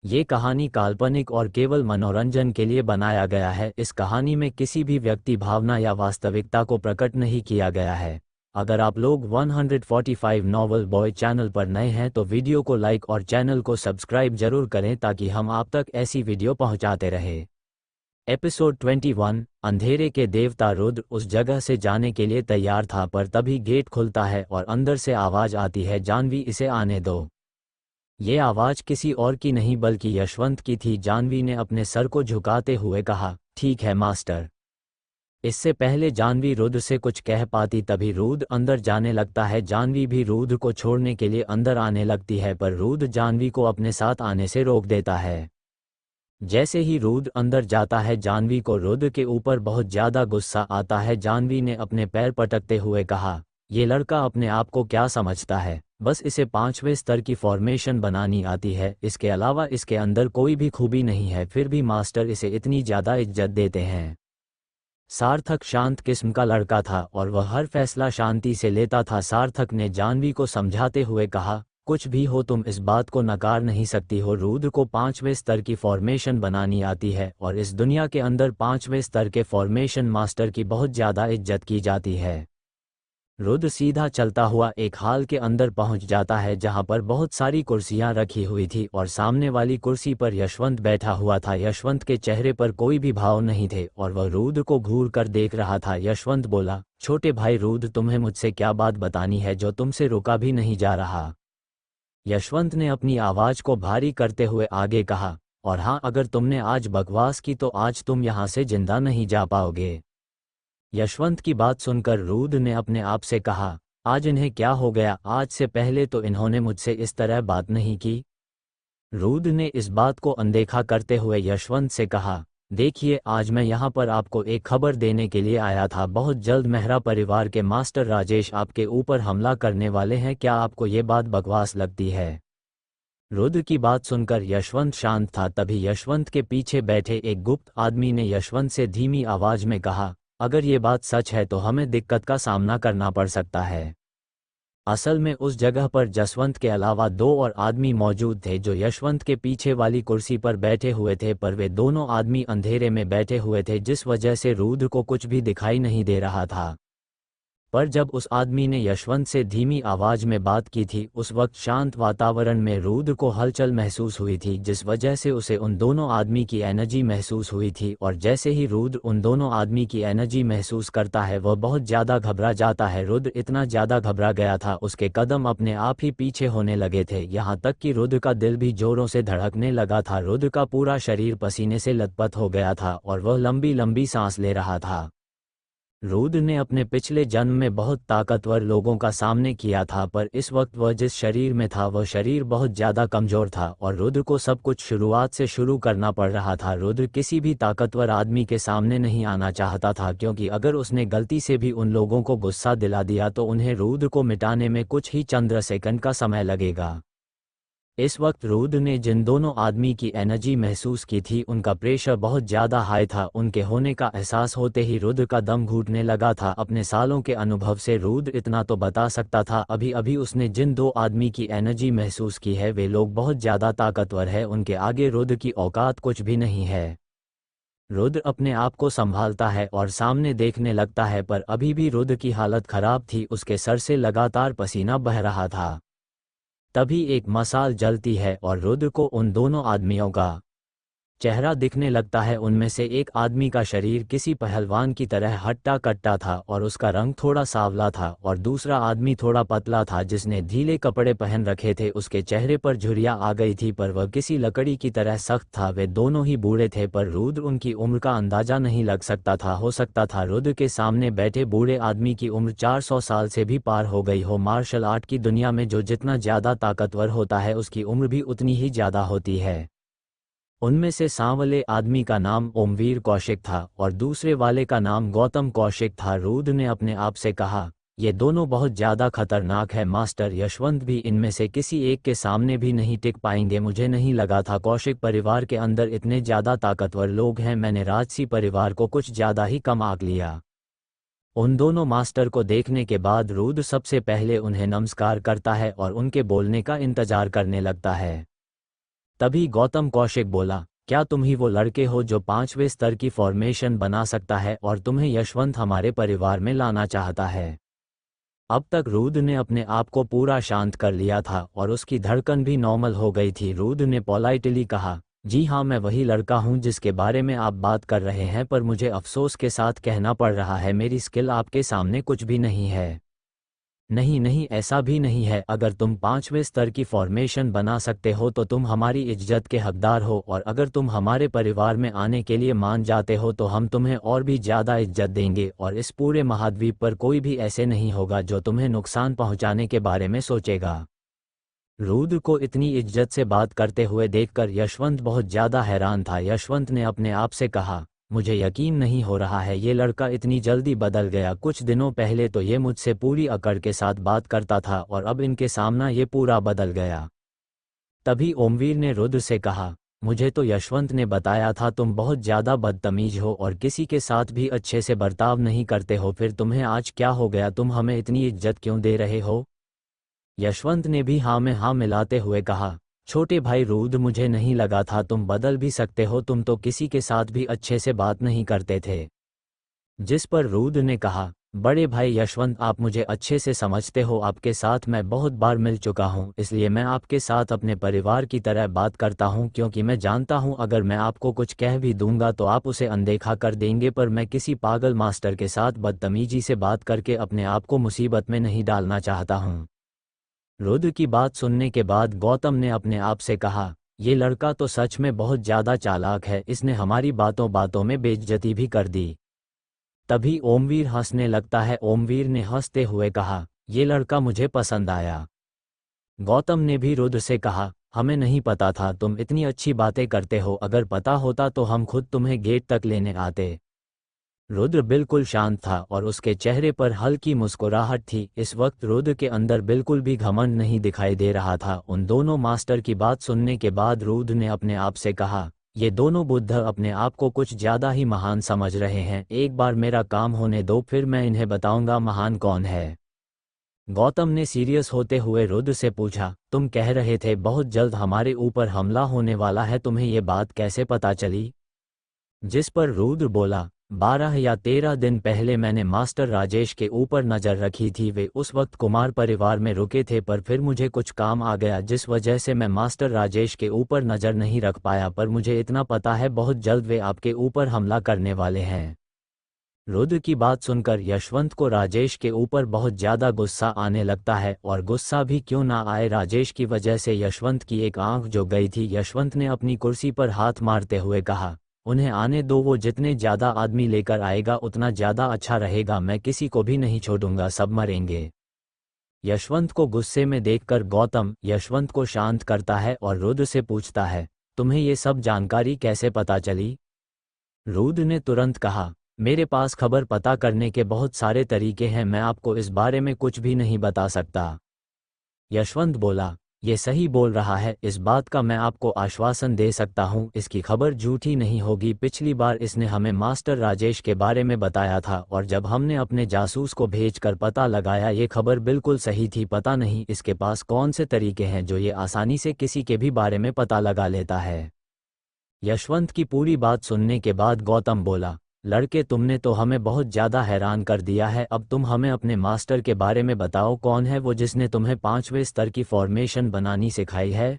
ये कहानी काल्पनिक और केवल मनोरंजन के लिए बनाया गया है। इस कहानी में किसी भी व्यक्ति भावना या वास्तविकता को प्रकट नहीं किया गया है। अगर आप लोग 145 नॉवल बॉय चैनल पर नए हैं तो वीडियो को लाइक और चैनल को सब्सक्राइब जरूर करें ताकि हम आप तक ऐसी वीडियो पहुंचाते रहे। एपिसोड 21। अंधेरे के देवता रुद्र उस जगह से जाने के लिए तैयार था, पर तभी गेट खुलता है और अंदर से आवाज आती है, जानवी इसे आने दो। ये आवाज किसी और की नहीं बल्कि यशवंत की थी। जानवी ने अपने सर को झुकाते हुए कहा, ठीक है मास्टर। इससे पहले जानवी रुद्र से कुछ कह पाती तभी रुद्र अंदर जाने लगता है। जानवी भी रुद्र को छोड़ने के लिए अंदर आने लगती है, पर रुद्र जानवी को अपने साथ आने से रोक देता है। जैसे ही रुद्र अंदर जाता है जानवी को रुद्र के ऊपर बहुत ज्यादा गुस्सा आता है। जानवी ने अपने पैर पटकते हुए कहा, ये लड़का अपने आप को क्या समझता है, बस इसे 5वें स्तर की फॉर्मेशन बनानी आती है, इसके अलावा इसके अंदर कोई भी खूबी नहीं है, फिर भी मास्टर इसे इतनी ज्यादा इज्जत देते हैं। सार्थक शांत किस्म का लड़का था और वह हर फैसला शांति से लेता था। सार्थक ने जानवी को समझाते हुए कहा, कुछ भी हो तुम इस बात को नकार नहीं सकती हो। रुद्र को 5वें स्तर की फॉर्मेशन बनानी आती है और इस दुनिया के अंदर 5वें स्तर के फॉर्मेशन मास्टर की बहुत ज्यादा इज्जत की जाती है। रुद्र सीधा चलता हुआ एक हाल के अंदर पहुंच जाता है जहां पर बहुत सारी कुर्सियां रखी हुई थी और सामने वाली कुर्सी पर यशवंत बैठा हुआ था। यशवंत के चेहरे पर कोई भी भाव नहीं थे और वह रुद्र को घूर कर देख रहा था। यशवंत बोला, छोटे भाई रुद्र, तुम्हें मुझसे क्या बात बतानी है जो तुमसे रोका भी नहीं जा रहा। यशवंत ने अपनी आवाज को भारी करते हुए आगे कहा, और हाँ, अगर तुमने आज बकवास की तो आज तुम यहाँ से जिंदा नहीं जा पाओगे। यशवंत की बात सुनकर रुद्र ने अपने आप से कहा, आज इन्हें क्या हो गया, आज से पहले तो इन्होंने मुझसे इस तरह बात नहीं की। रुद्र ने इस बात को अनदेखा करते हुए यशवंत से कहा, देखिए, आज मैं यहाँ पर आपको एक खबर देने के लिए आया था। बहुत जल्द मेहरा परिवार के मास्टर राजेश आपके ऊपर हमला करने वाले हैं। क्या आपको ये बात बकवास लगती है? रुद्र की बात सुनकर यशवंत शांत था। तभी यशवंत के पीछे बैठे एक गुप्त आदमी ने यशवंत से धीमी आवाज में कहा, अगर ये बात सच है तो हमें दिक्कत का सामना करना पड़ सकता है। असल में उस जगह पर जसवंत के अलावा 2 और आदमी मौजूद थे जो यशवंत के पीछे वाली कुर्सी पर बैठे हुए थे, पर वे दोनों आदमी अंधेरे में बैठे हुए थे जिस वजह से रुद्र को कुछ भी दिखाई नहीं दे रहा था। पर जब उस आदमी ने यशवंत से धीमी आवाज में बात की थी उस वक्त शांत वातावरण में रुद्र को हलचल महसूस हुई थी, जिस वजह से उसे उन दोनों आदमी की एनर्जी महसूस हुई थी। और जैसे ही रुद्र उन दोनों आदमी की एनर्जी महसूस करता है वह बहुत ज़्यादा घबरा जाता है। रुद्र इतना ज़्यादा घबरा गया था उसके कदम अपने आप ही पीछे होने लगे थे, यहाँ तक कि रुद्र का दिल भी जोरों से धड़कने लगा था। रुद्र का पूरा शरीर पसीने से लथपथ हो गया था और वह लंबी लंबी सांस ले रहा था। रुद्र ने अपने पिछले जन्म में बहुत ताकतवर लोगों का सामना किया था, पर इस वक्त वह जिस शरीर में था वह शरीर बहुत ज़्यादा कमज़ोर था और रुद्र को सब कुछ शुरुआत से शुरू करना पड़ रहा था। रुद्र किसी भी ताकतवर आदमी के सामने नहीं आना चाहता था, क्योंकि अगर उसने गलती से भी उन लोगों को गुस्सा दिला दिया तो उन्हें रुद्र को मिटाने में कुछ ही चंद सेकंड का समय लगेगा। इस वक्त रुद्र ने जिन दोनों आदमी की एनर्जी महसूस की थी उनका प्रेशर बहुत ज़्यादा हाई था। उनके होने का एहसास होते ही रुद्र का दम घुटने लगा था। अपने सालों के अनुभव से रुद्र इतना तो बता सकता था, अभी अभी उसने जिन 2 आदमी की एनर्जी महसूस की है वे लोग बहुत ज़्यादा ताकतवर है, उनके आगे रुद्र की औकात कुछ भी नहीं है। रुद्र अपने आप को संभालता है और सामने देखने लगता है, पर अभी भी रुद्र की हालत खराब थी, उसके सर से लगातार पसीना बह रहा था। तभी एक मसाल जलती है और रुद्र को उन दोनों आदमियों का चेहरा दिखने लगता है। उनमें से एक आदमी का शरीर किसी पहलवान की तरह हट्टा कट्टा था और उसका रंग थोड़ा सांवला था, और दूसरा आदमी थोड़ा पतला था जिसने ढीले कपड़े पहन रखे थे। उसके चेहरे पर झुर्रियां आ गई थी पर वह किसी लकड़ी की तरह सख्त था। वे दोनों ही बूढ़े थे पर रुद्र उनकी उम्र का अंदाजा नहीं लग सकता था। हो सकता था रुद्र के सामने बैठे बूढ़े आदमी की उम्र 400 साल से भी पार हो गई हो। मार्शल आर्ट की दुनिया में जो जितना ज़्यादा ताकतवर होता है उसकी उम्र भी उतनी ही ज़्यादा होती है। उनमें से सांवले आदमी का नाम ओमवीर कौशिक था और दूसरे वाले का नाम गौतम कौशिक था। रुद्र ने अपने आप से कहा, ये दोनों बहुत ज़्यादा खतरनाक है मास्टर। यशवंत भी इनमें से किसी एक के सामने भी नहीं टिक पाएंगे। मुझे नहीं लगा था कौशिक परिवार के अंदर इतने ज़्यादा ताकतवर लोग हैं। मैंने राजसी परिवार को कुछ ज़्यादा ही कम आंक लिया। उन दोनों मास्टर को देखने के बाद रुद्र सबसे पहले उन्हें नमस्कार करता है और उनके बोलने का इंतजार करने लगता है। तभी गौतम कौशिक बोला, क्या तुम ही वो लड़के हो जो 5वें स्तर की फॉर्मेशन बना सकता है और तुम्हें यशवंत हमारे परिवार में लाना चाहता है। अब तक रुद्र ने अपने आप को पूरा शांत कर लिया था और उसकी धड़कन भी नॉर्मल हो गई थी। रुद्र ने पोलाइटली कहा, जी हाँ, मैं वही लड़का हूँ जिसके बारे में आप बात कर रहे हैं, पर मुझे अफसोस के साथ कहना पड़ रहा है, मेरी स्किल आपके सामने कुछ भी नहीं है। नहीं नहीं, ऐसा भी नहीं है। अगर तुम 5वें स्तर की फॉर्मेशन बना सकते हो तो तुम हमारी इज्जत के हकदार हो, और अगर तुम हमारे परिवार में आने के लिए मान जाते हो तो हम तुम्हें और भी ज़्यादा इज्जत देंगे, और इस पूरे महाद्वीप पर कोई भी ऐसे नहीं होगा जो तुम्हें नुकसान पहुंचाने के बारे में सोचेगा। रुद्र को इतनी इज्जत से बात करते हुए देखकर यशवंत बहुत ज़्यादा हैरान था। यशवंत ने अपने आप से कहा, मुझे यकीन नहीं हो रहा है ये लड़का इतनी जल्दी बदल गया। कुछ दिनों पहले तो ये मुझसे पूरी अकड़ के साथ बात करता था और अब इनके सामने ये पूरा बदल गया। तभी ओमवीर ने रुद्र से कहा, मुझे तो यशवंत ने बताया था तुम बहुत ज़्यादा बदतमीज हो और किसी के साथ भी अच्छे से बर्ताव नहीं करते हो, फिर तुम्हें आज क्या हो गया? तुम हमें इतनी इज्जत क्यों दे रहे हो? यशवंत ने भी हाँ में हाँ मिलाते हुए कहा, छोटे भाई रुद्र, मुझे नहीं लगा था तुम बदल भी सकते हो, तुम तो किसी के साथ भी अच्छे से बात नहीं करते थे। जिस पर रुद्र ने कहा, बड़े भाई यशवंत, आप मुझे अच्छे से समझते हो, आपके साथ मैं बहुत बार मिल चुका हूं, इसलिए मैं आपके साथ अपने परिवार की तरह बात करता हूं, क्योंकि मैं जानता हूं अगर मैं आपको कुछ कह भी दूंगा तो आप उसे अनदेखा कर देंगे, पर मैं किसी पागल मास्टर के साथ बदतमीजी से बात करके अपने आप को मुसीबत में नहीं डालना चाहता हूं। रुद्र की बात सुनने के बाद गौतम ने अपने आप से कहा, ये लड़का तो सच में बहुत ज़्यादा चालाक है, इसने हमारी बातों बातों में बेइज्जती भी कर दी। तभी ओमवीर हंसने लगता है। ओमवीर ने हंसते हुए कहा, ये लड़का मुझे पसंद आया। गौतम ने भी रुद्र से कहा, हमें नहीं पता था तुम इतनी अच्छी बातें करते हो, अगर पता होता तो हम खुद तुम्हें गेट तक लेने आते। रुद्र बिल्कुल शांत था और उसके चेहरे पर हल्की मुस्कुराहट थी। इस वक्त रुद्र के अंदर बिल्कुल भी घमंड नहीं दिखाई दे रहा था। उन दोनों मास्टर की बात सुनने के बाद रुद्र ने अपने आप से कहा, ये दोनों बुद्ध अपने आप को कुछ ज़्यादा ही महान समझ रहे हैं, एक बार मेरा काम होने दो, फिर मैं इन्हें बताऊंगा महान कौन है। गौतम ने सीरियस होते हुए रुद्र से पूछा, तुम कह रहे थे बहुत जल्द हमारे ऊपर हमला होने वाला है, तुम्हें ये बात कैसे पता चली? जिस पर रुद्र बोला, 12 या 13 दिन पहले मैंने मास्टर राजेश के ऊपर नज़र रखी थी, वे उस वक्त कुमार परिवार में रुके थे, पर फिर मुझे कुछ काम आ गया जिस वजह से मैं मास्टर राजेश के ऊपर नज़र नहीं रख पाया, पर मुझे इतना पता है बहुत जल्द वे आपके ऊपर हमला करने वाले हैं। रुद्र की बात सुनकर यशवंत को राजेश के ऊपर बहुत ज़्यादा गुस्सा आने लगता है, और गुस्सा भी क्यों ना आए, राजेश की वजह से यशवंत की एक आंख जो गई थी। यशवंत ने अपनी कुर्सी पर हाथ मारते हुए कहा, उन्हें आने दो, वो जितने ज़्यादा आदमी लेकर आएगा उतना ज़्यादा अच्छा रहेगा, मैं किसी को भी नहीं छोड़ूंगा, सब मरेंगे। यशवंत को गुस्से में देखकर गौतम यशवंत को शांत करता है और रुद्र से पूछता है, तुम्हें ये सब जानकारी कैसे पता चली? रुद्र ने तुरंत कहा, मेरे पास खबर पता करने के बहुत सारे तरीके हैं, मैं आपको इस बारे में कुछ भी नहीं बता सकता। यशवंत बोला, ये सही बोल रहा है, इस बात का मैं आपको आश्वासन दे सकता हूँ, इसकी खबर झूठी नहीं होगी। पिछली बार इसने हमें मास्टर राजेश के बारे में बताया था, और जब हमने अपने जासूस को भेजकर पता लगाया, ये खबर बिल्कुल सही थी। पता नहीं इसके पास कौन से तरीके हैं जो ये आसानी से किसी के भी बारे में पता लगा लेता है। यशवंत की पूरी बात सुनने के बाद गौतम बोला, लड़के, तुमने तो हमें बहुत ज़्यादा हैरान कर दिया है, अब तुम हमें अपने मास्टर के बारे में बताओ, कौन है वो जिसने तुम्हें 5वें स्तर की फॉर्मेशन बनानी सिखाई है?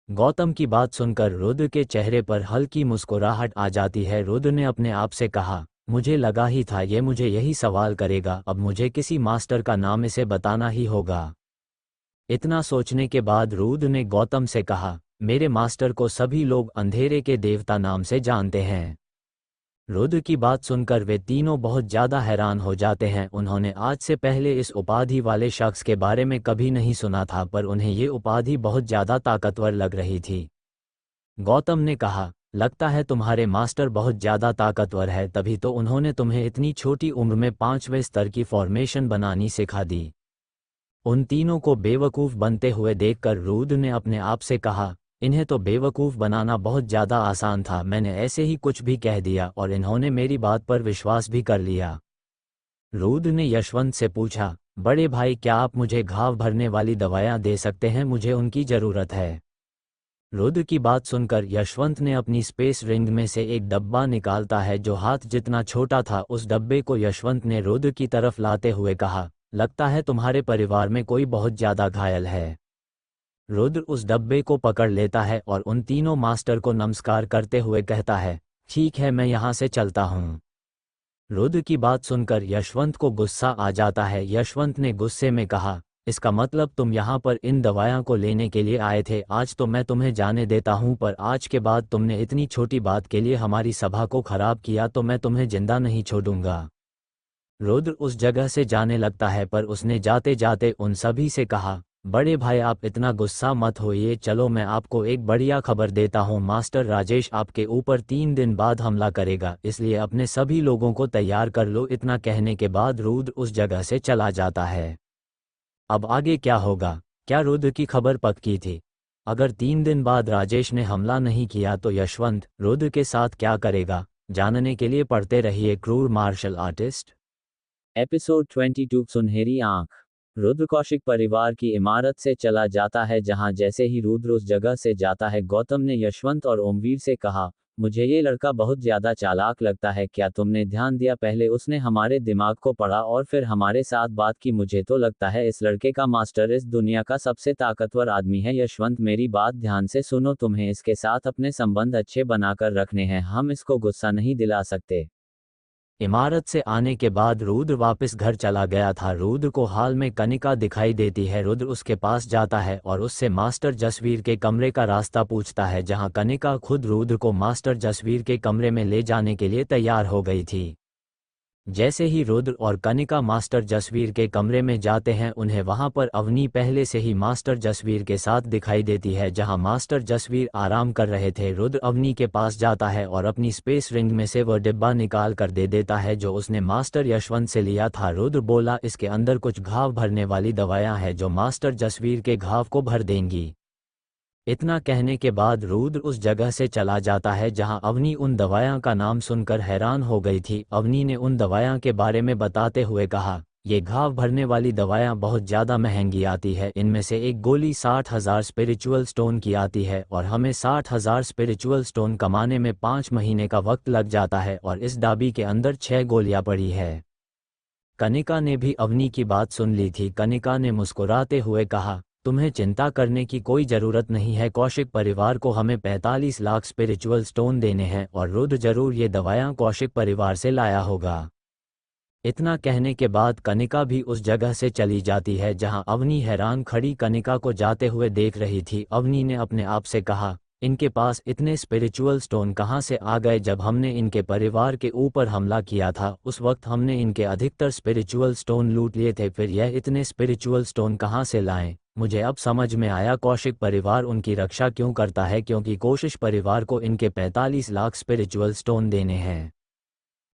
गौतम की बात सुनकर रुद्र के चेहरे पर हल्की मुस्कुराहट आ जाती है। रुद्र ने अपने आप से कहा, मुझे लगा ही था ये मुझे यही सवाल करेगा, अब मुझे किसी मास्टर का नाम इसे बताना ही होगा। इतना सोचने के बाद रुद्र ने गौतम से कहा, मेरे मास्टर को सभी लोग अंधेरे के देवता नाम से जानते हैं। रुद्र की बात सुनकर वे तीनों बहुत ज़्यादा हैरान हो जाते हैं। उन्होंने आज से पहले इस उपाधि वाले शख्स के बारे में कभी नहीं सुना था, पर उन्हें ये उपाधि बहुत ज़्यादा ताकतवर लग रही थी। गौतम ने कहा, लगता है तुम्हारे मास्टर बहुत ज़्यादा ताकतवर है, तभी तो उन्होंने तुम्हें इतनी छोटी उम्र में 5वें स्तर की फॉर्मेशन बनानी सिखा दी। उन तीनों को बेवकूफ़ बनते हुए देखकर रुद्र ने अपने आप से कहा, इन्हें तो बेवकूफ़ बनाना बहुत ज़्यादा आसान था, मैंने ऐसे ही कुछ भी कह दिया और इन्होंने मेरी बात पर विश्वास भी कर लिया। रुद्र ने यशवंत से पूछा, बड़े भाई, क्या आप मुझे घाव भरने वाली दवाइयाँ दे सकते हैं? मुझे उनकी ज़रूरत है। रुद्र की बात सुनकर यशवंत ने अपनी स्पेस रिंग में से एक डब्बा निकालता है जो हाथ जितना छोटा था। उस डब्बे को यशवंत ने रुद्र की तरफ लाते हुए कहा, लगता है तुम्हारे परिवार में कोई बहुत ज्यादा घायल है। रुद्र उस डब्बे को पकड़ लेता है और उन तीनों मास्टर को नमस्कार करते हुए कहता है, ठीक है, मैं यहाँ से चलता हूँ। रुद्र की बात सुनकर यशवंत को गुस्सा आ जाता है। यशवंत ने गुस्से में कहा, इसका मतलब तुम यहाँ पर इन दवाइयाँ को लेने के लिए आए थे। आज तो मैं तुम्हें जाने देता हूँ, पर आज के बाद तुमने इतनी छोटी बात के लिए हमारी सभा को खराब किया तो मैं तुम्हें जिंदा नहीं छोड़ूंगा। रुद्र उस जगह से जाने लगता है, पर उसने जाते जाते उन सभी से कहा, बड़े भाई आप इतना गुस्सा मत होइए, चलो मैं आपको एक बढ़िया खबर देता हूँ। मास्टर राजेश आपके ऊपर 3 दिन बाद हमला करेगा, इसलिए अपने सभी लोगों को तैयार कर लो। इतना कहने के बाद रुद्र उस जगह से चला जाता है। अब आगे क्या होगा? क्या रुद्र की खबर पक्की थी? अगर 3 दिन बाद राजेश ने हमला नहीं किया तो यशवंत रुद्र के साथ क्या करेगा? जानने के लिए पढ़ते रहिए क्रूर मार्शल आर्टिस्ट। एपिसोड 22 सुनहरी आंख। रुद्र कौशिक परिवार की इमारत से चला जाता है। जहां जैसे ही रुद्र उस जगह से जाता है, गौतम ने यशवंत और ओमवीर से कहा, मुझे ये लड़का बहुत ज्यादा चालाक लगता है। क्या तुमने ध्यान दिया? पहले उसने हमारे दिमाग को पढ़ा और फिर हमारे साथ बात की। मुझे तो लगता है इस लड़के का मास्टर इस दुनिया का सबसे ताकतवर आदमी है। यशवंत मेरी बात ध्यान से सुनो, तुम्हें इसके साथ अपने संबंध अच्छे बनाकर रखने हैं, हम इसको गुस्सा नहीं दिला सकते। इमारत से आने के बाद रुद्र वापस घर चला गया था। रुद्र को हाल में कनिका दिखाई देती है। रुद्र उसके पास जाता है और उससे मास्टर जसवीर के कमरे का रास्ता पूछता है, जहां कनिका खुद रुद्र को मास्टर जसवीर के कमरे में ले जाने के लिए तैयार हो गई थी। जैसे ही रुद्र और कनिका मास्टर जसवीर के कमरे में जाते हैं, उन्हें वहां पर अवनी पहले से ही मास्टर जसवीर के साथ दिखाई देती है। जहां मास्टर जसवीर आराम कर रहे थे, रुद्र अवनी के पास जाता है और अपनी स्पेस रिंग में से वह डिब्बा निकाल कर दे देता है जो उसने मास्टर यशवंत से लिया था। रुद्र बोला, इसके अंदर कुछ घाव भरने वाली दवाइयां हैं जो मास्टर जसवीर के घाव को भर देंगी। इतना कहने के बाद रुद्र उस जगह से चला जाता है जहां अवनी उन दवाइयां का नाम सुनकर हैरान हो गई थी। अवनी ने उन दवाइयां के बारे में बताते हुए कहा, ये घाव भरने वाली दवाइयां बहुत ज़्यादा महंगी आती है। इनमें से एक गोली 60,000 स्पिरिचुअल स्टोन की आती है और हमें 60,000 स्पिरिचुअल स्टोन कमाने में 5 महीने का वक्त लग जाता है, और इस डाबी के अंदर 6 गोलियां पड़ी है। कनिका ने भी अवनी की बात सुन ली थी। कनिका ने मुस्कुराते हुए कहा, तुम्हें चिंता करने की कोई ज़रूरत नहीं है। कौशिक परिवार को हमें 45 लाख स्पिरिचुअल स्टोन देने हैं और रुद्र जरूर ये दवायां कौशिक परिवार से लाया होगा। इतना कहने के बाद कनिका भी उस जगह से चली जाती है जहां अवनी हैरान खड़ी कनिका को जाते हुए देख रही थी। अवनी ने अपने आप से कहा, इनके पास इतने स्पिरिचुअल स्टोन कहां से आ गए? जब हमने इनके परिवार के ऊपर हमला किया था उस वक्त हमने इनके अधिकतर स्पिरिचुअल स्टोन लूट लिए थे, फिर यह इतने स्पिरिचुअल स्टोन कहां से लाएं? मुझे अब समझ में आया कौशिक परिवार उनकी रक्षा क्यों करता है, क्योंकि कौशिक परिवार को इनके 45 लाख स्पिरिचुअल स्टोन देने हैं।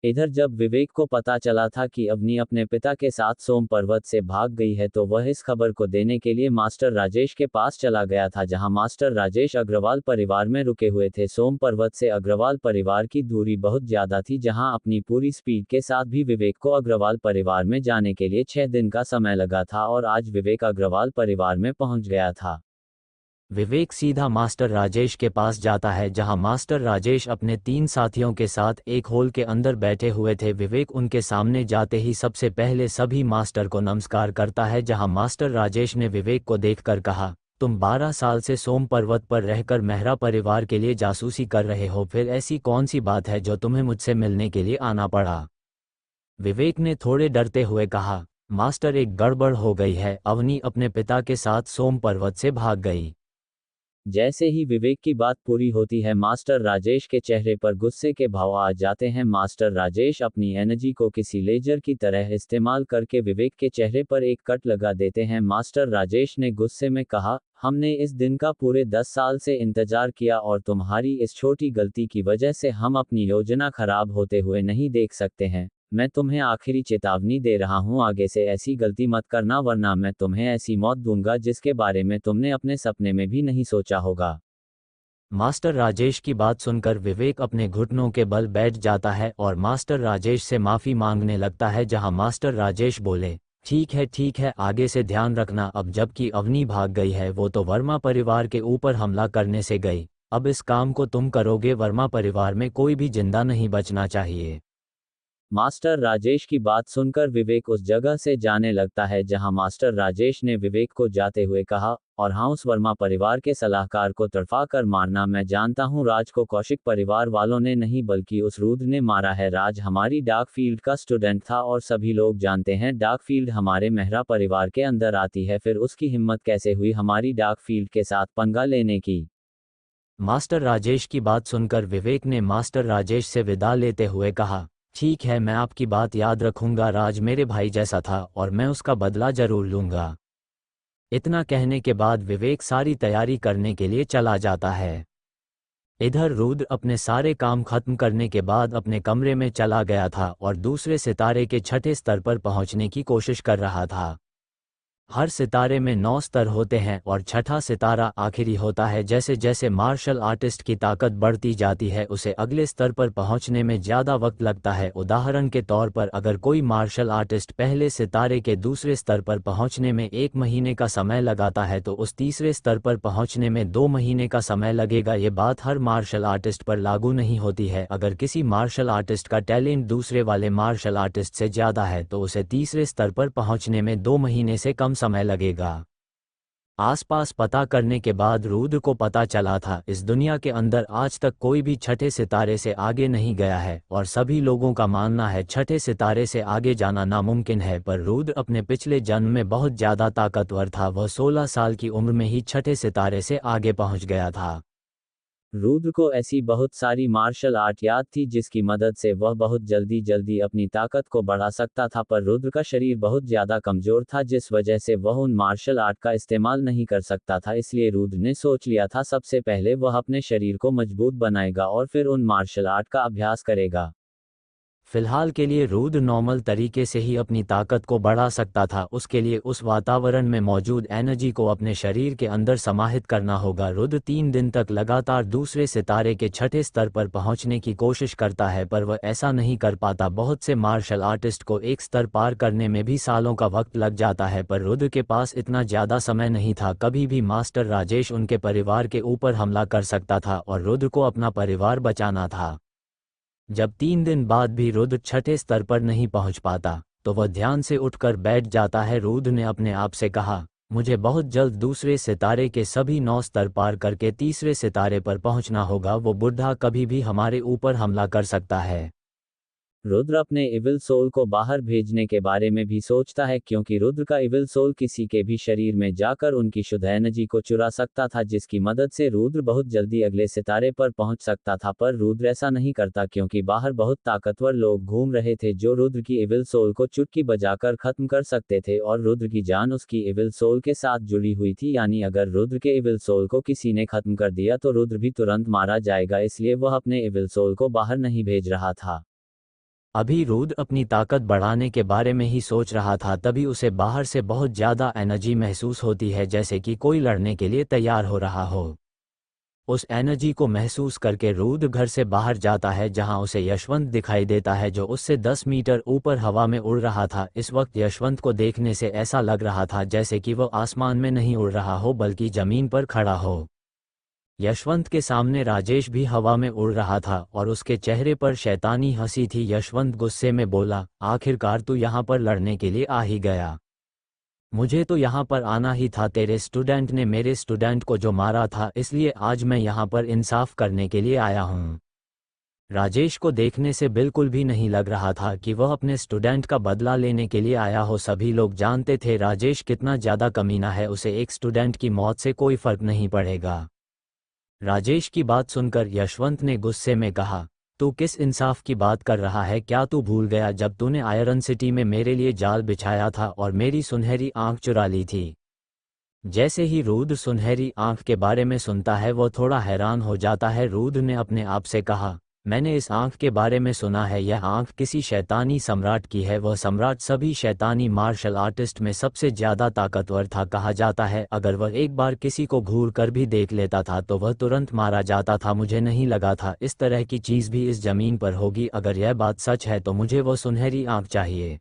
इधर जब विवेक को पता चला था कि अवनी अपने पिता के साथ सोम पर्वत से भाग गई है, तो वह इस खबर को देने के लिए मास्टर राजेश के पास चला गया था, जहां मास्टर राजेश अग्रवाल परिवार में रुके हुए थे। सोम पर्वत से अग्रवाल परिवार की दूरी बहुत ज्यादा थी, जहां अपनी पूरी स्पीड के साथ भी विवेक को अग्रवाल परिवार में जाने के लिए 6 दिन का समय लगा था, और आज विवेक अग्रवाल परिवार में पहुंच गया था। विवेक सीधा मास्टर राजेश के पास जाता है, जहां मास्टर राजेश अपने 3 साथियों के साथ एक हॉल के अंदर बैठे हुए थे। विवेक उनके सामने जाते ही सबसे पहले सभी मास्टर को नमस्कार करता है, जहां मास्टर राजेश ने विवेक को देखकर कहा, तुम 12 साल से सोम पर्वत पर रहकर मेहरा परिवार के लिए जासूसी कर रहे हो, फिर ऐसी कौन सी बात है जो तुम्हें मुझसे मिलने के लिए आना पड़ा? विवेक ने थोड़े डरते हुए कहा, मास्टर एक गड़बड़ हो गई है, अवनी अपने पिता के साथ सोम पर्वत से भाग गई। जैसे ही विवेक की बात पूरी होती है, मास्टर राजेश के चेहरे पर गुस्से के भाव आ जाते हैं। मास्टर राजेश अपनी एनर्जी को किसी लेजर की तरह इस्तेमाल करके विवेक के चेहरे पर एक कट लगा देते हैं। मास्टर राजेश ने गुस्से में कहा, हमने इस दिन का पूरे 10 साल से इंतजार किया और तुम्हारी इस छोटी गलती की वजह से हम अपनी योजना खराब होते हुए नहीं देख सकते हैं। मैं तुम्हें आखिरी चेतावनी दे रहा हूं, आगे से ऐसी गलती मत करना, वरना मैं तुम्हें ऐसी मौत दूंगा जिसके बारे में तुमने अपने सपने में भी नहीं सोचा होगा। मास्टर राजेश की बात सुनकर विवेक अपने घुटनों के बल बैठ जाता है और मास्टर राजेश से माफ़ी मांगने लगता है, जहां मास्टर राजेश बोले, ठीक है, आगे से ध्यान रखना। अब जबकि अवनी भाग गई है, वो तो वर्मा परिवार के ऊपर हमला करने से गई। अब इस काम को तुम करोगे, वर्मा परिवार में कोई भी जिंदा नहीं बचना चाहिए। मास्टर राजेश की बात सुनकर विवेक उस जगह से जाने लगता है जहां मास्टर राजेश ने विवेक को जाते हुए कहा, और हाँ, उस वर्मा परिवार के सलाहकार को तड़पा कर मारना। मैं जानता हूँ राज को कौशिक परिवार वालों ने नहीं बल्कि उस रुद्र ने मारा है। राज हमारी डार्क फील्ड का स्टूडेंट था और सभी लोग जानते हैं डार्क फील्ड हमारे मेहरा परिवार के अंदर आती है, फिर उसकी हिम्मत कैसे हुई हमारी डार्क फील्ड के साथ पंगा लेने की। मास्टर राजेश की बात सुनकर विवेक ने मास्टर राजेश से विदा लेते हुए कहा, ठीक है, मैं आपकी बात याद रखूंगा। राज मेरे भाई जैसा था और मैं उसका बदला जरूर लूंगा। इतना कहने के बाद विवेक सारी तैयारी करने के लिए चला जाता है। इधर रुद्र अपने सारे काम खत्म करने के बाद अपने कमरे में चला गया था और दूसरे सितारे के छठे स्तर पर पहुंचने की कोशिश कर रहा था। हर सितारे में 9 स्तर होते हैं और छठा सितारा आखिरी होता है। जैसे जैसे मार्शल आर्टिस्ट की ताकत बढ़ती जाती है, उसे अगले स्तर पर पहुंचने में ज़्यादा वक्त लगता है। उदाहरण के तौर पर अगर कोई मार्शल आर्टिस्ट पहले सितारे के दूसरे स्तर पर पहुंचने में 1 महीने का समय लगाता है, तो उस तीसरे स्तर पर पहुंचने में 2 महीने का समय लगेगा। ये बात हर मार्शल आर्टिस्ट पर लागू नहीं होती है। अगर किसी मार्शल आर्टिस्ट का टैलेंट दूसरे वाले मार्शल आर्टिस्ट से ज़्यादा है, तो उसे तीसरे स्तर पर पहुंचने में 2 महीने से कम समय लगेगा। आसपास पता करने के बाद रुद्र को पता चला था इस दुनिया के अंदर आज तक कोई भी छठे सितारे से आगे नहीं गया है और सभी लोगों का मानना है छठे सितारे से आगे जाना नामुमकिन है। पर रुद्र अपने पिछले जन्म में बहुत ज़्यादा ताकतवर था। वह 16 साल की उम्र में ही छठे सितारे से आगे पहुंच गया था। रुद्र को ऐसी बहुत सारी मार्शल आर्ट याद थी जिसकी मदद से वह बहुत जल्दी अपनी ताकत को बढ़ा सकता था, पर रुद्र का शरीर बहुत ज्यादा कमजोर था जिस वजह से वह उन मार्शल आर्ट का इस्तेमाल नहीं कर सकता था। इसलिए रुद्र ने सोच लिया था सबसे पहले वह अपने शरीर को मजबूत बनाएगा और फिर उन मार्शल आर्ट का अभ्यास करेगा। फिलहाल के लिए रुद्र नॉर्मल तरीके से ही अपनी ताकत को बढ़ा सकता था। उसके लिए उस वातावरण में मौजूद एनर्जी को अपने शरीर के अंदर समाहित करना होगा। रुद्र 3 दिन तक लगातार दूसरे सितारे के छठे स्तर पर पहुंचने की कोशिश करता है, पर वह ऐसा नहीं कर पाता। बहुत से मार्शल आर्टिस्ट को एक स्तर पार करने में भी सालों का वक्त लग जाता है, पर रुद्र के पास इतना ज़्यादा समय नहीं था। कभी भी मास्टर राजेश उनके परिवार के ऊपर हमला कर सकता था और रुद्र को अपना परिवार बचाना था। जब 3 दिन बाद भी रुद्र छठे स्तर पर नहीं पहुंच पाता, तो वह ध्यान से उठकर बैठ जाता है। रुद्र ने अपने आप से कहा, मुझे बहुत जल्द दूसरे सितारे के सभी 9 स्तर पार करके तीसरे सितारे पर पहुंचना होगा। वो बुढ़ा कभी भी हमारे ऊपर हमला कर सकता है। रुद्र अपने इविल सोल को बाहर भेजने के बारे में भी सोचता है, क्योंकि रुद्र का इविल सोल किसी के भी शरीर में जाकर उनकी शुद्ध एनर्जी को चुरा सकता था, जिसकी मदद से रुद्र बहुत जल्दी अगले सितारे पर पहुंच सकता था। पर रुद्र ऐसा नहीं करता, क्योंकि बाहर बहुत ताकतवर लोग घूम रहे थे जो रुद्र की इविल सोल को चुटकी बजाकर खत्म कर सकते थे, और रुद्र की जान उसकी इविल सोल के साथ जुड़ी हुई थी। यानी अगर रुद्र के इविल सोल को किसी ने खत्म कर दिया तो रुद्र भी तुरंत मारा जाएगा। इसलिए वह अपने इविल सोल को बाहर नहीं भेज रहा था। अभी रुद्र अपनी ताकत बढ़ाने के बारे में ही सोच रहा था, तभी उसे बाहर से बहुत ज़्यादा एनर्जी महसूस होती है, जैसे कि कोई लड़ने के लिए तैयार हो रहा हो। उस एनर्जी को महसूस करके रुद्र घर से बाहर जाता है, जहां उसे यशवंत दिखाई देता है जो उससे 10 मीटर ऊपर हवा में उड़ रहा था। इस वक्त यशवंत को देखने से ऐसा लग रहा था जैसे कि वह आसमान में नहीं उड़ रहा हो बल्कि जमीन पर खड़ा हो। यशवंत के सामने राजेश भी हवा में उड़ रहा था और उसके चेहरे पर शैतानी हंसी थी। यशवंत गुस्से में बोला, आखिरकार तू यहाँ पर लड़ने के लिए आ ही गया। मुझे तो यहाँ पर आना ही था। तेरे स्टूडेंट ने मेरे स्टूडेंट को जो मारा था, इसलिए आज मैं यहाँ पर इंसाफ करने के लिए आया हूँ। राजेश को देखने से बिल्कुल भी नहीं लग रहा था कि वह अपने स्टूडेंट का बदला लेने के लिए आया हो। सभी लोग जानते थे राजेश कितना ज़्यादा कमीना है, उसे एक स्टूडेंट की मौत से कोई फर्क नहीं पड़ेगा। राजेश की बात सुनकर यशवंत ने गुस्से में कहा, तू किस इंसाफ की बात कर रहा है? क्या तू भूल गया जब तूने आयरन सिटी में मेरे लिए जाल बिछाया था और मेरी सुनहरी आंख चुरा ली थी? जैसे ही रुद्र सुनहरी आंख के बारे में सुनता है, वो थोड़ा हैरान हो जाता है। रुद्र ने अपने आप से कहा, मैंने इस आंख के बारे में सुना है। यह आंख किसी शैतानी सम्राट की है। वह सम्राट सभी शैतानी मार्शल आर्टिस्ट में सबसे ज़्यादा ताकतवर था। कहा जाता है अगर वह एक बार किसी को घूर कर भी देख लेता था तो वह तुरंत मारा जाता था। मुझे नहीं लगा था इस तरह की चीज़ भी इस ज़मीन पर होगी। अगर यह बात सच है तो मुझे वह सुनहरी आंख चाहिए।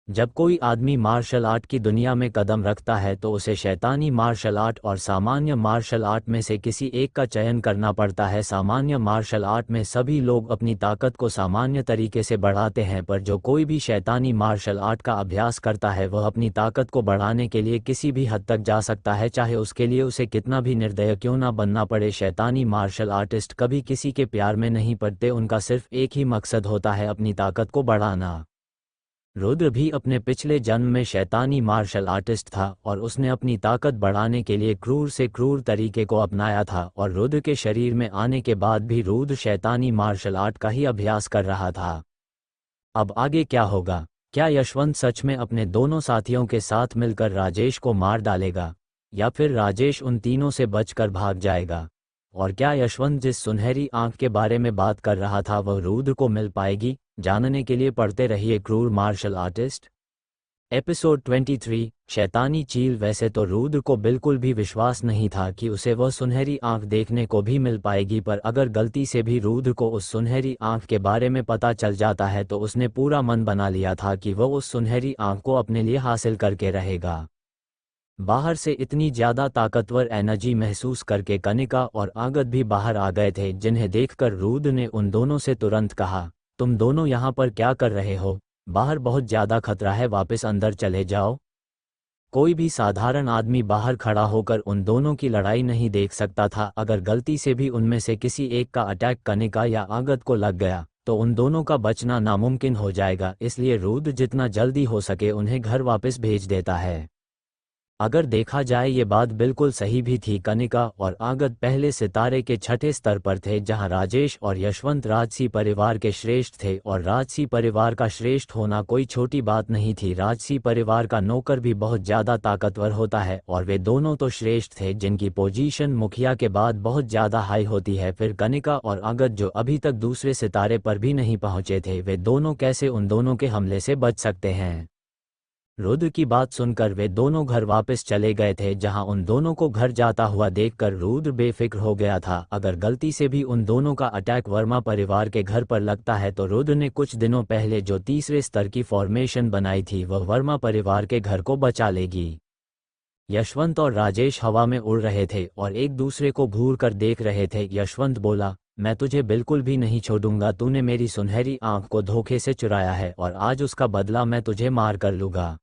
जब कोई आदमी मार्शल आर्ट की दुनिया में कदम रखता है तो उसे शैतानी मार्शल आर्ट और सामान्य मार्शल आर्ट में से किसी एक का चयन करना पड़ता है। सामान्य मार्शल आर्ट में सभी लोग अपनी ताकत को सामान्य तरीके से बढ़ाते हैं, पर जो कोई भी शैतानी मार्शल आर्ट का अभ्यास करता है वह अपनी ताकत को बढ़ाने के लिए किसी भी हद तक जा सकता है, चाहे उसके लिए उसे कितना भी निर्दय क्यों ना बनना पड़े। शैतानी मार्शल आर्टिस्ट कभी किसी के प्यार में नहीं पड़ते, उनका सिर्फ एक ही मकसद होता है, अपनी ताकत को बढ़ाना। रुद्र भी अपने पिछले जन्म में शैतानी मार्शल आर्टिस्ट था और उसने अपनी ताकत बढ़ाने के लिए क्रूर से क्रूर तरीके को अपनाया था, और रुद्र के शरीर में आने के बाद भी रुद्र शैतानी मार्शल आर्ट का ही अभ्यास कर रहा था। अब आगे क्या होगा? क्या यशवंत सच में अपने दोनों साथियों के साथ मिलकर राजेश को मार डालेगा, या फिर राजेश उन तीनों से बचकर भाग जाएगा? और क्या यशवंत जिस सुनहरी आंख के बारे में बात कर रहा था वह रुद्र को मिल पाएगी? जानने के लिए पढ़ते रहिए क्रूर मार्शल आर्टिस्ट। एपिसोड 23 शैतानी चील। वैसे तो रुद्र को बिल्कुल भी विश्वास नहीं था कि उसे वह सुनहरी आंख देखने को भी मिल पाएगी, पर अगर गलती से भी रुद्र को उस सुनहरी आंख के बारे में पता चल जाता है तो उसने पूरा मन बना लिया था कि वह उस सुनहरी आंख को अपने लिए हासिल करके रहेगा। बाहर से इतनी ज़्यादा ताकतवर एनर्जी महसूस करके कनिका और आगत भी बाहर आ गए थे, जिन्हें देखकर रुद्र ने उन दोनों से तुरंत कहा, तुम दोनों यहाँ पर क्या कर रहे हो? बाहर बहुत ज़्यादा खतरा है, वापस अंदर चले जाओ। कोई भी साधारण आदमी बाहर खड़ा होकर उन दोनों की लड़ाई नहीं देख सकता था। अगर गलती से भी उनमें से किसी एक का अटैक कनिका या आगत को लग गया तो उन दोनों का बचना नामुमकिन हो जाएगा, इसलिए रुद्र जितना जल्दी हो सके उन्हें घर वापस भेज देता है। अगर देखा जाए ये बात बिल्कुल सही भी थी। कनिका और आगत पहले सितारे के छठे स्तर पर थे, जहां राजेश और यशवंत राजसी परिवार के श्रेष्ठ थे, और राजसी परिवार का श्रेष्ठ होना कोई छोटी बात नहीं थी। राजसी परिवार का नौकर भी बहुत ज़्यादा ताकतवर होता है, और वे दोनों तो श्रेष्ठ थे जिनकी पोजीशन मुखिया के बाद बहुत ज़्यादा हाई होती है। फिर कनिका और आगत जो अभी तक दूसरे सितारे पर भी नहीं पहुँचे थे, वे दोनों कैसे उन दोनों के हमले से बच सकते हैं? रुद्र की बात सुनकर वे दोनों घर वापस चले गए थे, जहां उन दोनों को घर जाता हुआ देखकर रुद्र बेफिक्र हो गया था। अगर गलती से भी उन दोनों का अटैक वर्मा परिवार के घर पर लगता है तो रुद्र ने कुछ दिनों पहले जो तीसरे स्तर की फॉर्मेशन बनाई थी वह वर्मा परिवार के घर को बचा लेगी। यशवंत और राजेश हवा में उड़ रहे थे और एक दूसरे को घूर कर देख रहे थे। यशवंत बोला, मैं तुझे बिल्कुल भी नहीं छोड़ूंगा, तूने मेरी सुनहरी आंख को धोखे से चुराया है और आज उसका बदला मैं तुझे मार कर लूंगा।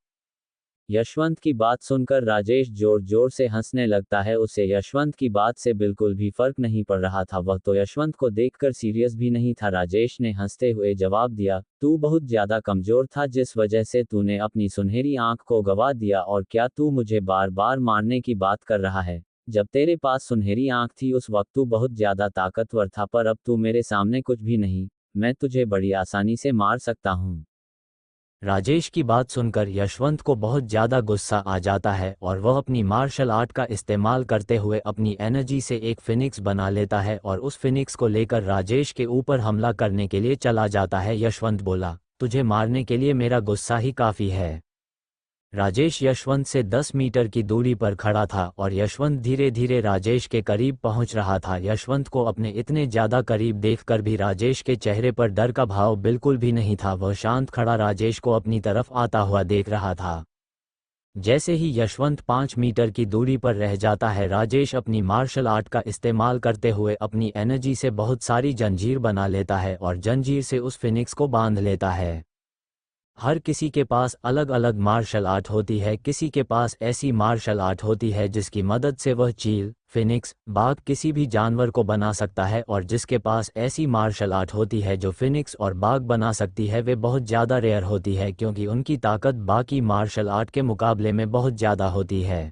यशवंत की बात सुनकर राजेश जोर जोर से हंसने लगता है। उसे यशवंत की बात से बिल्कुल भी फर्क नहीं पड़ रहा था, वह तो यशवंत को देखकर सीरियस भी नहीं था। राजेश ने हंसते हुए जवाब दिया, तू बहुत ज्यादा कमजोर था जिस वजह से तूने अपनी सुनहरी आंख को गंवा दिया, और क्या तू मुझे बार बार मारने की बात कर रहा है? जब तेरे पास सुनहरी आंख थी उस वक्त तू बहुत ज्यादा ताकतवर था, पर अब तू मेरे सामने कुछ भी नहीं, मैं तुझे बड़ी आसानी से मार सकता हूँ। राजेश की बात सुनकर यशवंत को बहुत ज़्यादा गुस्सा आ जाता है और वह अपनी मार्शल आर्ट का इस्तेमाल करते हुए अपनी एनर्जी से एक फिनिक्स बना लेता है और उस फिनिक्स को लेकर राजेश के ऊपर हमला करने के लिए चला जाता है। यशवंत बोला, तुझे मारने के लिए मेरा गुस्सा ही काफ़ी है। राजेश यशवंत से 10 मीटर की दूरी पर खड़ा था और यशवंत धीरे धीरे राजेश के करीब पहुंच रहा था। यशवंत को अपने इतने ज़्यादा करीब देखकर भी राजेश के चेहरे पर डर का भाव बिल्कुल भी नहीं था। वह शांत खड़ा राजेश को अपनी तरफ आता हुआ देख रहा था। जैसे ही यशवंत 5 मीटर की दूरी पर रह जाता है, राजेश अपनी मार्शल आर्ट का इस्तेमाल करते हुए अपनी एनर्जी से बहुत सारी जंजीर बना लेता है और जंजीर से उस फिनिक्स को बांध लेता है। हर किसी के पास अलग अलग मार्शल आर्ट होती है। किसी के पास ऐसी मार्शल आर्ट होती है जिसकी मदद से वह चील, फिनिक्स, बाघ किसी भी जानवर को बना सकता है, और जिसके पास ऐसी मार्शल आर्ट होती है जो फिनिक्स और बाघ बना सकती है वे बहुत ज़्यादा रेयर होती है, क्योंकि उनकी ताकत बाकी मार्शल आर्ट के मुकाबले में बहुत ज़्यादा होती है।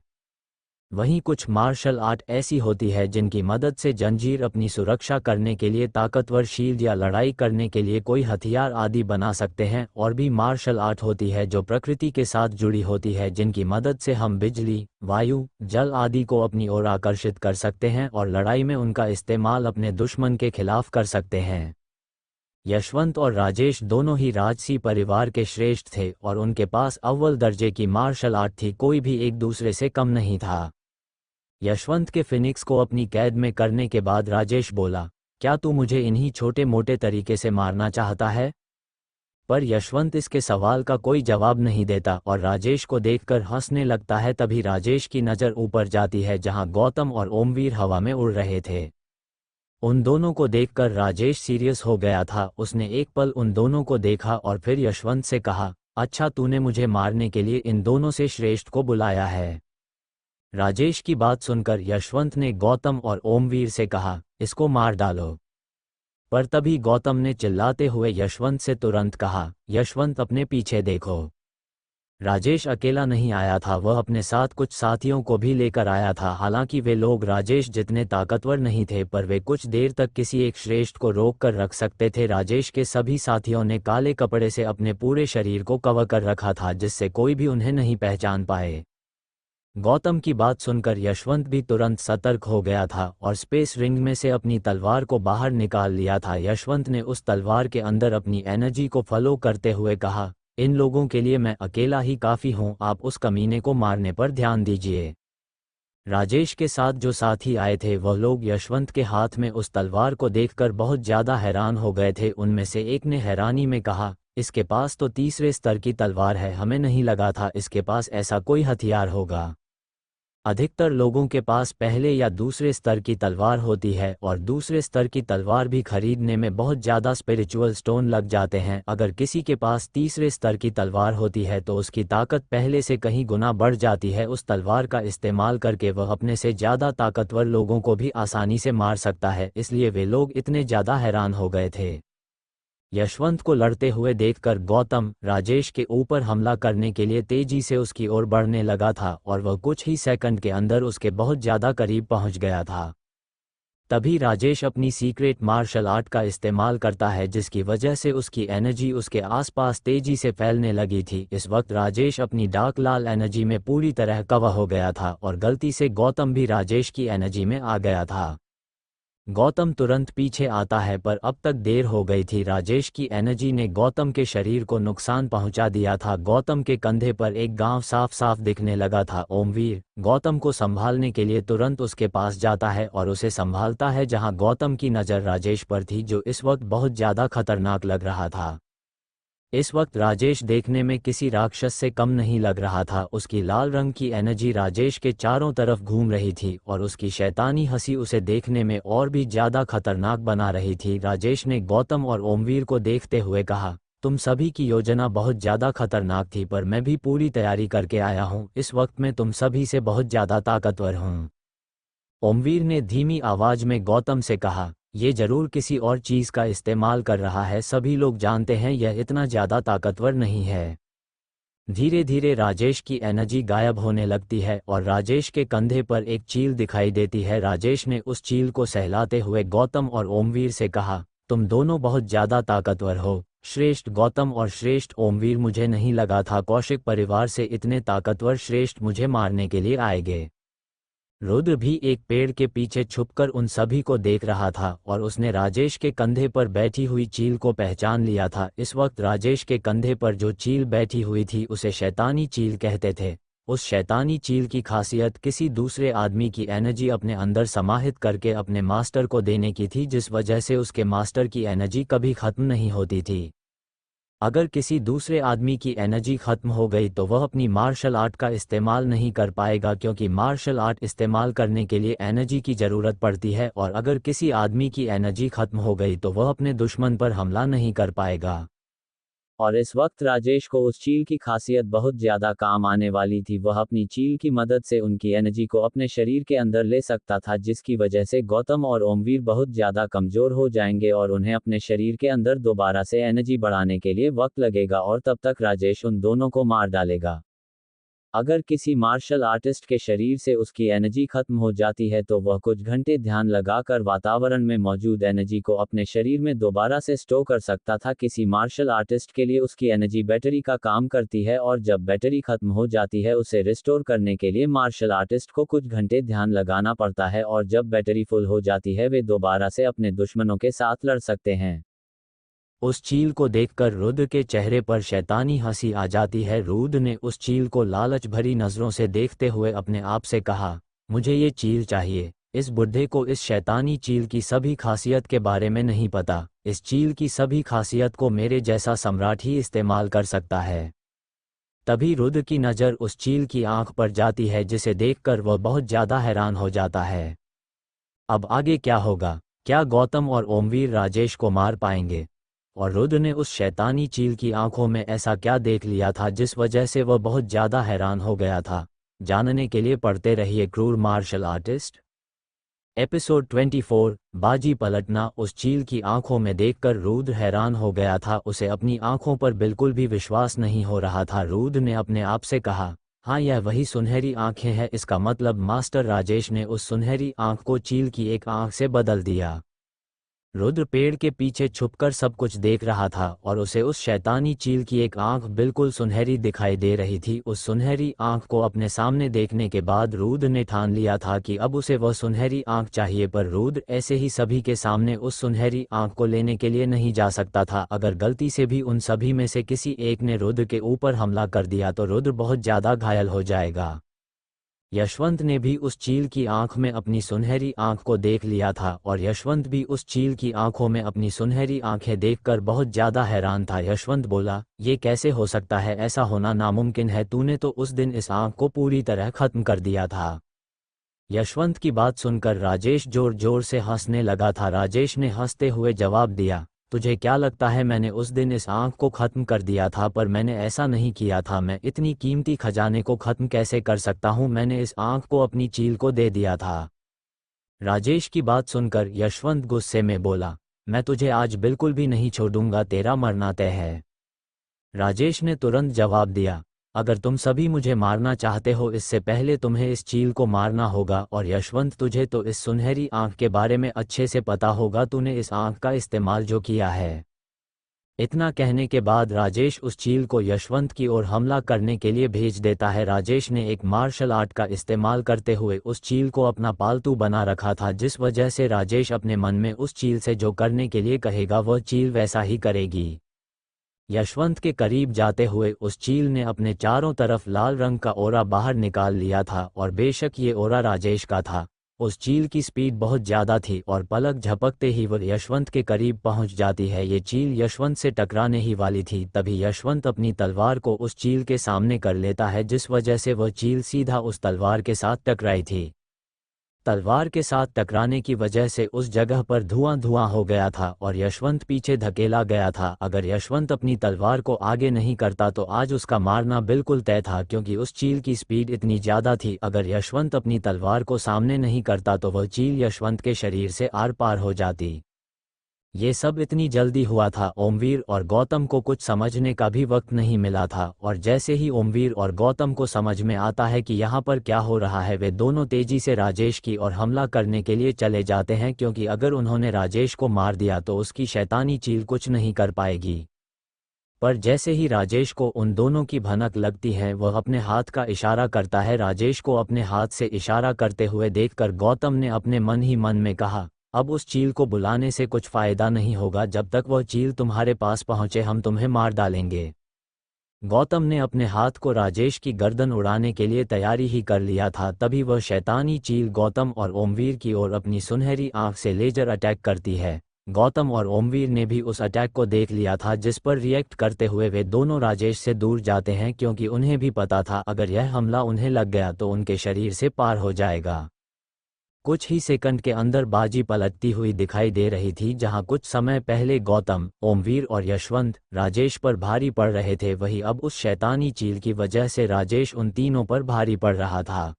वहीं कुछ मार्शल आर्ट ऐसी होती है जिनकी मदद से जंजीर अपनी सुरक्षा करने के लिए, ताकतवर शील्ड या लड़ाई करने के लिए कोई हथियार आदि बना सकते हैं। और भी मार्शल आर्ट होती है जो प्रकृति के साथ जुड़ी होती है, जिनकी मदद से हम बिजली, वायु, जल आदि को अपनी ओर आकर्षित कर सकते हैं और लड़ाई में उनका इस्तेमाल अपने दुश्मन के खिलाफ कर सकते हैं। यशवंत और राजेश दोनों ही राजसी परिवार के श्रेष्ठ थे और उनके पास अव्वल दर्जे की मार्शल आर्ट थी, कोई भी एक दूसरे से कम नहीं था। यशवंत के फिनिक्स को अपनी कैद में करने के बाद राजेश बोला, क्या तू मुझे इन्हीं छोटे मोटे तरीके से मारना चाहता है? पर यशवंत इसके सवाल का कोई जवाब नहीं देता और राजेश को देखकर हंसने लगता है। तभी राजेश की नज़र ऊपर जाती है जहां गौतम और ओमवीर हवा में उड़ रहे थे। उन दोनों को देखकर राजेश सीरियस हो गया था। उसने एक पल उन दोनों को देखा और फिर यशवंत से कहा, अच्छा तूने मुझे मारने के लिए इन दोनों से श्रेष्ठ को बुलाया है। राजेश की बात सुनकर यशवंत ने गौतम और ओमवीर से कहा, इसको मार डालो। पर तभी गौतम ने चिल्लाते हुए यशवंत से तुरंत कहा, यशवंत अपने पीछे देखो। राजेश अकेला नहीं आया था, वह अपने साथ कुछ साथियों को भी लेकर आया था। हालांकि वे लोग राजेश जितने ताकतवर नहीं थे, पर वे कुछ देर तक किसी एक श्रेष्ठ को रोक कर रख सकते थे। राजेश के सभी साथियों ने काले कपड़े से अपने पूरे शरीर को कवर कर रखा था, जिससे कोई भी उन्हें नहीं पहचान पाए। गौतम की बात सुनकर यशवंत भी तुरंत सतर्क हो गया था और स्पेस रिंग में से अपनी तलवार को बाहर निकाल लिया था। यशवंत ने उस तलवार के अंदर अपनी एनर्जी को फॉलो करते हुए कहा, इन लोगों के लिए मैं अकेला ही काफ़ी हूं, आप उस कमीने को मारने पर ध्यान दीजिए। राजेश के साथ जो साथी आए थे वह लोग यशवंत के हाथ में उस तलवार को देखकर बहुत ज़्यादा हैरान हो गए थे। उनमें से एक ने हैरानी में कहा, इसके पास तो तीसरे स्तर की तलवार है, हमें नहीं लगा था इसके पास ऐसा कोई हथियार होगा। अधिकतर लोगों के पास पहले या दूसरे स्तर की तलवार होती है और दूसरे स्तर की तलवार भी खरीदने में बहुत ज़्यादा स्पिरिचुअल स्टोन लग जाते हैं। अगर किसी के पास तीसरे स्तर की तलवार होती है तो उसकी ताकत पहले से कहीं गुना बढ़ जाती है। उस तलवार का इस्तेमाल करके वह अपने से ज़्यादा ताकतवर लोगों को भी आसानी से मार सकता है, इसलिए वे लोग इतने ज़्यादा हैरान हो गए थे। यशवंत को लड़ते हुए देखकर गौतम राजेश के ऊपर हमला करने के लिए तेजी से उसकी ओर बढ़ने लगा था और वह कुछ ही सेकंड के अंदर उसके बहुत ज़्यादा करीब पहुंच गया था। तभी राजेश अपनी सीक्रेट मार्शल आर्ट का इस्तेमाल करता है, जिसकी वजह से उसकी एनर्जी उसके आसपास तेजी से फैलने लगी थी। इस वक्त राजेश अपनी डार्क लाल एनर्जी में पूरी तरह कवर हो गया था और गलती से गौतम भी राजेश की एनर्जी में आ गया था। गौतम तुरंत पीछे आता है, पर अब तक देर हो गई थी। राजेश की एनर्जी ने गौतम के शरीर को नुकसान पहुंचा दिया था। गौतम के कंधे पर एक गांव साफ साफ दिखने लगा था। ओमवीर गौतम को संभालने के लिए तुरंत उसके पास जाता है और उसे संभालता है, जहां गौतम की नज़र राजेश पर थी, जो इस वक्त बहुत ज़्यादा खतरनाक लग रहा था। इस वक्त राजेश देखने में किसी राक्षस से कम नहीं लग रहा था। उसकी लाल रंग की एनर्जी राजेश के चारों तरफ घूम रही थी और उसकी शैतानी हंसी उसे देखने में और भी ज़्यादा खतरनाक बना रही थी। राजेश ने गौतम और ओमवीर को देखते हुए कहा, तुम सभी की योजना बहुत ज़्यादा खतरनाक थी, पर मैं भी पूरी तैयारी करके आया हूँ। इस वक्त मैं तुम सभी से बहुत ज़्यादा ताकतवर हूँ। ओमवीर ने धीमी आवाज़ में गौतम से कहा, ये जरूर किसी और चीज़ का इस्तेमाल कर रहा है, सभी लोग जानते हैं यह इतना ज़्यादा ताकतवर नहीं है। धीरे धीरे राजेश की एनर्जी गायब होने लगती है और राजेश के कंधे पर एक चील दिखाई देती है। राजेश ने उस चील को सहलाते हुए गौतम और ओमवीर से कहा, तुम दोनों बहुत ज़्यादा ताकतवर हो। श्रेष्ठ गौतम और श्रेष्ठ ओमवीर, मुझे नहीं लगा था कौशिक परिवार से इतने ताकतवर श्रेष्ठ मुझे मारने के लिए आएंगे। रुद्र भी एक पेड़ के पीछे छुपकर उन सभी को देख रहा था और उसने राजेश के कंधे पर बैठी हुई चील को पहचान लिया था। इस वक्त राजेश के कंधे पर जो चील बैठी हुई थी उसे शैतानी चील कहते थे। उस शैतानी चील की खासियत किसी दूसरे आदमी की एनर्जी अपने अंदर समाहित करके अपने मास्टर को देने की थी, जिस वजह से उसके मास्टर की एनर्जी कभी खत्म नहीं होती थी। अगर किसी दूसरे आदमी की एनर्जी खत्म हो गई तो वह अपनी मार्शल आर्ट का इस्तेमाल नहीं कर पाएगा, क्योंकि मार्शल आर्ट इस्तेमाल करने के लिए एनर्जी की ज़रूरत पड़ती है, और अगर किसी आदमी की एनर्जी खत्म हो गई तो वह अपने दुश्मन पर हमला नहीं कर पाएगा। और इस वक्त राजेश को उस चील की खासियत बहुत ज्यादा काम आने वाली थी। वह अपनी चील की मदद से उनकी एनर्जी को अपने शरीर के अंदर ले सकता था, जिसकी वजह से गौतम और ओमवीर बहुत ज्यादा कमजोर हो जाएंगे और उन्हें अपने शरीर के अंदर दोबारा से एनर्जी बढ़ाने के लिए वक्त लगेगा और तब तक राजेश उन दोनों को मार डालेगा। अगर किसी मार्शल आर्टिस्ट के शरीर से उसकी एनर्जी खत्म हो जाती है तो वह कुछ घंटे ध्यान लगाकर वातावरण में मौजूद एनर्जी को अपने शरीर में दोबारा से स्टोर कर सकता था। किसी मार्शल आर्टिस्ट के लिए उसकी एनर्जी बैटरी का काम करती है और जब बैटरी खत्म हो जाती है उसे रिस्टोर करने के लिए मार्शल आर्टिस्ट को कुछ घंटे ध्यान लगाना पड़ता है, और जब बैटरी फुल हो जाती है वे दोबारा से अपने दुश्मनों के साथ लड़ सकते हैं। उस चील को देखकर रुद्र के चेहरे पर शैतानी हंसी आ जाती है। रुद्र ने उस चील को लालच भरी नज़रों से देखते हुए अपने आप से कहा, मुझे ये चील चाहिए। इस बुड्ढे को इस शैतानी चील की सभी खासियत के बारे में नहीं पता, इस चील की सभी खासियत को मेरे जैसा सम्राट ही इस्तेमाल कर सकता है। तभी रुद्र की नज़र उस चील की आंख पर जाती है जिसे देखकर वह बहुत ज़्यादा हैरान हो जाता है। अब आगे क्या होगा? क्या गौतम और ओमवीर राजेश को मार पाएंगे? और रुद्र ने उस शैतानी चील की आंखों में ऐसा क्या देख लिया था जिस वजह से वह बहुत ज़्यादा हैरान हो गया था? जानने के लिए पढ़ते रहिए क्रूर मार्शल आर्टिस्ट। एपिसोड 24 बाजी पलटना। उस चील की आंखों में देखकर रुद्र हैरान हो गया था। उसे अपनी आंखों पर बिल्कुल भी विश्वास नहीं हो रहा था। रुद्र ने अपने आप से कहा, हाँ यह वही सुनहरी आंखें हैं। इसका मतलब मास्टर राजेश ने उस सुनहरी आंख को चील की एक आंख से बदल दिया। रुद्र पेड़ के पीछे छुपकर सब कुछ देख रहा था और उसे उस शैतानी चील की एक आंख बिल्कुल सुनहरी दिखाई दे रही थी। उस सुनहरी आंख को अपने सामने देखने के बाद रुद्र ने ठान लिया था कि अब उसे वह सुनहरी आंख चाहिए। पर रुद्र ऐसे ही सभी के सामने उस सुनहरी आंख को लेने के लिए नहीं जा सकता था। अगर गलती से भी उन सभी में से किसी एक ने रुद्र के ऊपर हमला कर दिया तो रुद्र बहुत ज़्यादा घायल हो जाएगा। यशवंत ने भी उस चील की आंख में अपनी सुनहरी आंख को देख लिया था और यशवंत भी उस चील की आंखों में अपनी सुनहरी आंखें देखकर बहुत ज़्यादा हैरान था। यशवंत बोला, ये कैसे हो सकता है? ऐसा होना नामुमकिन है। तूने तो उस दिन इस आंख को पूरी तरह खत्म कर दिया था। यशवंत की बात सुनकर राजेश जोर जोर से हंसने लगा था। राजेश ने हंसते हुए जवाब दिया, तुझे क्या लगता है मैंने उस दिन इस आंख को ख़त्म कर दिया था? पर मैंने ऐसा नहीं किया था। मैं इतनी कीमती खजाने को ख़त्म कैसे कर सकता हूँ? मैंने इस आंख को अपनी चील को दे दिया था। राजेश की बात सुनकर यशवंत गुस्से में बोला, मैं तुझे आज बिल्कुल भी नहीं छोड़ूंगा, तेरा मरना तय है। राजेश ने तुरंत जवाब दिया, अगर तुम सभी मुझे मारना चाहते हो इससे पहले तुम्हें इस चील को मारना होगा। और यशवंत तुझे तो इस सुनहरी आंख के बारे में अच्छे से पता होगा, तूने इस आंख का इस्तेमाल जो किया है। इतना कहने के बाद राजेश उस चील को यशवंत की ओर हमला करने के लिए भेज देता है। राजेश ने एक मार्शल आर्ट का इस्तेमाल करते हुए उस चील को अपना पालतू बना रखा था, जिस वजह से राजेश अपने मन में उस चील से जो करने के लिए कहेगा वह चील वैसा ही करेगी। यशवंत के करीब जाते हुए उस चील ने अपने चारों तरफ लाल रंग का ओरा बाहर निकाल लिया था और बेशक ये ओरा राजेश का था। उस चील की स्पीड बहुत ज़्यादा थी और पलक झपकते ही वह यशवंत के करीब पहुंच जाती है। ये चील यशवंत से टकराने ही वाली थी, तभी यशवंत अपनी तलवार को उस चील के सामने कर लेता है, जिस वजह से वह चील सीधा उस तलवार के साथ टकराई थी। तलवार के साथ टकराने की वजह से उस जगह पर धुआं धुआं हो गया था और यशवंत पीछे धकेला गया था। अगर यशवंत अपनी तलवार को आगे नहीं करता तो आज उसका मारना बिल्कुल तय था, क्योंकि उस चील की स्पीड इतनी ज़्यादा थी। अगर यशवंत अपनी तलवार को सामने नहीं करता तो वह चील यशवंत के शरीर से आर पार हो जाती। ये सब इतनी जल्दी हुआ था, ओमवीर और गौतम को कुछ समझने का भी वक्त नहीं मिला था। और जैसे ही ओमवीर और गौतम को समझ में आता है कि यहाँ पर क्या हो रहा है, वे दोनों तेजी से राजेश की ओर हमला करने के लिए चले जाते हैं, क्योंकि अगर उन्होंने राजेश को मार दिया तो उसकी शैतानी चील कुछ नहीं कर पाएगी। पर जैसे ही राजेश को उन दोनों की भनक लगती है, वह अपने हाथ का इशारा करता है। राजेश को अपने हाथ से इशारा करते हुए देखकर गौतम ने अपने मन ही मन में कहा, अब उस चील को बुलाने से कुछ फ़ायदा नहीं होगा, जब तक वह चील तुम्हारे पास पहुँचे हम तुम्हें मार डालेंगे। गौतम ने अपने हाथ को राजेश की गर्दन उड़ाने के लिए तैयारी ही कर लिया था, तभी वह शैतानी चील गौतम और ओमवीर की ओर अपनी सुनहरी आंख से लेजर अटैक करती है। गौतम और ओमवीर ने भी उस अटैक को देख लिया था, जिस पर रिएक्ट करते हुए वे दोनों राजेश से दूर जाते हैं, क्योंकि उन्हें भी पता था अगर यह हमला उन्हें लग गया तो उनके शरीर से पार हो जाएगा। कुछ ही सेकंड के अंदर बाजी पलटती हुई दिखाई दे रही थी। जहां कुछ समय पहले गौतम, ओमवीर और यशवंत राजेश पर भारी पड़ रहे थे, वही अब उस शैतानी चील की वजह से राजेश उन तीनों पर भारी पड़ रहा था।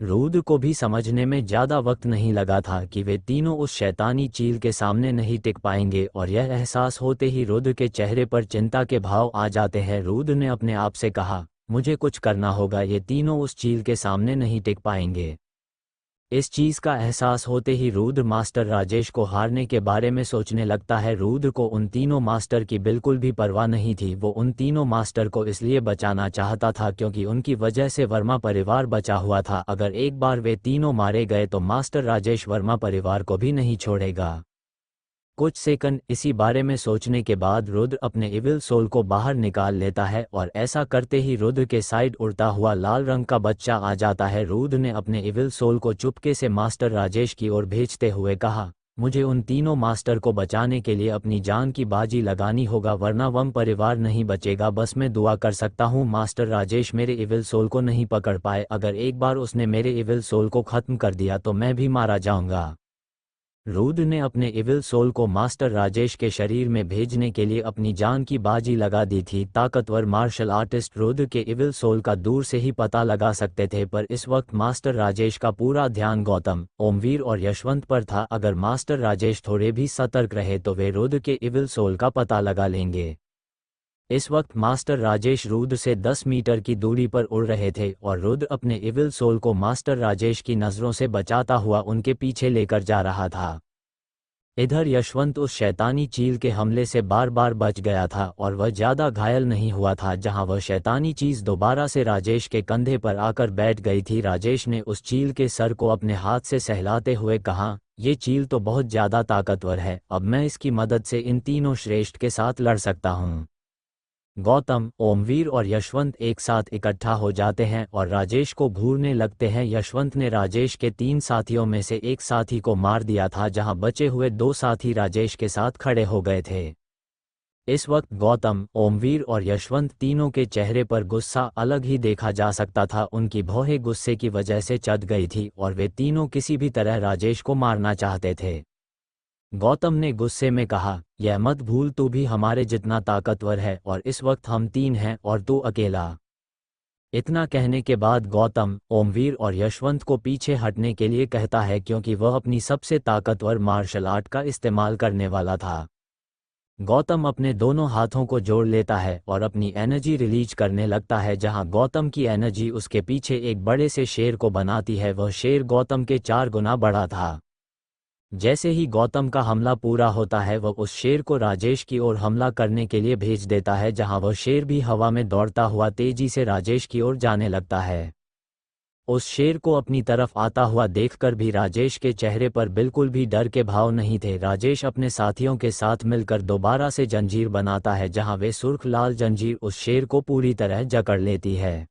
रुद्र को भी समझने में ज़्यादा वक्त नहीं लगा था कि वे तीनों उस शैतानी चील के सामने नहीं टिक पाएंगे, और यह एहसास होते ही रुद्र के चेहरे पर चिंता के भाव आ जाते हैं। रुद्र ने अपने आप से कहा, मुझे कुछ करना होगा, ये तीनों उस चील के सामने नहीं टिक पाएंगे। इस चीज़ का एहसास होते ही रुद्र मास्टर राजेश को हारने के बारे में सोचने लगता है। रुद्र को उन तीनों मास्टर की बिल्कुल भी परवाह नहीं थी। वो उन तीनों मास्टर को इसलिए बचाना चाहता था क्योंकि उनकी वजह से वर्मा परिवार बचा हुआ था। अगर एक बार वे तीनों मारे गए तो मास्टर राजेश वर्मा परिवार को भी नहीं छोड़ेगा। कुछ सेकंड इसी बारे में सोचने के बाद रुद्र अपने इविल सोल को बाहर निकाल लेता है, और ऐसा करते ही रुद्र के साइड उड़ता हुआ लाल रंग का बच्चा आ जाता है। रुद्र ने अपने इविल सोल को चुपके से मास्टर राजेश की ओर भेजते हुए कहा, मुझे उन तीनों मास्टर को बचाने के लिए अपनी जान की बाजी लगानी होगा, वरना वम परिवार नहीं बचेगा। बस मैं दुआ कर सकता हूँ मास्टर राजेश मेरे इविल सोल को नहीं पकड़ पाए। अगर एक बार उसने मेरे इविल सोल को खत्म कर दिया तो मैं भी मारा जाऊंगा। रुद्र ने अपने इविल सोल को मास्टर राजेश के शरीर में भेजने के लिए अपनी जान की बाजी लगा दी थी। ताकतवर मार्शल आर्टिस्ट रुद्र के इविल सोल का दूर से ही पता लगा सकते थे, पर इस वक्त मास्टर राजेश का पूरा ध्यान गौतम, ओमवीर और यशवंत पर था। अगर मास्टर राजेश थोड़े भी सतर्क रहे तो वे रुद्र के इविल सोल का पता लगा लेंगे। इस वक्त मास्टर राजेश रुद्र से 10 मीटर की दूरी पर उड़ रहे थे और रुद्र अपने इविल सोल को मास्टर राजेश की नज़रों से बचाता हुआ उनके पीछे लेकर जा रहा था। इधर यशवंत उस शैतानी चील के हमले से बार बार बच गया था और वह ज़्यादा घायल नहीं हुआ था। जहां वह शैतानी चीज़ दोबारा से राजेश के कंधे पर आकर बैठ गई थी, राजेश ने उस चील के सर को अपने हाथ से सहलाते हुए कहा, ये चील तो बहुत ज़्यादा ताकतवर है, अब मैं इसकी मदद से इन तीनों श्रेष्ठ के साथ लड़ सकता हूँ। गौतम, ओमवीर और यशवंत एक साथ इकट्ठा हो जाते हैं और राजेश को घूरने लगते हैं। यशवंत ने राजेश के 3 साथियों में से एक साथी को मार दिया था, जहां बचे हुए 2 साथी राजेश के साथ खड़े हो गए थे। इस वक्त गौतम, ओमवीर और यशवंत तीनों के चेहरे पर गुस्सा अलग ही देखा जा सकता था। उनकी भौहें गुस्से की वजह से चढ़ गई थी और वे तीनों किसी भी तरह राजेश को मारना चाहते थे। गौतम ने गुस्से में कहा, यह मत भूल तू भी हमारे जितना ताकतवर है और इस वक्त हम 3 हैं और तू अकेला। इतना कहने के बाद गौतम, ओमवीर और यशवंत को पीछे हटने के लिए कहता है, क्योंकि वह अपनी सबसे ताकतवर मार्शल आर्ट का इस्तेमाल करने वाला था। गौतम अपने दोनों हाथों को जोड़ लेता है और अपनी एनर्जी रिलीज करने लगता है। जहां गौतम की एनर्जी उसके पीछे एक बड़े से शेर को बनाती है। वह शेर गौतम के 4 गुना बड़ा था। जैसे ही गौतम का हमला पूरा होता है, वह उस शेर को राजेश की ओर हमला करने के लिए भेज देता है, जहां वह शेर भी हवा में दौड़ता हुआ तेजी से राजेश की ओर जाने लगता है। उस शेर को अपनी तरफ आता हुआ देखकर भी राजेश के चेहरे पर बिल्कुल भी डर के भाव नहीं थे। राजेश अपने साथियों के साथ मिलकर दोबारा से जंजीर बनाता है, जहां वे सुर्ख लाल जंजीर उस शेर को पूरी तरह जकड़ लेती है।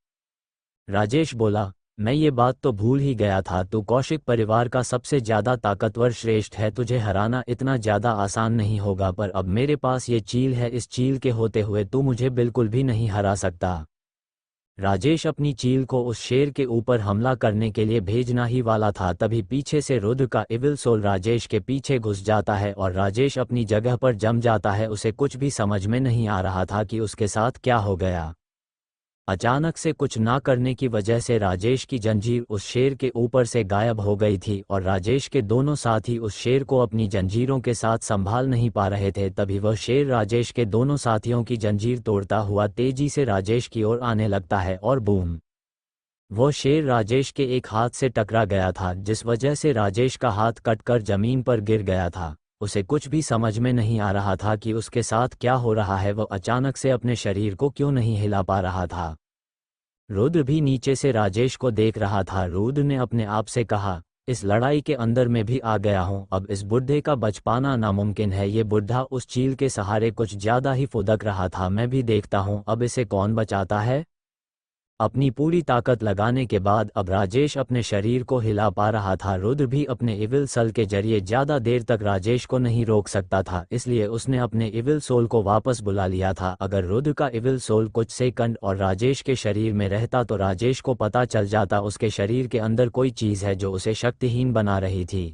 राजेश बोला, मैं ये बात तो भूल ही गया था, तू कौशिक परिवार का सबसे ज़्यादा ताकतवर श्रेष्ठ है, तुझे हराना इतना ज़्यादा आसान नहीं होगा, पर अब मेरे पास ये चील है, इस चील के होते हुए तू मुझे बिल्कुल भी नहीं हरा सकता। राजेश अपनी चील को उस शेर के ऊपर हमला करने के लिए भेजना ही वाला था, तभी पीछे से रुद्र का इविल सोल राजेश के पीछे घुस जाता है और राजेश अपनी जगह पर जम जाता है। उसे कुछ भी समझ में नहीं आ रहा था कि उसके साथ क्या हो गया। अचानक से कुछ ना करने की वजह से राजेश की जंजीर उस शेर के ऊपर से गायब हो गई थी और राजेश के दोनों साथी उस शेर को अपनी जंजीरों के साथ संभाल नहीं पा रहे थे। तभी वह शेर राजेश के दोनों साथियों की जंजीर तोड़ता हुआ तेजी से राजेश की ओर आने लगता है और बूम! वो शेर राजेश के एक हाथ से टकरा गया था, जिस वजह से राजेश का हाथ कटकर जमीन पर गिर गया था। उसे कुछ भी समझ में नहीं आ रहा था कि उसके साथ क्या हो रहा है। वह अचानक से अपने शरीर को क्यों नहीं हिला पा रहा था। रुद्र भी नीचे से राजेश को देख रहा था। रुद्र ने अपने आप से कहा, इस लड़ाई के अंदर मैं भी आ गया हूं, अब इस बुढ़े का बच पाना नामुमकिन है। ये बुढ़ा उस चील के सहारे कुछ ज्यादा ही फुदक रहा था, मैं भी देखता हूं अब इसे कौन बचाता है। अपनी पूरी ताकत लगाने के बाद अब राजेश अपने शरीर को हिला पा रहा था। रुद्र भी अपने इविल सल के जरिए ज़्यादा देर तक राजेश को नहीं रोक सकता था, इसलिए उसने अपने इविल सोल को वापस बुला लिया था। अगर रुद्र का इविल सोल कुछ सेकंड और राजेश के शरीर में रहता तो राजेश को पता चल जाता उसके शरीर के अंदर कोई चीज़ है जो उसे शक्तिहीन बना रही थी।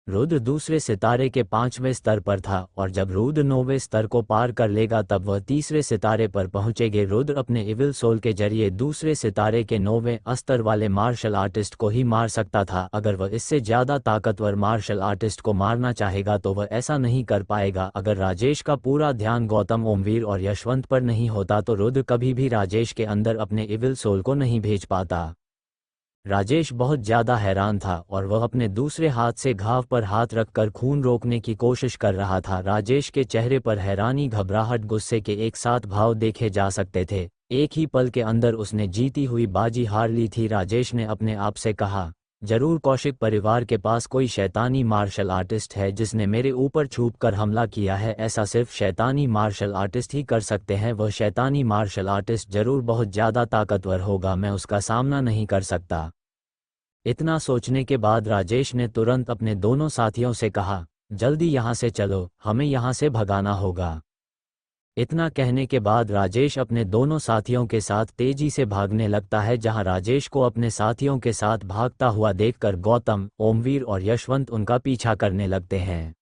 रुद्र दूसरे सितारे के 5वें स्तर पर था और जब रुद्र 9वें स्तर को पार कर लेगा तब वह तीसरे सितारे पर पहुंचेगे। रुद्र अपने इविल सोल के जरिए दूसरे सितारे के 9वें स्तर वाले मार्शल आर्टिस्ट को ही मार सकता था। अगर वह इससे ज़्यादा ताकतवर मार्शल आर्टिस्ट को मारना चाहेगा तो वह ऐसा नहीं कर पाएगा। अगर राजेश का पूरा ध्यान गौतम, ओमवीर और यशवंत पर नहीं होता तो रुद्र कभी भी राजेश के अंदर अपने इविल सोल को नहीं भेज पाता। राजेश बहुत ज़्यादा हैरान था और वह अपने दूसरे हाथ से घाव पर हाथ रखकर खून रोकने की कोशिश कर रहा था। राजेश के चेहरे पर हैरानी, घबराहट, गुस्से के एक साथ भाव देखे जा सकते थे। एक ही पल के अंदर उसने जीती हुई बाजी हार ली थी। राजेश ने अपने आप से कहा, जरूर कौशिक परिवार के पास कोई शैतानी मार्शल आर्टिस्ट है जिसने मेरे ऊपर छुप कर हमला किया है। ऐसा सिर्फ शैतानी मार्शल आर्टिस्ट ही कर सकते हैं। वह शैतानी मार्शल आर्टिस्ट जरूर बहुत ज़्यादा ताकतवर होगा, मैं उसका सामना नहीं कर सकता। इतना सोचने के बाद राजेश ने तुरंत अपने दोनों साथियों से कहा, जल्दी यहाँ से चलो, हमें यहाँ से भगाना होगा। इतना कहने के बाद राजेश अपने दोनों साथियों के साथ तेजी से भागने लगता है। जहां राजेश को अपने साथियों के साथ भागता हुआ देखकर गौतम, ओमवीर और यशवंत उनका पीछा करने लगते हैं।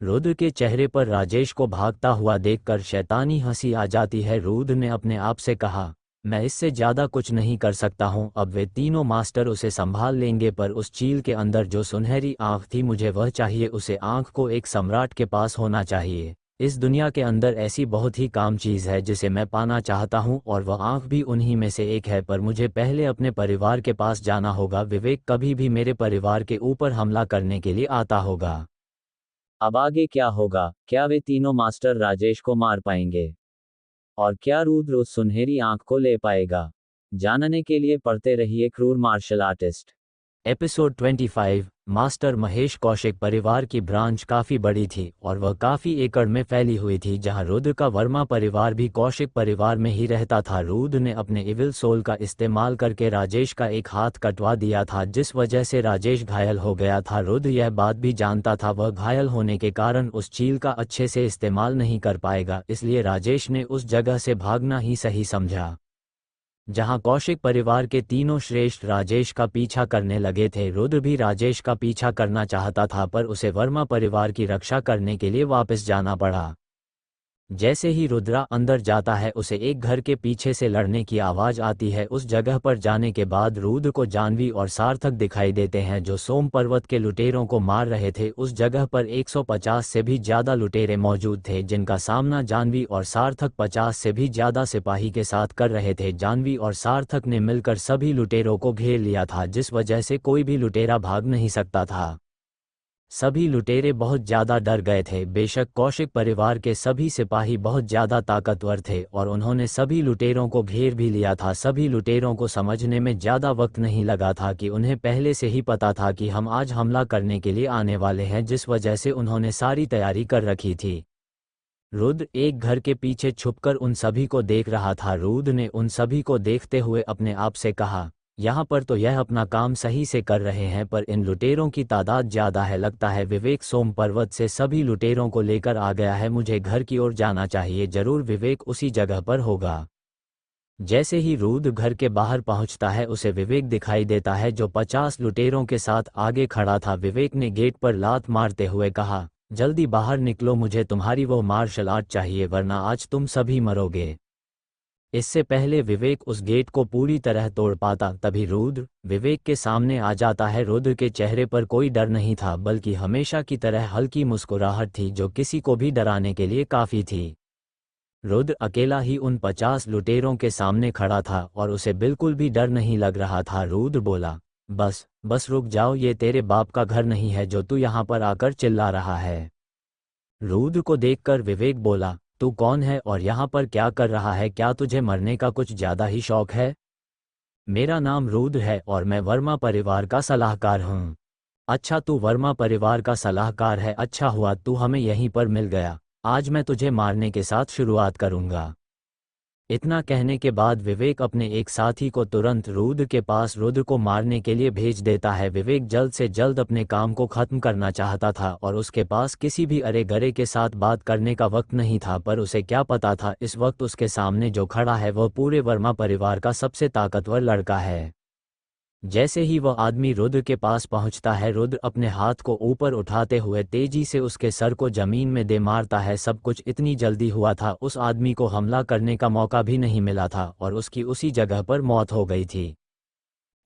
रुद्र के चेहरे पर राजेश को भागता हुआ देखकर शैतानी हंसी आ जाती है। रुद्र ने अपने आप से कहा, मैं इससे ज़्यादा कुछ नहीं कर सकता हूँ। अब वे तीनों मास्टर उसे संभाल लेंगे, पर उस चील के अंदर जो सुनहरी आँख थी, मुझे वह चाहिए। उसे आँख को एक सम्राट के पास होना चाहिए। इस दुनिया के अंदर ऐसी बहुत ही काम चीज़ है जिसे मैं पाना चाहता हूँ, और वह आँख भी उन्हीं में से एक है। पर मुझे पहले अपने परिवार के पास जाना होगा। विवेक कभी भी मेरे परिवार के ऊपर हमला करने के लिए आता होगा। अब आगे क्या होगा? क्या वे तीनों मास्टर राजेश को मार पाएंगे? और क्या रुद्र उस सुनहरी आंख को ले पाएगा? जानने के लिए पढ़ते रहिए क्रूर martial artist. Episode 25। Master Mahesh Kaushik परिवार की ब्रांच काफ़ी बड़ी थी और वह काफ़ी एकड़ में फैली हुई थी। जहां रुद्र का वर्मा परिवार भी कौशिक परिवार में ही रहता था। रुद्र ने अपने इविल सोल का इस्तेमाल करके राजेश का एक हाथ कटवा दिया था, जिस वजह से राजेश घायल हो गया था। रुद्र यह बात भी जानता था वह घायल होने के कारण उस चील का अच्छे से इस्तेमाल नहीं कर पाएगा, इसलिए राजेश ने उस जगह से भागना ही सही समझा। जहां कौशिक परिवार के तीनों श्रेष्ठ राजेश का पीछा करने लगे थे, रुद्र भी राजेश का पीछा करना चाहता था, पर उसे वर्मा परिवार की रक्षा करने के लिए वापस जाना पड़ा। जैसे ही रुद्रा अंदर जाता है, उसे एक घर के पीछे से लड़ने की आवाज़ आती है। उस जगह पर जाने के बाद रुद्र को जानवी और सार्थक दिखाई देते हैं, जो सोम पर्वत के लुटेरों को मार रहे थे। उस जगह पर 150 से भी ज़्यादा लुटेरे मौजूद थे, जिनका सामना जानवी और सार्थक 50 से भी ज़्यादा सिपाही के साथ कर रहे थे। जानवी और सार्थक ने मिलकर सभी लुटेरों को घेर लिया था, जिस वजह से कोई भी लुटेरा भाग नहीं सकता था। सभी लुटेरे बहुत ज़्यादा डर गए थे। बेशक कौशिक परिवार के सभी सिपाही बहुत ज़्यादा ताकतवर थे और उन्होंने सभी लुटेरों को घेर भी लिया था। सभी लुटेरों को समझने में ज़्यादा वक्त नहीं लगा था कि उन्हें पहले से ही पता था कि हम आज हमला करने के लिए आने वाले हैं, जिस वजह से उन्होंने सारी तैयारी कर रखी थी। रुद्र एक घर के पीछे छुपकर उन सभी को देख रहा था। रुद्र ने उन सभी को देखते हुए अपने आप से कहा, यहाँ पर तो यह अपना काम सही से कर रहे हैं, पर इन लुटेरों की तादाद ज़्यादा है। लगता है विवेक सोम पर्वत से सभी लुटेरों को लेकर आ गया है। मुझे घर की ओर जाना चाहिए, जरूर विवेक उसी जगह पर होगा। जैसे ही रुद्र घर के बाहर पहुंचता है, उसे विवेक दिखाई देता है, जो 50 लुटेरों के साथ आगे खड़ा था। विवेक ने गेट पर लात मारते हुए कहा, जल्दी बाहर निकलो, मुझे तुम्हारी वो मार्शल आर्ट चाहिए, वरना आज तुम सभी मरोगे। इससे पहले विवेक उस गेट को पूरी तरह तोड़ पाता, तभी रुद्र विवेक के सामने आ जाता है। रुद्र के चेहरे पर कोई डर नहीं था, बल्कि हमेशा की तरह हल्की मुस्कुराहट थी, जो किसी को भी डराने के लिए काफ़ी थी। रुद्र अकेला ही उन 50 लुटेरों के सामने खड़ा था और उसे बिल्कुल भी डर नहीं लग रहा था। रुद्र बोला, बस रुक जाओ, ये तेरे बाप का घर नहीं है जो तू यहाँ पर आकर चिल्ला रहा है। रुद्र को देखकर विवेक बोला, तू कौन है और यहाँ पर क्या कर रहा है? क्या तुझे मरने का कुछ ज़्यादा ही शौक है? मेरा नाम रुद्र है और मैं वर्मा परिवार का सलाहकार हूँ। अच्छा, तू वर्मा परिवार का सलाहकार है? अच्छा हुआ तू हमें यहीं पर मिल गया। आज मैं तुझे मारने के साथ शुरुआत करूँगा। इतना कहने के बाद विवेक अपने एक साथी को तुरंत रुद्र के पास रुद्र को मारने के लिए भेज देता है। विवेक जल्द से जल्द अपने काम को ख़त्म करना चाहता था और उसके पास किसी भी अरे गरे के साथ बात करने का वक्त नहीं था, पर उसे क्या पता था इस वक्त उसके सामने जो खड़ा है वह पूरे वर्मा परिवार का सबसे ताकतवर लड़का है। जैसे ही वह आदमी रुद्र के पास पहुंचता है, रुद्र अपने हाथ को ऊपर उठाते हुए तेजी से उसके सर को जमीन में दे मारता है। सब कुछ इतनी जल्दी हुआ था, उस आदमी को हमला करने का मौका भी नहीं मिला था और उसकी उसी जगह पर मौत हो गई थी।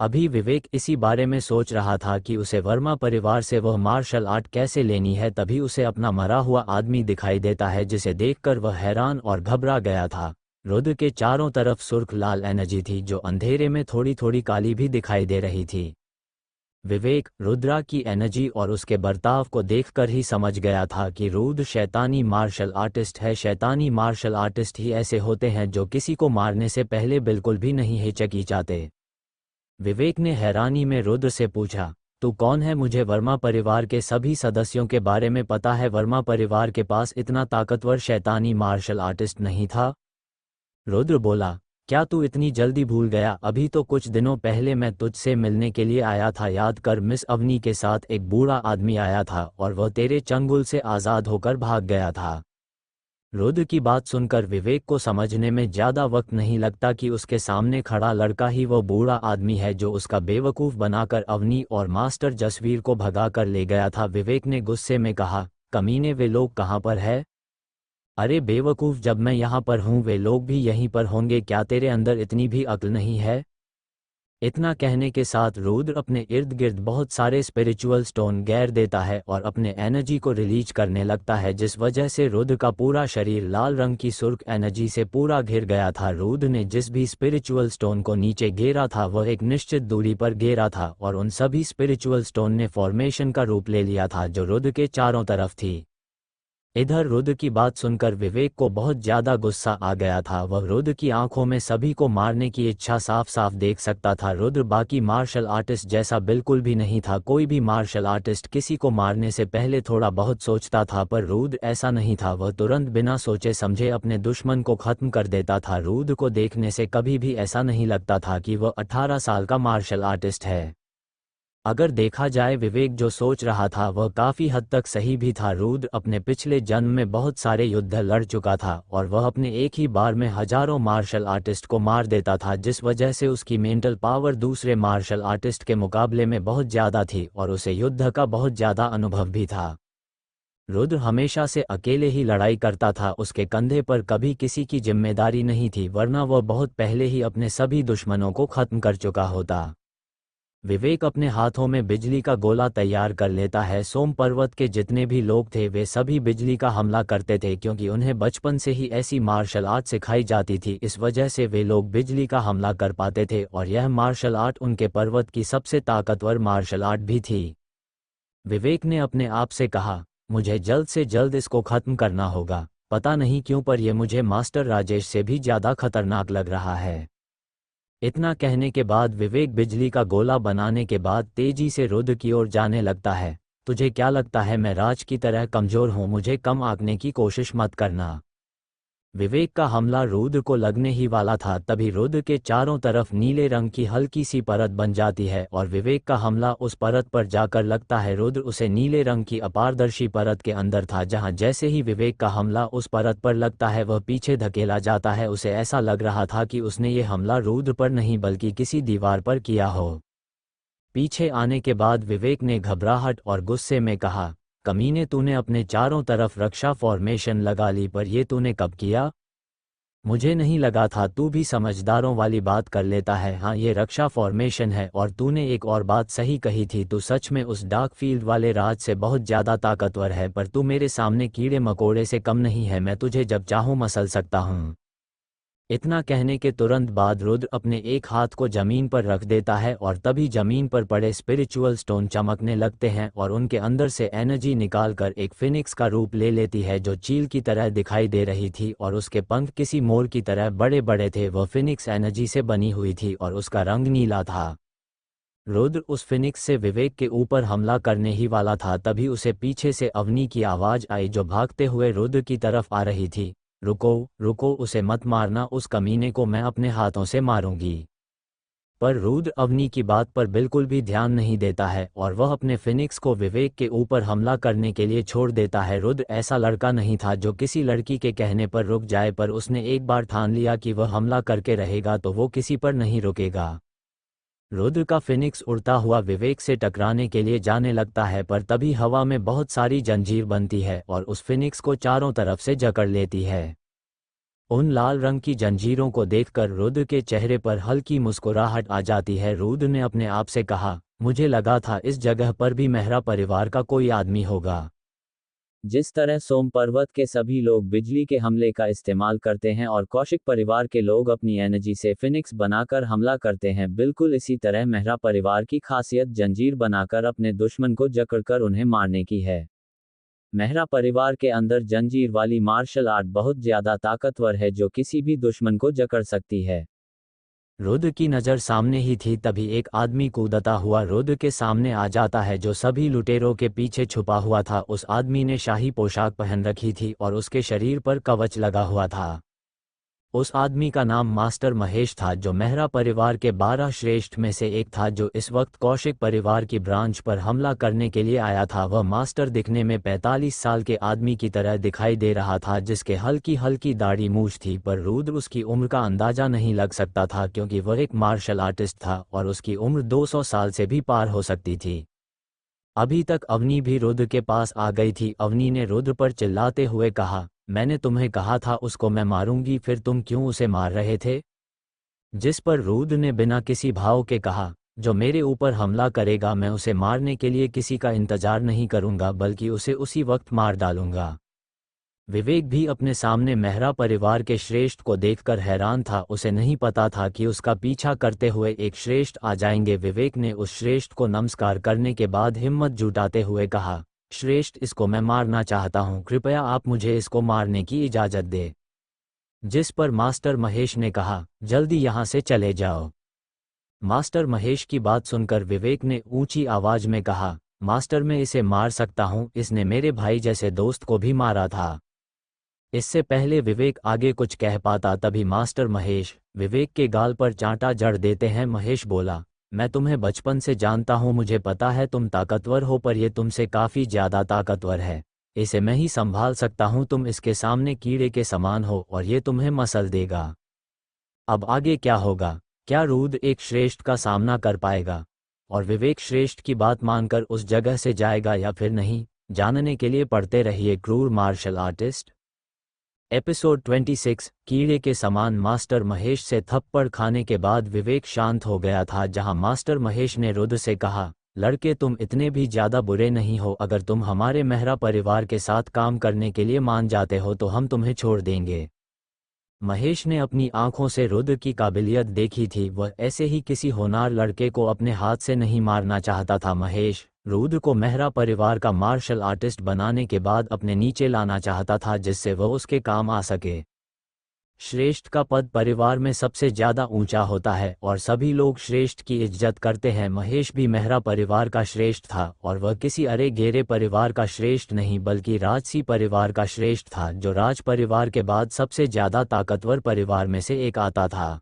अभी विवेक इसी बारे में सोच रहा था कि उसे वर्मा परिवार से वह मार्शल आर्ट कैसे लेनी है, तभी उसे अपना मरा हुआ आदमी दिखाई देता है, जिसे देखकर वह हैरान और घबरा गया था। रुद्र के चारों तरफ सुर्ख लाल एनर्जी थी, जो अंधेरे में थोड़ी थोड़ी काली भी दिखाई दे रही थी। विवेक रुद्रा की एनर्जी और उसके बर्ताव को देखकर ही समझ गया था कि रुद्र शैतानी मार्शल आर्टिस्ट है। शैतानी मार्शल आर्टिस्ट ही ऐसे होते हैं जो किसी को मारने से पहले बिल्कुल भी नहीं हिचकिचाते। विवेक ने हैरानी में रुद्र से पूछा, तू कौन है? मुझे वर्मा परिवार के सभी सदस्यों के बारे में पता है। वर्मा परिवार के पास इतना ताकतवर शैतानी मार्शल आर्टिस्ट नहीं था। रुद्र बोला, क्या तू इतनी जल्दी भूल गया? अभी तो कुछ दिनों पहले मैं तुझसे मिलने के लिए आया था। याद कर, मिस अवनी के साथ एक बूढ़ा आदमी आया था और वह तेरे चंगुल से आज़ाद होकर भाग गया था। रुद्र की बात सुनकर विवेक को समझने में ज़्यादा वक्त नहीं लगता कि उसके सामने खड़ा लड़का ही वो बूढ़ा आदमी है जो उसका बेवकूफ़ बनाकर अवनी और मास्टर जसवीर को भगा कर ले गया था। विवेक ने गुस्से में कहा, कमीने, वे लोग कहाँ पर है? अरे बेवकूफ़, जब मैं यहाँ पर हूँ वे लोग भी यहीं पर होंगे। क्या तेरे अंदर इतनी भी अक्ल नहीं है? इतना कहने के साथ रुद्र अपने इर्द गिर्द बहुत सारे स्पिरिचुअल स्टोन गैर देता है और अपने एनर्जी को रिलीज करने लगता है, जिस वजह से रुद्र का पूरा शरीर लाल रंग की सुर्ख एनर्जी से पूरा घिर गया था। रुद्र ने जिस भी स्पिरिचुअल स्टोन को नीचे घेरा था वह एक निश्चित दूरी पर घेरा था और उन सभी स्पिरिचुअल स्टोन ने फॉर्मेशन का रूप ले लिया था जो रुद्र के चारों तरफ थी। इधर रुद्र की बात सुनकर विवेक को बहुत ज्यादा गुस्सा आ गया था। वह रुद्र की आंखों में सभी को मारने की इच्छा साफ साफ देख सकता था। रुद्र बाकी मार्शल आर्टिस्ट जैसा बिल्कुल भी नहीं था। कोई भी मार्शल आर्टिस्ट किसी को मारने से पहले थोड़ा बहुत सोचता था, पर रुद्र ऐसा नहीं था। वह तुरंत बिना सोचे समझे अपने दुश्मन को खत्म कर देता था। रुद्र को देखने से कभी भी ऐसा नहीं लगता था कि वह 18 साल का मार्शल आर्टिस्ट है। अगर देखा जाए विवेक जो सोच रहा था वह काफ़ी हद तक सही भी था। रुद्र अपने पिछले जन्म में बहुत सारे युद्ध लड़ चुका था और वह अपने एक ही बार में हजारों मार्शल आर्टिस्ट को मार देता था, जिस वजह से उसकी मेंटल पावर दूसरे मार्शल आर्टिस्ट के मुकाबले में बहुत ज़्यादा थी और उसे युद्ध का बहुत ज़्यादा अनुभव भी था। रुद्र हमेशा से अकेले ही लड़ाई करता था। उसके कंधे पर कभी किसी की जिम्मेदारी नहीं थी, वरना वह बहुत पहले ही अपने सभी दुश्मनों को खत्म कर चुका होता। विवेक अपने हाथों में बिजली का गोला तैयार कर लेता है। सोम पर्वत के जितने भी लोग थे वे सभी बिजली का हमला करते थे, क्योंकि उन्हें बचपन से ही ऐसी मार्शल आर्ट सिखाई जाती थी। इस वजह से वे लोग बिजली का हमला कर पाते थे और यह मार्शल आर्ट उनके पर्वत की सबसे ताकतवर मार्शल आर्ट भी थी। विवेक ने अपने आप से कहा, मुझे जल्द से जल्द इसको खत्म करना होगा। पता नहीं क्यों पर यह मुझे मास्टर राजेश से भी ज़्यादा खतरनाक लग रहा है। इतना कहने के बाद विवेक बिजली का गोला बनाने के बाद तेजी से रुद्र की ओर जाने लगता है। तुझे क्या लगता है मैं राज की तरह कमज़ोर हूँ? मुझे कम आंकने की कोशिश मत करना। विवेक का हमला रुद्र को लगने ही वाला था, तभी रुद्र के चारों तरफ नीले रंग की हल्की सी परत बन जाती है और विवेक का हमला उस परत पर जाकर लगता है। रुद्र उसे नीले रंग की अपारदर्शी परत के अंदर था, जहां जैसे ही विवेक का हमला उस परत पर लगता है वह पीछे धकेला जाता है। उसे ऐसा लग रहा था कि उसने ये हमला रुद्र पर नहीं बल्कि किसी दीवार पर किया हो। पीछे आने के बाद विवेक ने घबराहट और गुस्से में कहा, कमीने, तूने अपने चारों तरफ रक्षा फॉर्मेशन लगा ली, पर ये तूने कब किया? मुझे नहीं लगा था तू भी समझदारों वाली बात कर लेता है। हाँ, ये रक्षा फॉर्मेशन है और तूने एक और बात सही कही थी, तू सच में उस डार्क फील्ड वाले राज से बहुत ज़्यादा ताकतवर है, पर तू मेरे सामने कीड़े मकोड़े से कम नहीं है। मैं तुझे जब चाहूँ मसल सकता हूँ। इतना कहने के तुरंत बाद रुद्र अपने एक हाथ को जमीन पर रख देता है और तभी जमीन पर पड़े स्पिरिचुअल स्टोन चमकने लगते हैं और उनके अंदर से एनर्जी निकालकर एक फिनिक्स का रूप ले लेती है जो चील की तरह दिखाई दे रही थी और उसके पंख किसी मोर की तरह बड़े बड़े थे। वह फिनिक्स एनर्जी से बनी हुई थी और उसका रंग नीला था। रुद्र उस फिनिक्स से विवेक के ऊपर हमला करने ही वाला था, तभी उसे पीछे से अवनी की आवाज़ आई जो भागते हुए रुद्र की तरफ आ रही थी। रुको रुको, उसे मत मारना, उस कमीने को मैं अपने हाथों से मारूंगी। पर रुद्र अवनी की बात पर बिल्कुल भी ध्यान नहीं देता है और वह अपने फिनिक्स को विवेक के ऊपर हमला करने के लिए छोड़ देता है। रुद्र ऐसा लड़का नहीं था जो किसी लड़की के कहने पर रुक जाए, पर उसने एक बार ठान लिया कि वह हमला करके रहेगा तो वो किसी पर नहीं रुकेगा। रुद्र का फिनिक्स उड़ता हुआ विवेक से टकराने के लिए जाने लगता है, पर तभी हवा में बहुत सारी जंजीर बनती है और उस फिनिक्स को चारों तरफ से जकड़ लेती है। उन लाल रंग की जंजीरों को देखकर रुद्र के चेहरे पर हल्की मुस्कुराहट आ जाती है। रुद्र ने अपने आप से कहा, मुझे लगा था इस जगह पर भी मेहरा परिवार का कोई आदमी होगा। जिस तरह सोम पर्वत के सभी लोग बिजली के हमले का इस्तेमाल करते हैं और कौशिक परिवार के लोग अपनी एनर्जी से फिनिक्स बनाकर हमला करते हैं, बिल्कुल इसी तरह मेहरा परिवार की खासियत जंजीर बनाकर अपने दुश्मन को जकड़कर उन्हें मारने की है। मेहरा परिवार के अंदर जंजीर वाली मार्शल आर्ट बहुत ज्यादा ताकतवर है जो किसी भी दुश्मन को जकड़ सकती है। रुद्र की नज़र सामने ही थी, तभी एक आदमी कूदता हुआ रुद्र के सामने आ जाता है जो सभी लुटेरों के पीछे छुपा हुआ था। उस आदमी ने शाही पोशाक पहन रखी थी और उसके शरीर पर कवच लगा हुआ था। उस आदमी का नाम मास्टर महेश था, जो मेहरा परिवार के 12 श्रेष्ठ में से एक था, जो इस वक्त कौशिक परिवार की ब्रांच पर हमला करने के लिए आया था। वह मास्टर दिखने में 45 साल के आदमी की तरह दिखाई दे रहा था, जिसके हल्की हल्की दाढ़ी मूछ थी, पर रुद्र उसकी उम्र का अंदाजा नहीं लग सकता था, क्योंकि वह एक मार्शल आर्टिस्ट था और उसकी उम्र 200 साल से भी पार हो सकती थी। अभी तक अवनी भी रुद्र के पास आ गई थी। अवनी ने रुद्र पर चिल्लाते हुए कहा, मैंने तुम्हें कहा था उसको मैं मारूंगी, फिर तुम क्यों उसे मार रहे थे? जिस पर रुद्र ने बिना किसी भाव के कहा, जो मेरे ऊपर हमला करेगा मैं उसे मारने के लिए किसी का इंतजार नहीं करूंगा, बल्कि उसे उसी वक्त मार डालूंगा। विवेक भी अपने सामने मेहरा परिवार के श्रेष्ठ को देखकर हैरान था। उसे नहीं पता था कि उसका पीछा करते हुए एक श्रेष्ठ आ जाएंगे। विवेक ने उस श्रेष्ठ को नमस्कार करने के बाद हिम्मत जुटाते हुए कहा, श्रेष्ठ, इसको मैं मारना चाहता हूं, कृपया आप मुझे इसको मारने की इजाजत दे। जिस पर मास्टर महेश ने कहा, जल्दी यहां से चले जाओ। मास्टर महेश की बात सुनकर विवेक ने ऊंची आवाज में कहा, मास्टर, मैं इसे मार सकता हूं, इसने मेरे भाई जैसे दोस्त को भी मारा था। इससे पहले विवेक आगे कुछ कह पाता, तभी मास्टर महेश विवेक के गाल पर चांटा जड़ देते हैं। महेश बोला, मैं तुम्हें बचपन से जानता हूं, मुझे पता है तुम ताकतवर हो, पर यह तुमसे काफी ज्यादा ताकतवर है। इसे मैं ही संभाल सकता हूं, तुम इसके सामने कीड़े के समान हो और ये तुम्हें मसल देगा। अब आगे क्या होगा? क्या रुद्र एक श्रेष्ठ का सामना कर पाएगा और विवेक श्रेष्ठ की बात मानकर उस जगह से जाएगा या फिर नहीं? जानने के लिए पढ़ते रहिए क्रूर मार्शल आर्टिस्ट। एपिसोड 26। कीड़े के समान। मास्टर महेश से थप्पड़ खाने के बाद विवेक शांत हो गया था, जहां मास्टर महेश ने रुद्र से कहा, लड़के, तुम इतने भी ज्यादा बुरे नहीं हो। अगर तुम हमारे मेहरा परिवार के साथ काम करने के लिए मान जाते हो तो हम तुम्हें छोड़ देंगे। महेश ने अपनी आंखों से रुद्र की काबिलियत देखी थी। वह ऐसे ही किसी होनहार लड़के को अपने हाथ से नहीं मारना चाहता था। महेश रुद्र को मेहरा परिवार का मार्शल आर्टिस्ट बनाने के बाद अपने नीचे लाना चाहता था, जिससे वह उसके काम आ सके। श्रेष्ठ का पद परिवार में सबसे ज्यादा ऊंचा होता है और सभी लोग श्रेष्ठ की इज्जत करते हैं। महेश भी मेहरा परिवार का श्रेष्ठ था, और वह किसी अरे गेरे परिवार का श्रेष्ठ नहीं, बल्कि राजसी परिवार का श्रेष्ठ था, जो राज परिवार के बाद सबसे ज्यादा ताकतवर परिवार में से एक आता था।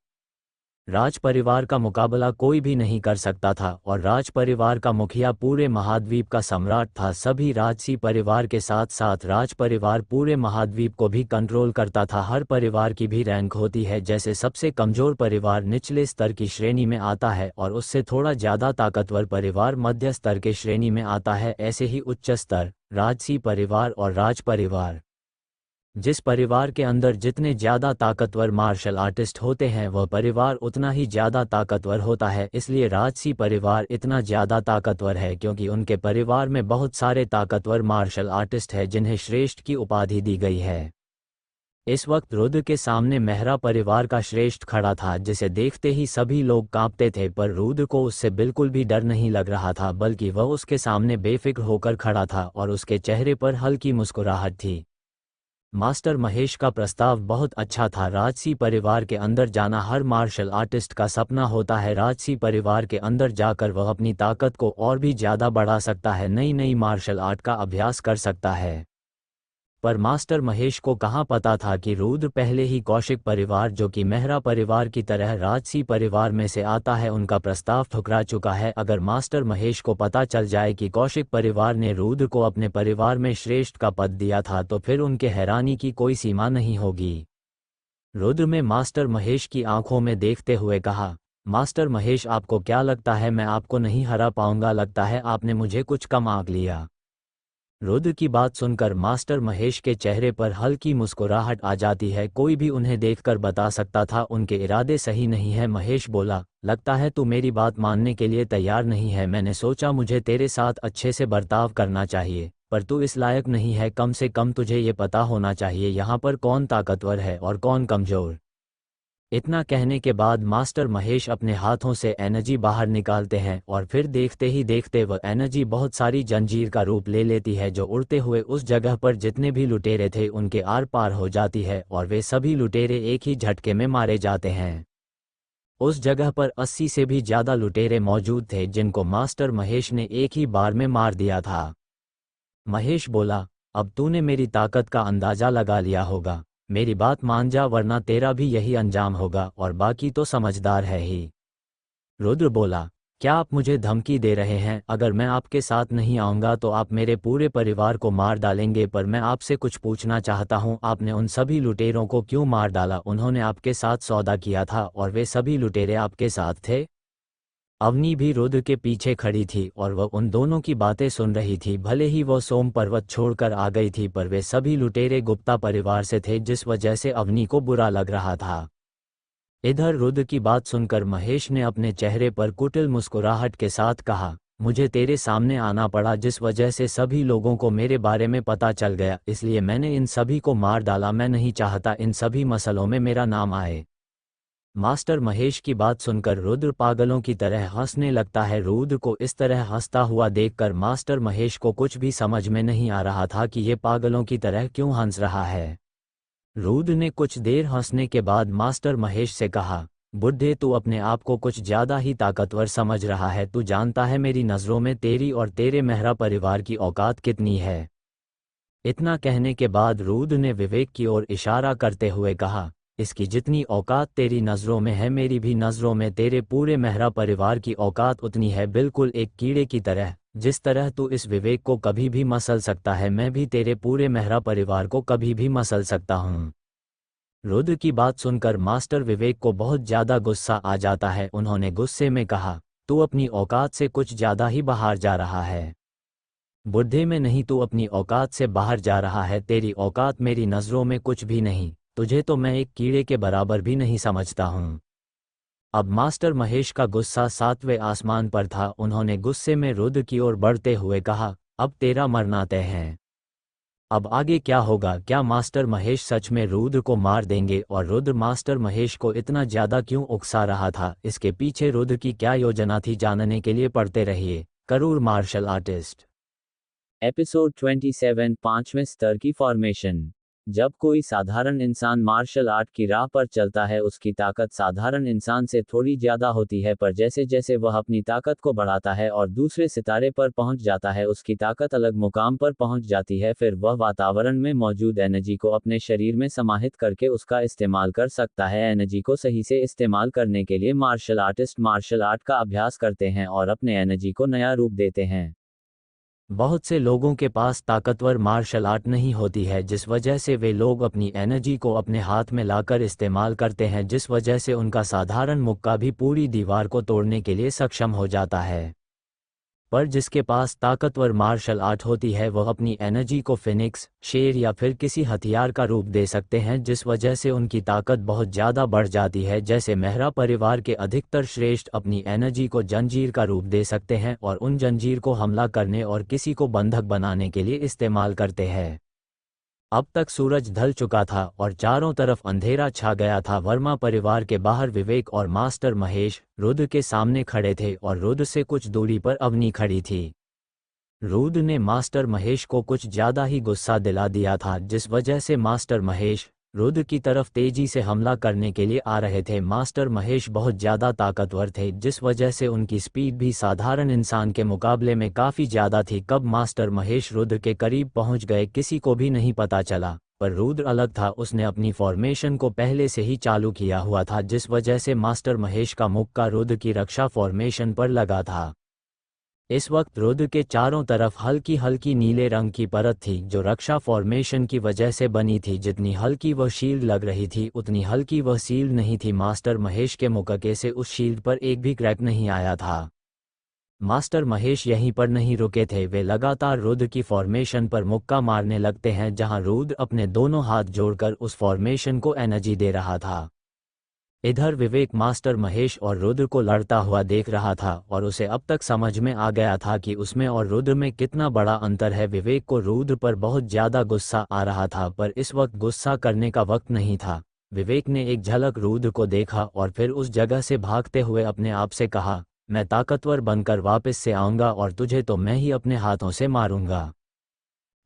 राज परिवार का मुकाबला कोई भी नहीं कर सकता था, और राज परिवार का मुखिया पूरे महाद्वीप का सम्राट था। सभी राजसी परिवार के साथ साथ राज परिवार पूरे महाद्वीप को भी कंट्रोल करता था। हर परिवार की भी रैंक होती है, जैसे सबसे कमजोर परिवार निचले स्तर की श्रेणी में आता है और उससे थोड़ा ज्यादा ताकतवर परिवार मध्य स्तर के श्रेणी में आता है, ऐसे ही उच्च स्तर, राजसी परिवार और राज परिवार। जिस परिवार के अंदर जितने ज्यादा ताकतवर मार्शल आर्टिस्ट होते हैं, वह परिवार उतना ही ज्यादा ताकतवर होता है। इसलिए राजसी परिवार इतना ज्यादा ताकतवर है क्योंकि उनके परिवार में बहुत सारे ताकतवर मार्शल आर्टिस्ट हैं, जिन्हें श्रेष्ठ की उपाधि दी गई है। इस वक्त रुद्र के सामने मेहरा परिवार का श्रेष्ठ खड़ा था, जिसे देखते ही सभी लोग कांपते थे, पर रुद्र को उससे बिल्कुल भी डर नहीं लग रहा था, बल्कि वह उसके सामने बेफिक्र होकर खड़ा था और उसके चेहरे पर हल्की मुस्कुराहट थी। मास्टर महेश का प्रस्ताव बहुत अच्छा था। राजसी परिवार के अंदर जाना हर मार्शल आर्टिस्ट का सपना होता है। राजसी परिवार के अंदर जाकर वह अपनी ताकत को और भी ज्यादा बढ़ा सकता है, नई नई मार्शल आर्ट का अभ्यास कर सकता है। पर मास्टर महेश को कहाँ पता था कि रुद्र पहले ही कौशिक परिवार, जो कि मेहरा परिवार की तरह राजसी परिवार में से आता है, उनका प्रस्ताव ठुकरा चुका है। अगर मास्टर महेश को पता चल जाए कि कौशिक परिवार ने रुद्र को अपने परिवार में श्रेष्ठ का पद दिया था, तो फिर उनके हैरानी की कोई सीमा नहीं होगी। रुद्र में मास्टर महेश की आंखों में देखते हुए कहा, मास्टर महेश, आपको क्या लगता है मैं आपको नहीं हरा पाऊंगा? लगता है आपने मुझे कुछ कम आंक लिया। रुद्र की बात सुनकर मास्टर महेश के चेहरे पर हल्की मुस्कुराहट आ जाती है। कोई भी उन्हें देखकर बता सकता था उनके इरादे सही नहीं है। महेश बोला, लगता है तू मेरी बात मानने के लिए तैयार नहीं है। मैंने सोचा मुझे तेरे साथ अच्छे से बर्ताव करना चाहिए, पर तू इस लायक नहीं है। कम से कम तुझे ये पता होना चाहिए यहाँ पर कौन ताकतवर है और कौन कमजोर। इतना कहने के बाद मास्टर महेश अपने हाथों से एनर्जी बाहर निकालते हैं और फिर देखते ही देखते वह एनर्जी बहुत सारी जंजीर का रूप ले लेती है, जो उड़ते हुए उस जगह पर जितने भी लुटेरे थे उनके आर पार हो जाती है और वे सभी लुटेरे एक ही झटके में मारे जाते हैं। उस जगह पर 80 से भी ज्यादा लुटेरे मौजूद थे, जिनको मास्टर महेश ने एक ही बार में मार दिया था। महेश बोला, अब तूने मेरी ताकत का अंदाजा लगा लिया होगा। मेरी बात मान जा वरना तेरा भी यही अंजाम होगा, और बाकी तो समझदार है ही। रुद्र बोला, क्या आप मुझे धमकी दे रहे हैं? अगर मैं आपके साथ नहीं आऊँगा तो आप मेरे पूरे परिवार को मार डालेंगे। पर मैं आपसे कुछ पूछना चाहता हूँ, आपने उन सभी लुटेरों को क्यों मार डाला? उन्होंने आपके साथ सौदा किया था और वे सभी लुटेरे आपके साथ थे। अवनी भी रुद्र के पीछे खड़ी थी और वह उन दोनों की बातें सुन रही थी। भले ही वह सोम पर्वत छोड़कर आ गई थी, पर वे सभी लुटेरे गुप्ता परिवार से थे, जिस वजह से अवनी को बुरा लग रहा था। इधर रुद्र की बात सुनकर महेश ने अपने चेहरे पर कुटिल मुस्कुराहट के साथ कहा, मुझे तेरे सामने आना पड़ा, जिस वजह से सभी लोगों को मेरे बारे में पता चल गया, इसलिए मैंने इन सभी को मार डाला। मैं नहीं चाहता इन सभी मसलों में मेरा नाम आए। मास्टर महेश की बात सुनकर रुद्र पागलों की तरह हंसने लगता है। रुद्र को इस तरह हंसता हुआ देखकर मास्टर महेश को कुछ भी समझ में नहीं आ रहा था कि ये पागलों की तरह क्यों हंस रहा है। रुद्र ने कुछ देर हंसने के बाद मास्टर महेश से कहा, बुड्ढे, तू अपने आप को कुछ ज्यादा ही ताकतवर समझ रहा है। तू जानता है मेरी नज़रों में तेरी और तेरे मेहरा परिवार की औकात कितनी है? इतना कहने के बाद रुद्र ने विवेक की ओर इशारा करते हुए कहा, इसकी जितनी औकात तेरी नज़रों में है, मेरी भी नज़रों में तेरे पूरे मेहरा परिवार की औकात उतनी है, बिल्कुल एक कीड़े की तरह। जिस तरह तू इस विवेक को कभी भी मसल सकता है, मैं भी तेरे पूरे मेहरा परिवार को कभी भी मसल सकता हूँ। रुद्र की बात सुनकर मास्टर विवेक को बहुत ज़्यादा गुस्सा आ जाता है। उन्होंने गुस्से में कहा, तू अपनी औकात से कुछ ज़्यादा ही बाहर जा रहा है। बुढ़े में नहीं, तू अपनी औकात से बाहर जा रहा है। तेरी औकात मेरी नज़रों में कुछ भी नहीं, तुझे तो मैं एक कीड़े के बराबर भी नहीं समझता हूँ। अब मास्टर महेश का गुस्सा 7वें आसमान पर था। उन्होंने गुस्से में रुद्र की ओर बढ़ते हुए कहा, अब तेरा मरना तय है। अब आगे क्या होगा? क्या मास्टर महेश सच में रुद्र को मार देंगे? और रुद्र मास्टर महेश को इतना ज्यादा क्यों उकसा रहा था? इसके पीछे रुद्र की क्या योजना थी? जानने के लिए पढ़ते रहिए करूर मार्शल आर्टिस्ट। एपिसोड 27 5वें स्तर की फॉर्मेशन। जब कोई साधारण इंसान मार्शल आर्ट की राह पर चलता है, उसकी ताकत साधारण इंसान से थोड़ी ज्यादा होती है, पर जैसे जैसे वह अपनी ताकत को बढ़ाता है और दूसरे सितारे पर पहुंच जाता है, उसकी ताकत अलग मुकाम पर पहुंच जाती है। फिर वह वातावरण में मौजूद एनर्जी को अपने शरीर में समाहित करके उसका इस्तेमाल कर सकता है। एनर्जी को सही से इस्तेमाल करने के लिए मार्शल आर्टिस्ट मार्शल आर्ट का अभ्यास करते हैं और अपने एनर्जी को नया रूप देते हैं। बहुत से लोगों के पास ताकतवर मार्शल आर्ट नहीं होती है, जिस वजह से वे लोग अपनी एनर्जी को अपने हाथ में लाकर इस्तेमाल करते हैं, जिस वजह से उनका साधारण मुक्का भी पूरी दीवार को तोड़ने के लिए सक्षम हो जाता है। पर जिसके पास ताकतवर मार्शल आर्ट होती है, वह अपनी एनर्जी को फिनिक्स, शेर या फिर किसी हथियार का रूप दे सकते हैं, जिस वजह से उनकी ताकत बहुत ज़्यादा बढ़ जाती है। जैसे मेहरा परिवार के अधिकतर श्रेष्ठ अपनी एनर्जी को जंजीर का रूप दे सकते हैं और उन जंजीर को हमला करने और किसी को बंधक बनाने के लिए इस्तेमाल करते हैं। अब तक सूरज ढल चुका था और चारों तरफ अंधेरा छा गया था। वर्मा परिवार के बाहर विवेक और मास्टर महेश रुद्र के सामने खड़े थे और रुद्र से कुछ दूरी पर अवनी खड़ी थी। रुद्र ने मास्टर महेश को कुछ ज्यादा ही गुस्सा दिला दिया था, जिस वजह से मास्टर महेश रुद्र की तरफ तेजी से हमला करने के लिए आ रहे थे। मास्टर महेश बहुत ज़्यादा ताकतवर थे, जिस वजह से उनकी स्पीड भी साधारण इंसान के मुकाबले में काफ़ी ज़्यादा थी। कब मास्टर महेश रुद्र के करीब पहुंच गए, किसी को भी नहीं पता चला। पर रुद्र अलग था, उसने अपनी फॉर्मेशन को पहले से ही चालू किया हुआ था, जिस वजह से मास्टर महेश का मुक्का रुद्र की रक्षा फॉर्मेशन पर लगा था। इस वक्त रुद्र के चारों तरफ हल्की हल्की नीले रंग की परत थी, जो रक्षा फॉर्मेशन की वजह से बनी थी। जितनी हल्की वह शील्ड लग रही थी, उतनी हल्की वह शील्ड नहीं थी। मास्टर महेश के मुक्के से उस शील्ड पर एक भी क्रैक नहीं आया था। मास्टर महेश यहीं पर नहीं रुके थे, वे लगातार रुद्र की फॉर्मेशन पर मुक्का मारने लगते हैं, जहां रुद्र अपने दोनों हाथ जोड़कर उस फॉर्मेशन को एनर्जी दे रहा था। इधर विवेक मास्टर महेश और रुद्र को लड़ता हुआ देख रहा था और उसे अब तक समझ में आ गया था कि उसमें और रुद्र में कितना बड़ा अंतर है। विवेक को रुद्र पर बहुत ज़्यादा गुस्सा आ रहा था, पर इस वक्त गुस्सा करने का वक्त नहीं था। विवेक ने एक झलक रुद्र को देखा और फिर उस जगह से भागते हुए अपने आप से कहा, मैं ताकतवर बनकर वापस से आऊँगा और तुझे तो मैं ही अपने हाथों से मारूंगा।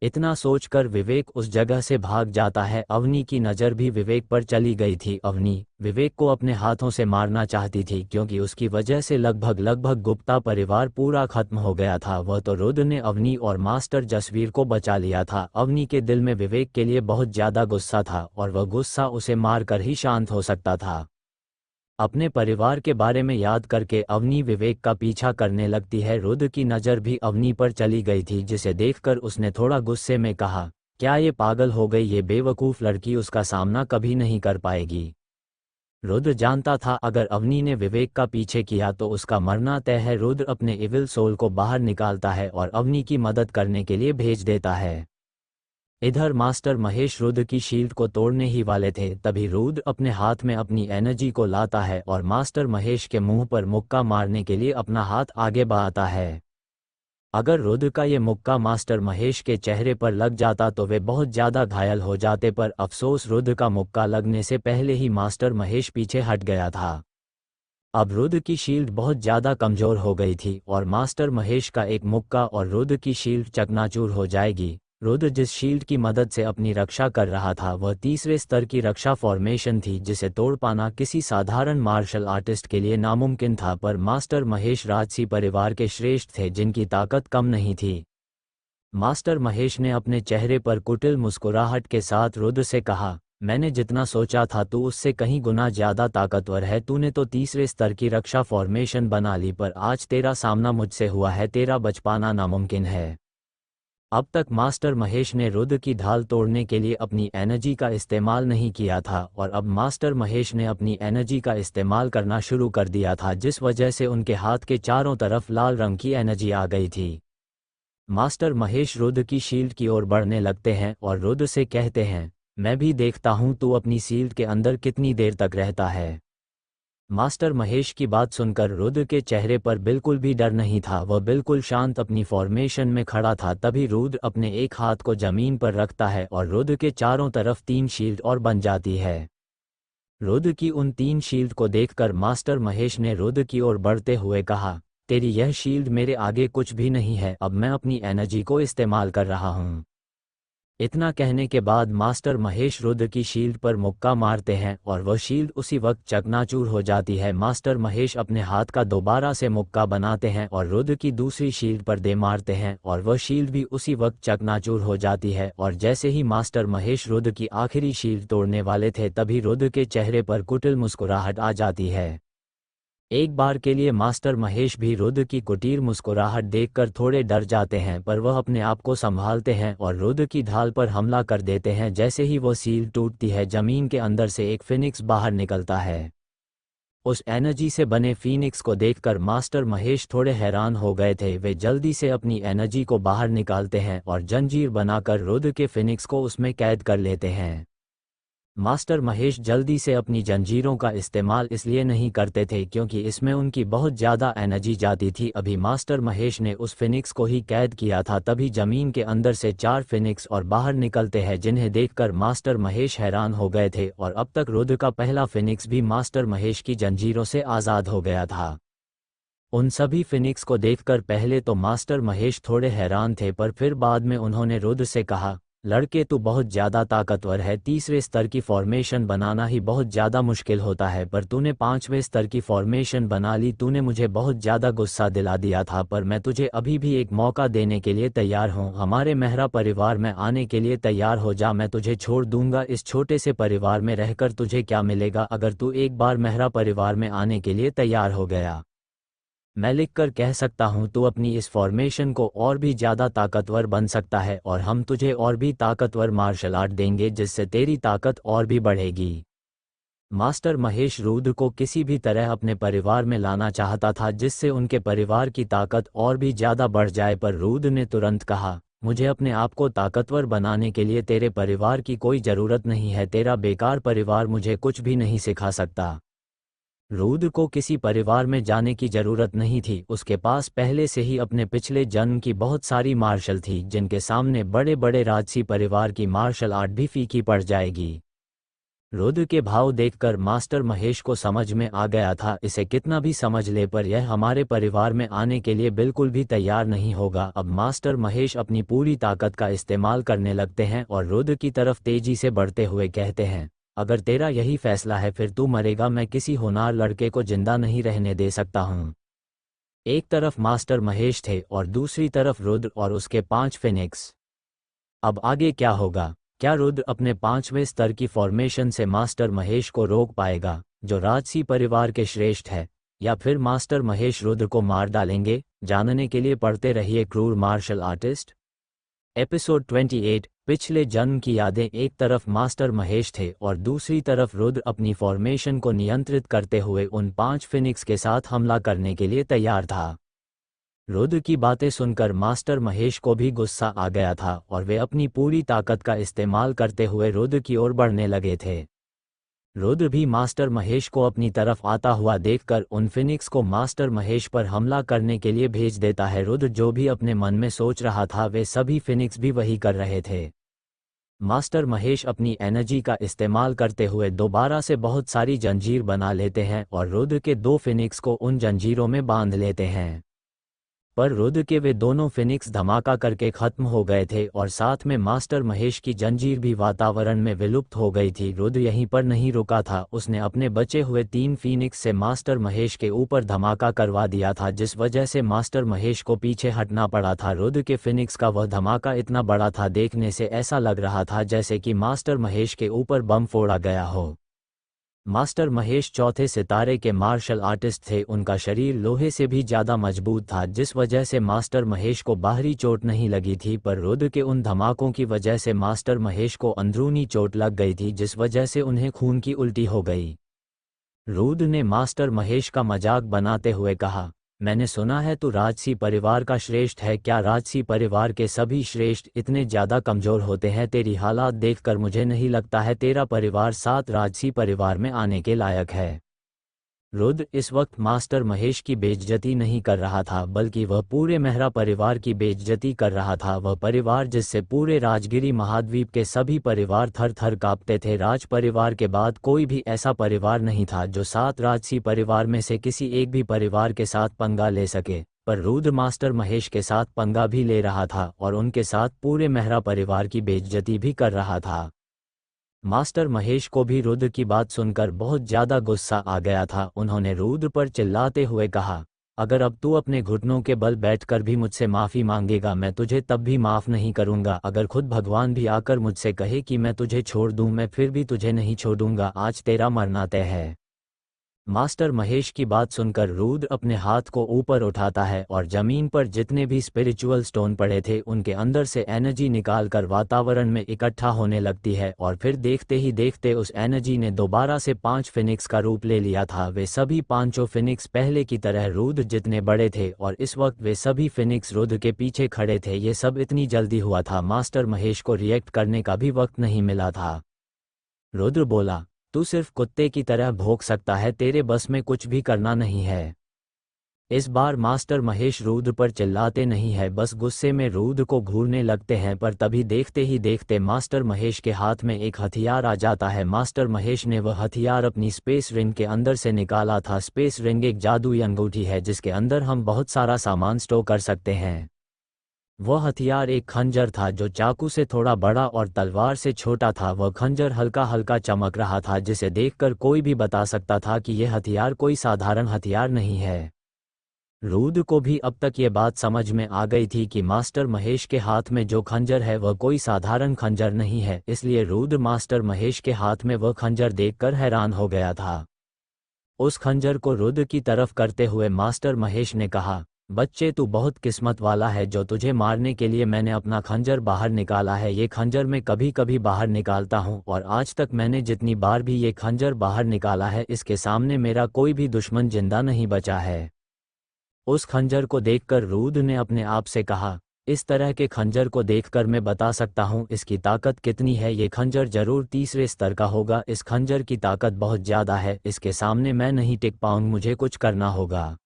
इतना सोचकर विवेक उस जगह से भाग जाता है। अवनी की नज़र भी विवेक पर चली गई थी। अवनी विवेक को अपने हाथों से मारना चाहती थी क्योंकि उसकी वजह से लगभग गुप्ता परिवार पूरा खत्म हो गया था। वह तो रुद्र ने अवनी और मास्टर जसवीर को बचा लिया था। अवनी के दिल में विवेक के लिए बहुत ज़्यादा गुस्सा था और वह गुस्सा उसे मारकर ही शांत हो सकता था। अपने परिवार के बारे में याद करके अवनी विवेक का पीछा करने लगती है। रुद्र की नज़र भी अवनी पर चली गई थी, जिसे देखकर उसने थोड़ा गुस्से में कहा, क्या ये पागल हो गई? ये बेवकूफ़ लड़की उसका सामना कभी नहीं कर पाएगी। रुद्र जानता था अगर अवनी ने विवेक का पीछे किया तो उसका मरना तय है। रुद्र अपने इविल सोल को बाहर निकालता है और अवनी की मदद करने के लिए भेज देता है। इधर मास्टर महेश रुद्र की शील्ड को तोड़ने ही वाले थे, तभी रुद्र अपने हाथ में अपनी एनर्जी को लाता है और मास्टर महेश के मुंह पर मुक्का मारने के लिए अपना हाथ आगे बढ़ाता है। अगर रुद्र का ये मुक्का मास्टर महेश के चेहरे पर लग जाता तो वे बहुत ज़्यादा घायल हो जाते, पर अफसोस रुद्र का मुक्का लगने से पहले ही मास्टर महेश पीछे हट गया था। अब रुद्र की शील्ड बहुत ज़्यादा कमज़ोर हो गई थी और मास्टर महेश का एक मुक्का और रुद्र की शील्ड चकनाचूर हो जाएगी। रुद्र जिस शील्ड की मदद से अपनी रक्षा कर रहा था वह तीसरे स्तर की रक्षा फॉर्मेशन थी, जिसे तोड़ पाना किसी साधारण मार्शल आर्टिस्ट के लिए नामुमकिन था। पर मास्टर महेश राजसी परिवार के श्रेष्ठ थे जिनकी ताकत कम नहीं थी। मास्टर महेश ने अपने चेहरे पर कुटिल मुस्कुराहट के साथ रुद्र से कहा, मैंने जितना सोचा था तू उससे कहीं गुना ज़्यादा ताकतवर है। तूने तो तीसरे स्तर की रक्षा फॉर्मेशन बना ली, पर आज तेरा सामना मुझसे हुआ है, तेरा बच पाना नामुमकिन है। अब तक मास्टर महेश ने रुद्र की ढाल तोड़ने के लिए अपनी एनर्जी का इस्तेमाल नहीं किया था और अब मास्टर महेश ने अपनी एनर्जी का इस्तेमाल करना शुरू कर दिया था, जिस वजह से उनके हाथ के चारों तरफ लाल रंग की एनर्जी आ गई थी। मास्टर महेश रुद्र की शील्ड की ओर बढ़ने लगते हैं और रुद्र से कहते हैं, मैं भी देखता हूँ तू अपनी शील्ड के अंदर कितनी देर तक रहता है। मास्टर महेश की बात सुनकर रुद्र के चेहरे पर बिल्कुल भी डर नहीं था, वह बिल्कुल शांत अपनी फॉर्मेशन में खड़ा था। तभी रुद्र अपने एक हाथ को जमीन पर रखता है और रुद्र के चारों तरफ 3 शील्ड और बन जाती है। रुद्र की उन 3 शील्ड को देखकर मास्टर महेश ने रुद्र की ओर बढ़ते हुए कहा, तेरी यह शील्ड मेरे आगे कुछ भी नहीं है, अब मैं अपनी एनर्जी को इस्तेमाल कर रहा हूँ। इतना कहने के बाद मास्टर महेश रुद्र की शील्ड पर मुक्का मारते हैं और वह शील्ड उसी वक्त चकनाचूर हो जाती है। मास्टर महेश अपने हाथ का दोबारा से मुक्का बनाते हैं और रुद्र की दूसरी शील्ड पर दे मारते हैं और वह शील्ड भी उसी वक्त चकनाचूर हो जाती है। और जैसे ही मास्टर महेश रुद्र की आखिरी शील्ड तोड़ने वाले थे तभी रुद्र के चेहरे पर कुटिल मुस्कुराहट आ जाती है। एक बार के लिए मास्टर महेश भी रुद्र की कुटीर मुस्कुराहट देखकर थोड़े डर जाते हैं, पर वह अपने आप को संभालते हैं और रुद्र की ढाल पर हमला कर देते हैं। जैसे ही वो सील टूटती है जमीन के अंदर से एक फिनिक्स बाहर निकलता है। उस एनर्जी से बने फीनिक्स को देखकर मास्टर महेश थोड़े हैरान हो गए थे। वे जल्दी से अपनी एनर्जी को बाहर निकालते हैं और जंजीर बनाकर रुद्र के फिनिक्स को उसमें कैद कर लेते हैं। मास्टर महेश जल्दी से अपनी जंजीरों का इस्तेमाल इसलिए नहीं करते थे क्योंकि इसमें उनकी बहुत ज़्यादा एनर्जी जाती थी। अभी मास्टर महेश ने उस फिनिक्स को ही कैद किया था, तभी ज़मीन के अंदर से 4 फिनिक्स और बाहर निकलते हैं, जिन्हें देखकर मास्टर महेश हैरान हो गए थे। और अब तक रुद्र का पहला फिनिक्स भी मास्टर महेश की जंजीरों से आज़ाद हो गया था। उन सभी फिनिक्स को देखकर पहले तो मास्टर महेश थोड़े हैरान थे, पर फिर बाद में उन्होंने रुद्र से कहा, लड़के तू बहुत ज़्यादा ताकतवर है, तीसरे स्तर की फॉर्मेशन बनाना ही बहुत ज़्यादा मुश्किल होता है, पर तूने 5वें स्तर की फॉर्मेशन बना ली। तूने मुझे बहुत ज़्यादा गुस्सा दिला दिया था, पर मैं तुझे अभी भी एक मौका देने के लिए तैयार हूँ। हमारे मेहरा परिवार में आने के लिए तैयार हो जा, मैं तुझे छोड़ दूंगा। इस छोटे से परिवार में रहकर तुझे क्या मिलेगा? अगर तू एक बार मेहरा परिवार में आने के लिए तैयार हो गया, मैं लिखकर कह सकता हूँ तू अपनी इस फॉर्मेशन को और भी ज़्यादा ताकतवर बन सकता है और हम तुझे और भी ताकतवर मार्शल आर्ट देंगे जिससे तेरी ताकत और भी बढ़ेगी। मास्टर महेश रुद्र को किसी भी तरह अपने परिवार में लाना चाहता था जिससे उनके परिवार की ताकत और भी ज़्यादा बढ़ जाए, पर रुद्र ने तुरंत कहा, मुझे अपने आप को ताकतवर बनाने के लिए तेरे परिवार की कोई ज़रूरत नहीं है। तेरा बेकार परिवार मुझे कुछ भी नहीं सिखा सकता। रुद्र को किसी परिवार में जाने की जरूरत नहीं थी, उसके पास पहले से ही अपने पिछले जन्म की बहुत सारी मार्शल थी, जिनके सामने बड़े बड़े राजसी परिवार की मार्शल आर्ट भी फीकी पड़ जाएगी। रुद्र के भाव देखकर मास्टर महेश को समझ में आ गया था, इसे कितना भी समझ ले पर यह हमारे परिवार में आने के लिए बिल्कुल भी तैयार नहीं होगा। अब मास्टर महेश अपनी पूरी ताकत का इस्तेमाल करने लगते हैं और रुद्र की तरफ तेजी से बढ़ते हुए कहते हैं, अगर तेरा यही फैसला है फिर तू मरेगा, मैं किसी होनहार लड़के को जिंदा नहीं रहने दे सकता हूँ। एक तरफ मास्टर महेश थे और दूसरी तरफ रुद्र और उसके 5 फिनिक्स। अब आगे क्या होगा? क्या रुद्र अपने 5वें स्तर की फॉर्मेशन से मास्टर महेश को रोक पाएगा, जो राजसी परिवार के श्रेष्ठ है, या फिर मास्टर महेश रुद्र को मार डालेंगे? जानने के लिए पढ़ते रहिए क्रूर मार्शल आर्टिस्ट। एपिसोड 28 पिछले जन्म की यादें। एक तरफ मास्टर महेश थे और दूसरी तरफ रुद्र अपनी फॉर्मेशन को नियंत्रित करते हुए उन 5 फिनिक्स के साथ हमला करने के लिए तैयार था। रुद्र की बातें सुनकर मास्टर महेश को भी गुस्सा आ गया था और वे अपनी पूरी ताकत का इस्तेमाल करते हुए रुद्र की ओर बढ़ने लगे थे। रुद्र भी मास्टर महेश को अपनी तरफ आता हुआ देखकर उन फिनिक्स को मास्टर महेश पर हमला करने के लिए भेज देता है। रुद्र जो भी अपने मन में सोच रहा था वे सभी फिनिक्स भी वही कर रहे थे। मास्टर महेश अपनी एनर्जी का इस्तेमाल करते हुए दोबारा से बहुत सारी जंजीर बना लेते हैं और रुद्र के 2 फिनिक्स को उन जंजीरों में बांध लेते हैं। पर रुद्र के वे दोनों फिनिक्स धमाका करके खत्म हो गए थे और साथ में मास्टर महेश की जंजीर भी वातावरण में विलुप्त हो गई थी। रुद्र यहीं पर नहीं रुका था, उसने अपने बचे हुए 3 फिनिक्स से मास्टर महेश के ऊपर धमाका करवा दिया था, जिस वजह से मास्टर महेश को पीछे हटना पड़ा था। रुद्र के फिनिक्स का वह धमाका इतना बड़ा था, देखने से ऐसा लग रहा था जैसे कि मास्टर महेश के ऊपर बम फोड़ा गया हो। मास्टर महेश चौथे सितारे के मार्शल आर्टिस्ट थे, उनका शरीर लोहे से भी ज़्यादा मजबूत था, जिस वजह से मास्टर महेश को बाहरी चोट नहीं लगी थी। पर रुद्र के उन धमाकों की वजह से मास्टर महेश को अंदरूनी चोट लग गई थी, जिस वजह से उन्हें खून की उल्टी हो गई। रुद्र ने मास्टर महेश का मजाक बनाते हुए कहा, मैंने सुना है तू राजसी परिवार का श्रेष्ठ है, क्या राजसी परिवार के सभी श्रेष्ठ इतने ज़्यादा कमज़ोर होते हैं? तेरी हालात देखकर मुझे नहीं लगता है तेरा परिवार 7 राजसी परिवार में आने के लायक है। रुद्र इस वक्त मास्टर महेश की बेइज्जती नहीं कर रहा था, बल्कि वह पूरे मेहरा परिवार की बेइज्जती कर रहा था। वह परिवार जिससे पूरे राजगिरी महाद्वीप के सभी परिवार थर थर कांपते थे। राज परिवार के बाद कोई भी ऐसा परिवार नहीं था जो 7 राजसी परिवार में से किसी एक भी परिवार के साथ पंगा ले सके, पर रुद्र मास्टर महेश के साथ पंगा भी ले रहा था और उनके साथ पूरे मेहरा परिवार की बेइज्जती भी कर रहा था। मास्टर महेश को भी रुद्र की बात सुनकर बहुत ज़्यादा गुस्सा आ गया था। उन्होंने रुद्र पर चिल्लाते हुए कहा, अगर अब तू अपने घुटनों के बल बैठकर भी मुझसे माफ़ी मांगेगा, मैं तुझे तब भी माफ़ नहीं करूंगा। अगर खुद भगवान भी आकर मुझसे कहे कि मैं तुझे छोड़ दूं, मैं फिर भी तुझे नहीं छोड़ूंगा। आज तेरा मरना तय है। मास्टर महेश की बात सुनकर रुद्र अपने हाथ को ऊपर उठाता है और जमीन पर जितने भी स्पिरिचुअल स्टोन पड़े थे उनके अंदर से एनर्जी निकालकर वातावरण में इकट्ठा होने लगती है और फिर देखते ही देखते उस एनर्जी ने दोबारा से 5 फिनिक्स का रूप ले लिया था। वे सभी 5 फिनिक्स पहले की तरह रुद्र जितने बड़े थे और इस वक्त वे सभी फिनिक्स रुद्र के पीछे खड़े थे। ये सब इतनी जल्दी हुआ था, मास्टर महेश को रिएक्ट करने का भी वक्त नहीं मिला था। रुद्र बोला, तू सिर्फ कुत्ते की तरह भौंक सकता है, तेरे बस में कुछ भी करना नहीं है। इस बार मास्टर महेश रुद्र पर चिल्लाते नहीं है, बस गुस्से में रुद्र को घूरने लगते हैं। पर तभी देखते ही देखते मास्टर महेश के हाथ में एक हथियार आ जाता है। मास्टर महेश ने वह हथियार अपनी स्पेस रिंग के अंदर से निकाला था। स्पेस रिंग एक जादुई अंगूठी है जिसके अंदर हम बहुत सारा सामान स्टोर कर सकते हैं। वह हथियार एक खंजर था जो चाकू से थोड़ा बड़ा और तलवार से छोटा था। वह खंजर हल्का हल्का चमक रहा था, जिसे देखकर कोई भी बता सकता था कि यह हथियार कोई साधारण हथियार नहीं है। रुद्र को भी अब तक ये बात समझ में आ गई थी कि मास्टर महेश के हाथ में जो खंजर है वह कोई साधारण खंजर नहीं है, इसलिए रुद्र मास्टर महेश के हाथ में वह खंजर देखकर हैरान हो गया था। उस खंजर को रुद्र की तरफ करते हुए मास्टर महेश ने कहा, बच्चे तू बहुत किस्मत वाला है, जो तुझे मारने के लिए मैंने अपना खंजर बाहर निकाला है। ये खंजर मैं कभी कभी बाहर निकालता हूँ और आज तक मैंने जितनी बार भी ये खंजर बाहर निकाला है इसके सामने मेरा कोई भी दुश्मन जिंदा नहीं बचा है। उस खंजर को देखकर रुद्र ने अपने आप से कहा, इस तरह के खंजर को देखकर मैं बता सकता हूँ इसकी ताकत कितनी है। ये खंजर जरूर 3रे स्तर का होगा। इस खंजर की ताकत बहुत ज़्यादा है, इसके सामने मैं नहीं टिक पाऊंगा, मुझे कुछ करना होगा।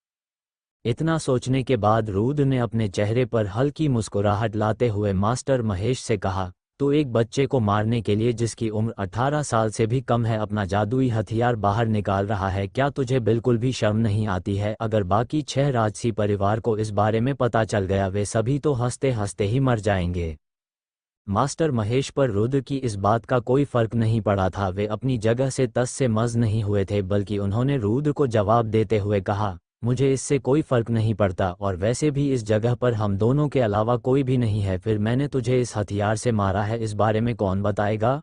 इतना सोचने के बाद रुद्र ने अपने चेहरे पर हल्की मुस्कुराहट लाते हुए मास्टर महेश से कहा, तो एक बच्चे को मारने के लिए जिसकी उम्र 18 साल से भी कम है अपना जादुई हथियार बाहर निकाल रहा है, क्या तुझे बिल्कुल भी शर्म नहीं आती है? अगर बाकी 6 राजसी परिवार को इस बारे में पता चल गया वे सभी तो हंसते हंसते ही मर जाएंगे। मास्टर महेश पर रुद्र की इस बात का कोई फर्क नहीं पड़ा था। वे अपनी जगह से तस से मस नहीं हुए थे, बल्कि उन्होंने रुद्र को जवाब देते हुए कहा, मुझे इससे कोई फर्क नहीं पड़ता, और वैसे भी इस जगह पर हम दोनों के अलावा कोई भी नहीं है। फिर मैंने तुझे इस हथियार से मारा है, इस बारे में कौन बताएगा?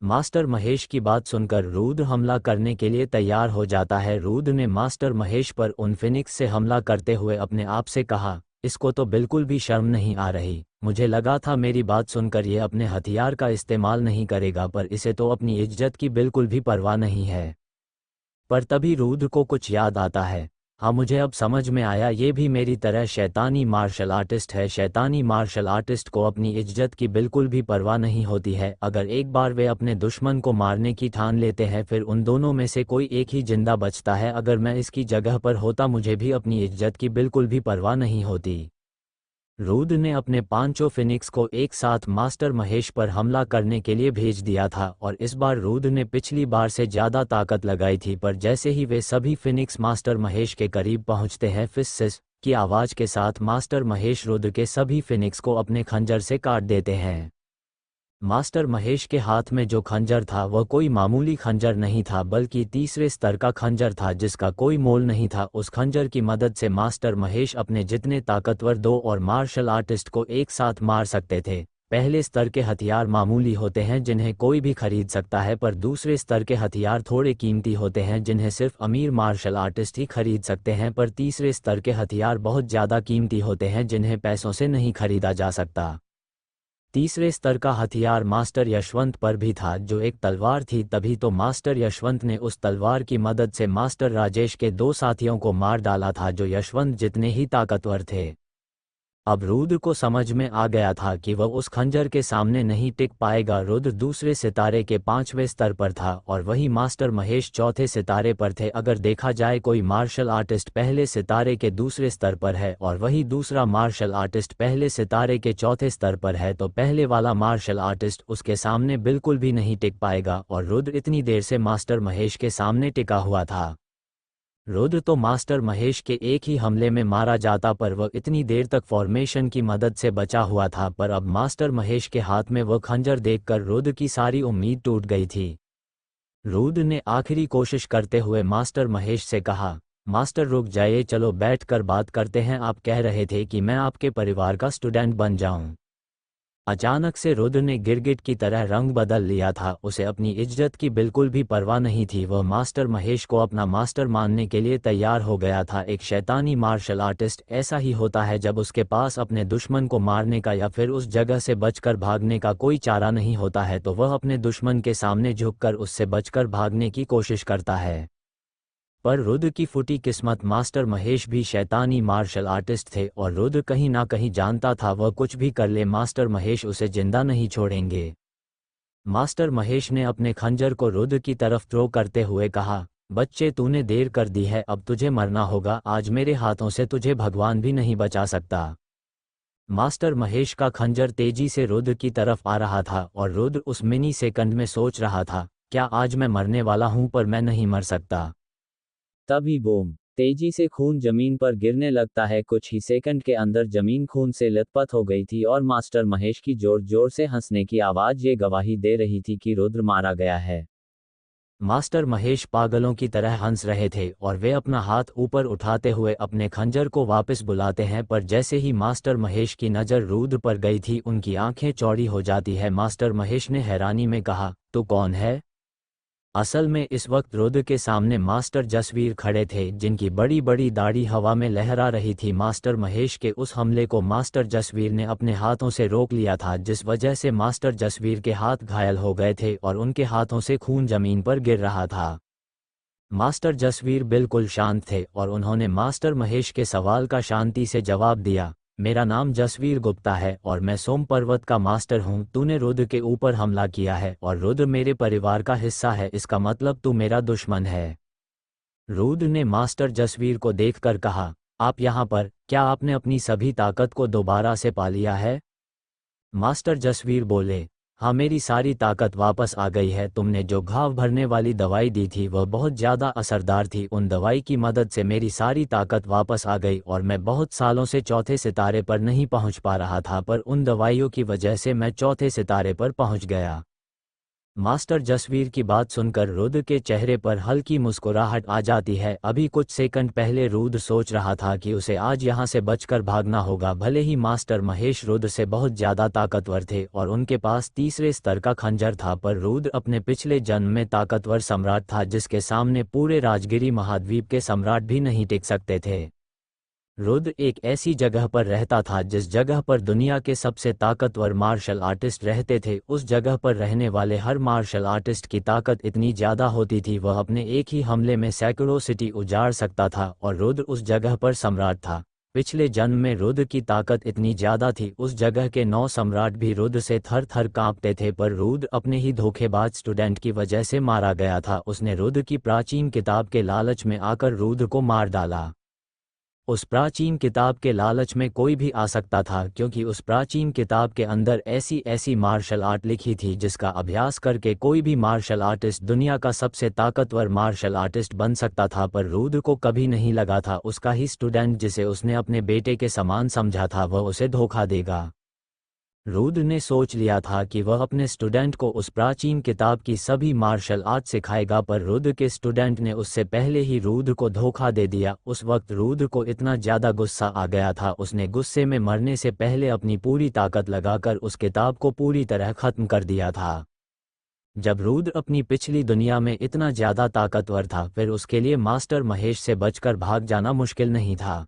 मास्टर महेश की बात सुनकर रुद्र हमला करने के लिए तैयार हो जाता है। रुद्र ने मास्टर महेश पर उन फिनिक्स से हमला करते हुए अपने आप से कहा, इसको तो बिल्कुल भी शर्म नहीं आ रही। मुझे लगा था मेरी बात सुनकर ये अपने हथियार का इस्तेमाल नहीं करेगा, पर इसे तो अपनी इज्जत की बिल्कुल भी परवाह नहीं है। पर तभी रुद्र को कुछ याद आता है। हाँ, मुझे अब समझ में आया, ये भी मेरी तरह शैतानी मार्शल आर्टिस्ट है। शैतानी मार्शल आर्टिस्ट को अपनी इज्जत की बिल्कुल भी परवाह नहीं होती है। अगर एक बार वे अपने दुश्मन को मारने की ठान लेते हैं फिर उन दोनों में से कोई एक ही जिंदा बचता है। अगर मैं इसकी जगह पर होता मुझे भी अपनी इज्जत की बिल्कुल भी परवाह नहीं होती। रुद्र ने अपने पांचों फिनिक्स को एक साथ मास्टर महेश पर हमला करने के लिए भेज दिया था, और इस बार रुद्र ने पिछली बार से ज़्यादा ताकत लगाई थी। पर जैसे ही वे सभी फिनिक्स मास्टर महेश के करीब पहुंचते हैं, फिस सिस की आवाज़ के साथ मास्टर महेश रुद्र के सभी फिनिक्स को अपने खंजर से काट देते हैं। मास्टर महेश के हाथ में जो खंजर था वह कोई मामूली खंजर नहीं था, बल्कि तीसरे स्तर का खंजर था जिसका कोई मोल नहीं था। उस खंजर की मदद से मास्टर महेश अपने जितने ताकतवर दो और मार्शल आर्टिस्ट को एक साथ मार सकते थे। पहले स्तर के हथियार मामूली होते हैं जिन्हें कोई भी खरीद सकता है, पर दूसरे स्तर के हथियार थोड़े कीमती होते हैं जिन्हें सिर्फ अमीर मार्शल आर्टिस्ट ही खरीद सकते हैं। पर तीसरे स्तर के हथियार बहुत ज़्यादा कीमती होते हैं जिन्हें पैसों से नहीं खरीदा जा सकता। तीसरे स्तर का हथियार मास्टर यशवंत पर भी था, जो एक तलवार थी। तभी तो मास्टर यशवंत ने उस तलवार की मदद से मास्टर राजेश के दो साथियों को मार डाला था जो यशवंत जितने ही ताकतवर थे। अब रुद्र को समझ में आ गया था कि वह उस खंजर के सामने नहीं टिक पाएगा। रुद्र दूसरे सितारे के 5वें स्तर पर था और वही मास्टर महेश चौथे सितारे पर थे। अगर देखा जाए कोई मार्शल आर्टिस्ट पहले सितारे के दूसरे स्तर पर है और वही दूसरा मार्शल आर्टिस्ट पहले सितारे के चौथे स्तर पर है, तो पहले वाला मार्शल आर्टिस्ट उसके सामने बिल्कुल भी नहीं टिक पाएगा। और रुद्र इतनी देर से मास्टर महेश के सामने टिका हुआ था। रुद्र तो मास्टर महेश के एक ही हमले में मारा जाता, पर वह इतनी देर तक फॉर्मेशन की मदद से बचा हुआ था। पर अब मास्टर महेश के हाथ में वह खंजर देखकर रुद्र की सारी उम्मीद टूट गई थी। रुद्र ने आखिरी कोशिश करते हुए मास्टर महेश से कहा, मास्टर रुक जाइए, चलो बैठकर बात करते हैं। आप कह रहे थे कि मैं आपके परिवार का स्टूडेंट बन जाऊं। अचानक से रुद्र ने गिरगिट की तरह रंग बदल लिया था। उसे अपनी इज्जत की बिल्कुल भी परवाह नहीं थी। वह मास्टर महेश को अपना मास्टर मानने के लिए तैयार हो गया था। एक शैतानी मार्शल आर्टिस्ट ऐसा ही होता है जब उसके पास अपने दुश्मन को मारने का या फिर उस जगह से बचकर भागने का कोई चारा नहीं होता है, तो वह अपने दुश्मन के सामने झुककर उससे बचकर भागने की कोशिश करता है। पर रुद्र की फूटी किस्मत, मास्टर महेश भी शैतानी मार्शल आर्टिस्ट थे और रुद्र कहीं ना कहीं जानता था वह कुछ भी कर ले मास्टर महेश उसे जिंदा नहीं छोड़ेंगे। मास्टर महेश ने अपने खंजर को रुद्र की तरफ थ्रो करते हुए कहा, बच्चे तूने देर कर दी है, अब तुझे मरना होगा। आज मेरे हाथों से तुझे भगवान भी नहीं बचा सकता। मास्टर महेश का खंजर तेजी से रुद्र की तरफ आ रहा था और रुद्र उस मिनी सेकंड में सोच रहा था, क्या आज मैं मरने वाला हूं, पर मैं नहीं मर सकता। तभी बूम, तेजी से खून जमीन पर गिरने लगता है। कुछ ही सेकंड के अंदर जमीन खून से लथपथ हो गई थी और मास्टर महेश की जोर जोर से हंसने की आवाज ये गवाही दे रही थी कि रुद्र मारा गया है। मास्टर महेश पागलों की तरह हंस रहे थे और वे अपना हाथ ऊपर उठाते हुए अपने खंजर को वापस बुलाते हैं, पर जैसे ही मास्टर महेश की नज़र रुद्र पर गई थी उनकी आंखें चौड़ी हो जाती है। मास्टर महेश ने हैरानी में कहा, तू कौन है? असल में इस वक्त रुद्र के सामने मास्टर जसवीर खड़े थे जिनकी बड़ी बड़ी दाढ़ी हवा में लहरा रही थी। मास्टर महेश के उस हमले को मास्टर जसवीर ने अपने हाथों से रोक लिया था, जिस वजह से मास्टर जसवीर के हाथ घायल हो गए थे और उनके हाथों से खून जमीन पर गिर रहा था। मास्टर जसवीर बिल्कुल शांत थे और उन्होंने मास्टर महेश के सवाल का शांति से जवाब दिया, मेरा नाम जसवीर गुप्ता है और मैं सोम पर्वत का मास्टर हूँ। तूने रुद्र के ऊपर हमला किया है और रुद्र मेरे परिवार का हिस्सा है, इसका मतलब तू मेरा दुश्मन है। रुद्र ने मास्टर जसवीर को देखकर कहा, आप यहाँ पर, क्या आपने अपनी सभी ताकत को दोबारा से पा लिया है? मास्टर जसवीर बोले, हाँ मेरी सारी ताकत वापस आ गई है। तुमने जो घाव भरने वाली दवाई दी थी वह बहुत ज़्यादा असरदार थी। उन दवाई की मदद से मेरी सारी ताकत वापस आ गई और मैं बहुत सालों से चौथे सितारे पर नहीं पहुंच पा रहा था, पर उन दवाइयों की वजह से मैं चौथे सितारे पर पहुंच गया। मास्टर जसवीर की बात सुनकर रुद्र के चेहरे पर हल्की मुस्कुराहट आ जाती है। अभी कुछ सेकंड पहले रुद्र सोच रहा था कि उसे आज यहां से बचकर भागना होगा। भले ही मास्टर महेश रुद्र से बहुत ज़्यादा ताकतवर थे और उनके पास तीसरे स्तर का खंजर था, पर रुद्र अपने पिछले जन्म में ताकतवर सम्राट था जिसके सामने पूरे राजगिरी महाद्वीप के सम्राट भी नहीं टिक सकते थे। रुद्र एक ऐसी जगह पर रहता था जिस जगह पर दुनिया के सबसे ताकतवर मार्शल आर्टिस्ट रहते थे। उस जगह पर रहने वाले हर मार्शल आर्टिस्ट की ताकत इतनी ज़्यादा होती थी वह अपने एक ही हमले में सैकड़ों सिटी उजाड़ सकता था, और रुद्र उस जगह पर सम्राट था। पिछले जन्म में रुद्र की ताकत इतनी ज़्यादा थी उस जगह के 9 सम्राट भी रुद्र से थर थर कांपते थे, पर रुद्र अपने ही धोखेबाज स्टूडेंट की वजह से मारा गया था। उसने रुद्र की प्राचीन किताब के लालच में आकर रुद्र को मार डाला। उस प्राचीन किताब के लालच में कोई भी आ सकता था, क्योंकि उस प्राचीन किताब के अंदर ऐसी ऐसी मार्शल आर्ट लिखी थी जिसका अभ्यास करके कोई भी मार्शल आर्टिस्ट दुनिया का सबसे ताकतवर मार्शल आर्टिस्ट बन सकता था। पर रुद्र को कभी नहीं लगा था उसका ही स्टूडेंट जिसे उसने अपने बेटे के समान समझा था वह उसे धोखा देगा। रुद्र ने सोच लिया था कि वह अपने स्टूडेंट को उस प्राचीन किताब की सभी मार्शल आर्ट सिखाएगा, पर रुद्र के स्टूडेंट ने उससे पहले ही रुद्र को धोखा दे दिया। उस वक्त रुद्र को इतना ज़्यादा गुस्सा आ गया था, उसने गुस्से में मरने से पहले अपनी पूरी ताकत लगाकर उस किताब को पूरी तरह ख़त्म कर दिया था। जब रुद्र अपनी पिछली दुनिया में इतना ज़्यादा ताकतवर था, फिर उसके लिए मास्टर महेश से बचकर भाग जाना मुश्किल नहीं था।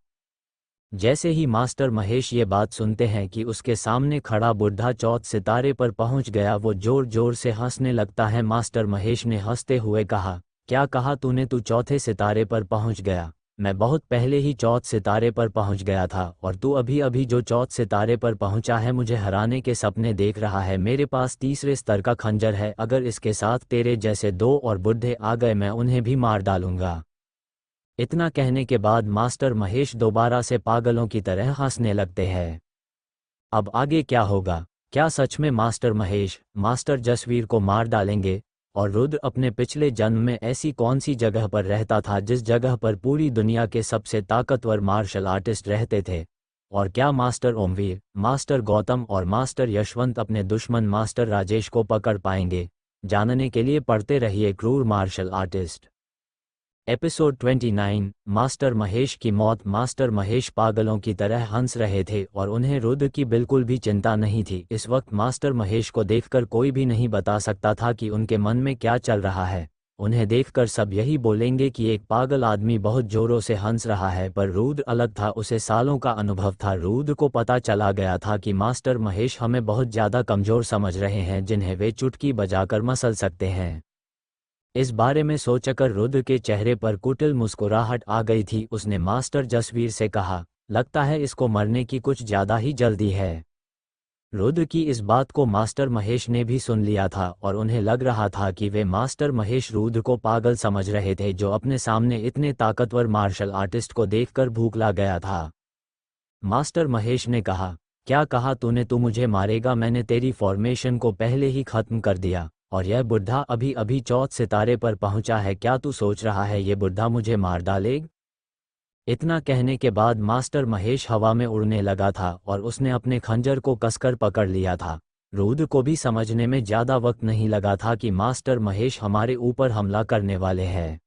जैसे ही मास्टर महेश ये बात सुनते हैं कि उसके सामने खड़ा बुढ़ा चौथ सितारे पर पहुंच गया, वो जोर जोर से हंसने लगता है। मास्टर महेश ने हंसते हुए कहा, क्या कहा तूने? तू चौथे सितारे पर पहुंच गया? मैं बहुत पहले ही चौथ सितारे पर पहुंच गया था, और तू अभी अभी जो चौथ सितारे पर पहुंचा है मुझे हराने के सपने देख रहा है। मेरे पास तीसरे स्तर का खंजर है, अगर इसके साथ तेरे जैसे 2 और बुढ़े आ गए मैं उन्हें भी मार डालूंगा। इतना कहने के बाद मास्टर महेश दोबारा से पागलों की तरह हंसने लगते हैं। अब आगे क्या होगा? क्या सच में मास्टर महेश मास्टर जसवीर को मार डालेंगे? और रुद्र अपने पिछले जन्म में ऐसी कौन सी जगह पर रहता था जिस जगह पर पूरी दुनिया के सबसे ताकतवर मार्शल आर्टिस्ट रहते थे? और क्या मास्टर ओमवीर, मास्टर गौतम और मास्टर यशवंत अपने दुश्मन मास्टर राजेश को पकड़ पाएंगे? जानने के लिए पढ़ते रहिए क्रूर martial artist. Episode 29 master Mahesh की मौत। मास्टर महेश पागलों की तरह हंस रहे थे और उन्हें रुद्र की बिल्कुल भी चिंता नहीं थी। इस वक्त मास्टर महेश को देखकर कोई भी नहीं बता सकता था कि उनके मन में क्या चल रहा है। उन्हें देखकर सब यही बोलेंगे कि एक पागल आदमी बहुत जोरों से हंस रहा है, पर रुद्र अलग था, उसे सालों का अनुभव था। रुद्र को पता चला गया था कि मास्टर महेश हमें बहुत ज़्यादा कमज़ोर समझ रहे हैं जिन्हें वे चुटकी बजाकर मसल सकते हैं। इस बारे में सोचकर रुद्र के चेहरे पर कुटिल मुस्कुराहट आ गई थी। उसने मास्टर जसवीर से कहा, लगता है इसको मरने की कुछ ज़्यादा ही जल्दी है। रुद्र की इस बात को मास्टर महेश ने भी सुन लिया था और उन्हें लग रहा था कि वे मास्टर महेश रुद्र को पागल समझ रहे थे जो अपने सामने इतने ताकतवर मार्शल आर्टिस्ट को देखकर भूखला गया था। मास्टर महेश ने कहा, क्या कहा तूने? तू मुझे मारेगा? मैंने तेरी फॉर्मेशन को पहले ही खत्म कर दिया, और यह बुढ़ा अभी अभी चौथ सितारे पर पहुंचा है। क्या तू सोच रहा है ये बुढ़ा मुझे मार डालेगा? इतना कहने के बाद मास्टर महेश हवा में उड़ने लगा था और उसने अपने खंजर को कसकर पकड़ लिया था। रुद्र को भी समझने में ज़्यादा वक्त नहीं लगा था कि मास्टर महेश हमारे ऊपर हमला करने वाले हैं।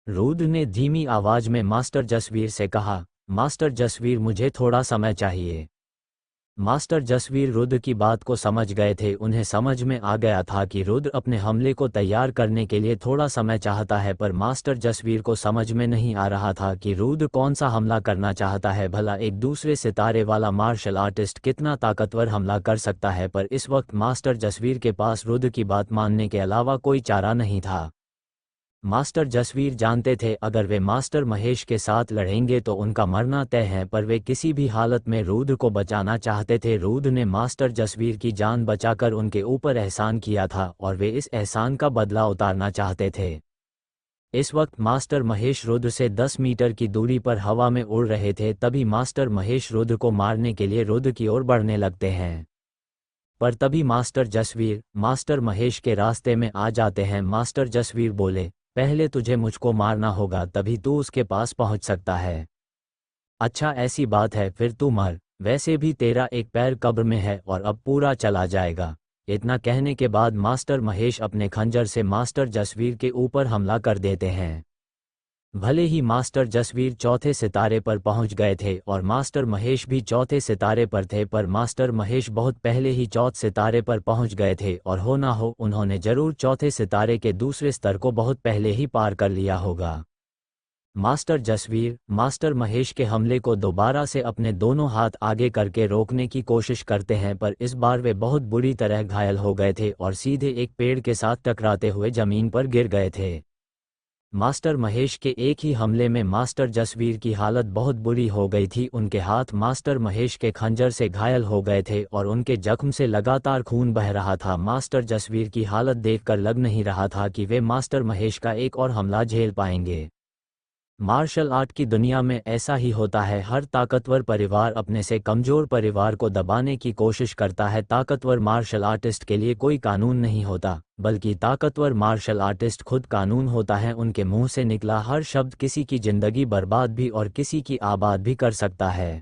रुद्र ने धीमी आवाज में मास्टर जसवीर से कहा, मास्टर जसवीर मुझे थोड़ा समय चाहिए। मास्टर जसवीर रुद्र की बात को समझ गए थे। उन्हें समझ में आ गया था कि रुद्र अपने हमले को तैयार करने के लिए थोड़ा समय चाहता है, पर मास्टर जसवीर को समझ में नहीं आ रहा था कि रुद्र कौन सा हमला करना चाहता है। भला एक दूसरे सितारे वाला मार्शल आर्टिस्ट कितना ताकतवर हमला कर सकता है, पर इस वक्त मास्टर जसवीर के पास रुद्र की बात मानने के अलावा कोई चारा नहीं था। मास्टर जसवीर जानते थे अगर वे मास्टर महेश के साथ लड़ेंगे तो उनका मरना तय है, पर वे किसी भी हालत में रुद्र को बचाना चाहते थे। रुद्र ने मास्टर जसवीर की जान बचाकर उनके ऊपर एहसान किया था और वे इस एहसान का बदला उतारना चाहते थे। इस वक्त मास्टर महेश रुद्र से 10 मीटर की दूरी पर हवा में उड़ रहे थे। तभी मास्टर महेश रुद्र को मारने के लिए रुद्र की ओर बढ़ने लगते हैं। पर तभी मास्टर जसवीर मास्टर महेश के रास्ते में आ जाते हैं। मास्टर जसवीर बोले, पहले तुझे मुझको मारना होगा, तभी तू उसके पास पहुंच सकता है। अच्छा ऐसी बात है, फिर तू मर, वैसे भी तेरा एक पैर कब्र में है और अब पूरा चला जाएगा। इतना कहने के बाद मास्टर महेश अपने खंजर से मास्टर जसवीर के ऊपर हमला कर देते हैं। भले ही मास्टर जसवीर चौथे सितारे पर पहुंच गए थे और मास्टर महेश भी चौथे सितारे पर थे, पर मास्टर महेश बहुत पहले ही चौथे सितारे पर पहुंच गए थे और हो ना हो उन्होंने जरूर चौथे सितारे के दूसरे स्तर को बहुत पहले ही पार कर लिया होगा। मास्टर जसवीर मास्टर महेश के हमले को दोबारा से अपने दोनों हाथ आगे करके रोकने की कोशिश करते हैं, पर इस बार वे बहुत बुरी तरह घायल हो गए थे और सीधे एक पेड़ के साथ टकराते हुए जमीन पर गिर गए थे। मास्टर महेश के एक ही हमले में मास्टर जसवीर की हालत बहुत बुरी हो गई थी। उनके हाथ मास्टर महेश के खंजर से घायल हो गए थे और उनके जख्म से लगातार खून बह रहा था। मास्टर जसवीर की हालत देखकर लग नहीं रहा था कि वे मास्टर महेश का एक और हमला झेल पाएंगे। मार्शल आर्ट की दुनिया में ऐसा ही होता है, हर ताकतवर परिवार अपने से कमज़ोर परिवार को दबाने की कोशिश करता है। ताकतवर मार्शल आर्टिस्ट के लिए कोई कानून नहीं होता, बल्कि ताकतवर मार्शल आर्टिस्ट खुद कानून होता है। उनके मुंह से निकला हर शब्द किसी की जिंदगी बर्बाद भी और किसी की आबाद भी कर सकता है।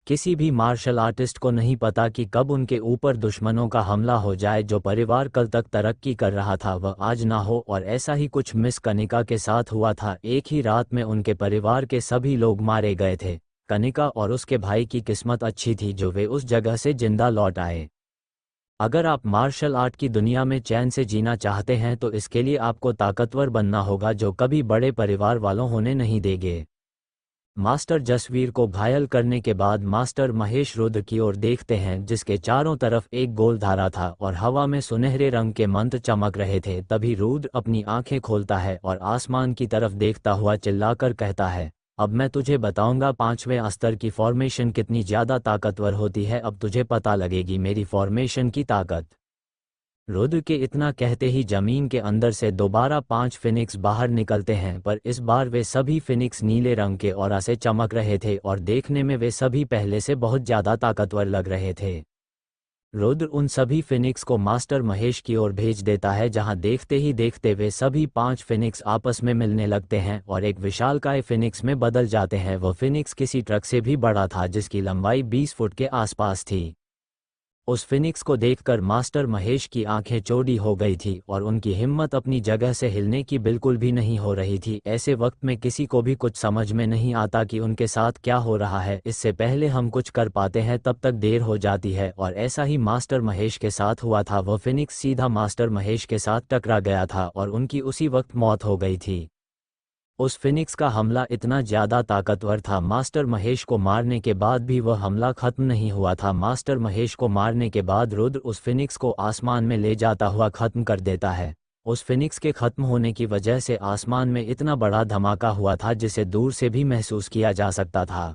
किसी भी मार्शल आर्टिस्ट को नहीं पता कि कब उनके ऊपर दुश्मनों का हमला हो जाए। जो परिवार कल तक तरक्की कर रहा था वह आज ना हो, और ऐसा ही कुछ मिस कनिका के साथ हुआ था। एक ही रात में उनके परिवार के सभी लोग मारे गए थे। कनिका और उसके भाई की किस्मत अच्छी थी जो वे उस जगह से जिंदा लौट आए। अगर आप मार्शल आर्ट की दुनिया में चैन से जीना चाहते हैं तो इसके लिए आपको ताकतवर बनना होगा, जो कभी बड़े परिवार वालों होने नहीं देंगे। मास्टर जसवीर को घायल करने के बाद मास्टर महेश रुद्र की ओर देखते हैं, जिसके चारों तरफ एक गोल धारा था और हवा में सुनहरे रंग के मंत्र चमक रहे थे। तभी रुद्र अपनी आंखें खोलता है और आसमान की तरफ देखता हुआ चिल्लाकर कहता है, अब मैं तुझे बताऊंगा 5वें स्तर की फॉर्मेशन कितनी ज़्यादा ताकतवर होती है। अब तुझे पता लगेगी मेरी फॉर्मेशन की ताकत। रुद्र के इतना कहते ही जमीन के अंदर से दोबारा 5 फिनिक्स बाहर निकलते हैं, पर इस बार वे सभी फिनिक्स नीले रंग के ऑरा से चमक रहे थे और देखने में वे सभी पहले से बहुत ज़्यादा ताकतवर लग रहे थे। रुद्र उन सभी फिनिक्स को मास्टर महेश की ओर भेज देता है, जहां देखते ही देखते वे सभी 5 फिनिक्स आपस में मिलने लगते हैं और एक विशालकाय फिनिक्स में बदल जाते हैं। वह फिनिक्स किसी ट्रक से भी बड़ा था, जिसकी लंबाई 20 फुट के आसपास थी। उस फिनिक्स को देखकर मास्टर महेश की आंखें चौड़ी हो गई थी और उनकी हिम्मत अपनी जगह से हिलने की बिल्कुल भी नहीं हो रही थी। ऐसे वक्त में किसी को भी कुछ समझ में नहीं आता कि उनके साथ क्या हो रहा है। इससे पहले हम कुछ कर पाते हैं तब तक देर हो जाती है, और ऐसा ही मास्टर महेश के साथ हुआ था। वह फिनिक्स सीधा मास्टर महेश के साथ टकरा गया था और उनकी उसी वक्त मौत हो गई थी। उस फिनिक्स का हमला इतना ज़्यादा ताकतवर था, मास्टर महेश को मारने के बाद भी वह हमला खत्म नहीं हुआ था। मास्टर महेश को मारने के बाद रुद्र उस फिनिक्स को आसमान में ले जाता हुआ खत्म कर देता है। उस फिनिक्स के खत्म होने की वजह से आसमान में इतना बड़ा धमाका हुआ था जिसे दूर से भी महसूस किया जा सकता था।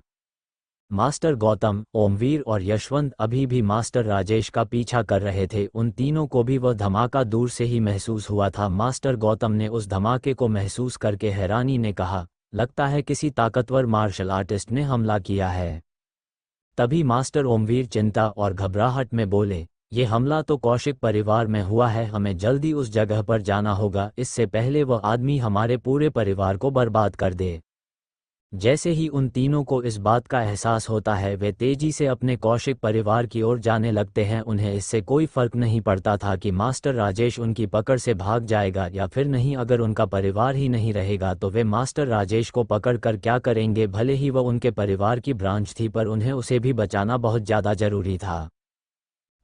मास्टर गौतम, ओमवीर और यशवंत अभी भी मास्टर राजेश का पीछा कर रहे थे। उन तीनों को भी वह धमाका दूर से ही महसूस हुआ था। मास्टर गौतम ने उस धमाके को महसूस करके हैरानी ने कहा, लगता है किसी ताकतवर मार्शल आर्टिस्ट ने हमला किया है। तभी मास्टर ओमवीर चिंता और घबराहट में बोले, ये हमला तो कौशिक परिवार में हुआ है, हमें जल्दी उस जगह पर जाना होगा, इससे पहले वह आदमी हमारे पूरे परिवार को बर्बाद कर दे। जैसे ही उन तीनों को इस बात का एहसास होता है वे तेजी से अपने कौशिक परिवार की ओर जाने लगते हैं। उन्हें इससे कोई फर्क नहीं पड़ता था कि मास्टर राजेश उनकी पकड़ से भाग जाएगा या फिर नहीं। अगर उनका परिवार ही नहीं रहेगा तो वे मास्टर राजेश को पकड़ कर क्या करेंगे। भले ही वह उनके परिवार की ब्रांच थी, पर उन्हें उसे भी बचाना बहुत ज़्यादा ज़रूरी था।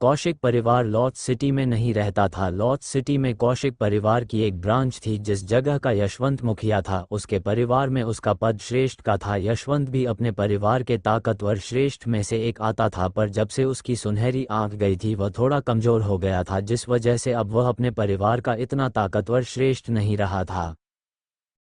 कौशिक परिवार लॉर्ड सिटी में नहीं रहता था। लॉर्ड सिटी में कौशिक परिवार की एक ब्रांच थी। जिस जगह का यशवंत मुखिया था उसके परिवार में उसका पद श्रेष्ठ का था। यशवंत भी अपने परिवार के ताकतवर श्रेष्ठ में से एक आता था, पर जब से उसकी सुनहरी आंख गई थी वह थोड़ा कमज़ोर हो गया था, जिस वजह से अब वह अपने परिवार का इतना ताकतवर श्रेष्ठ नहीं रहा था।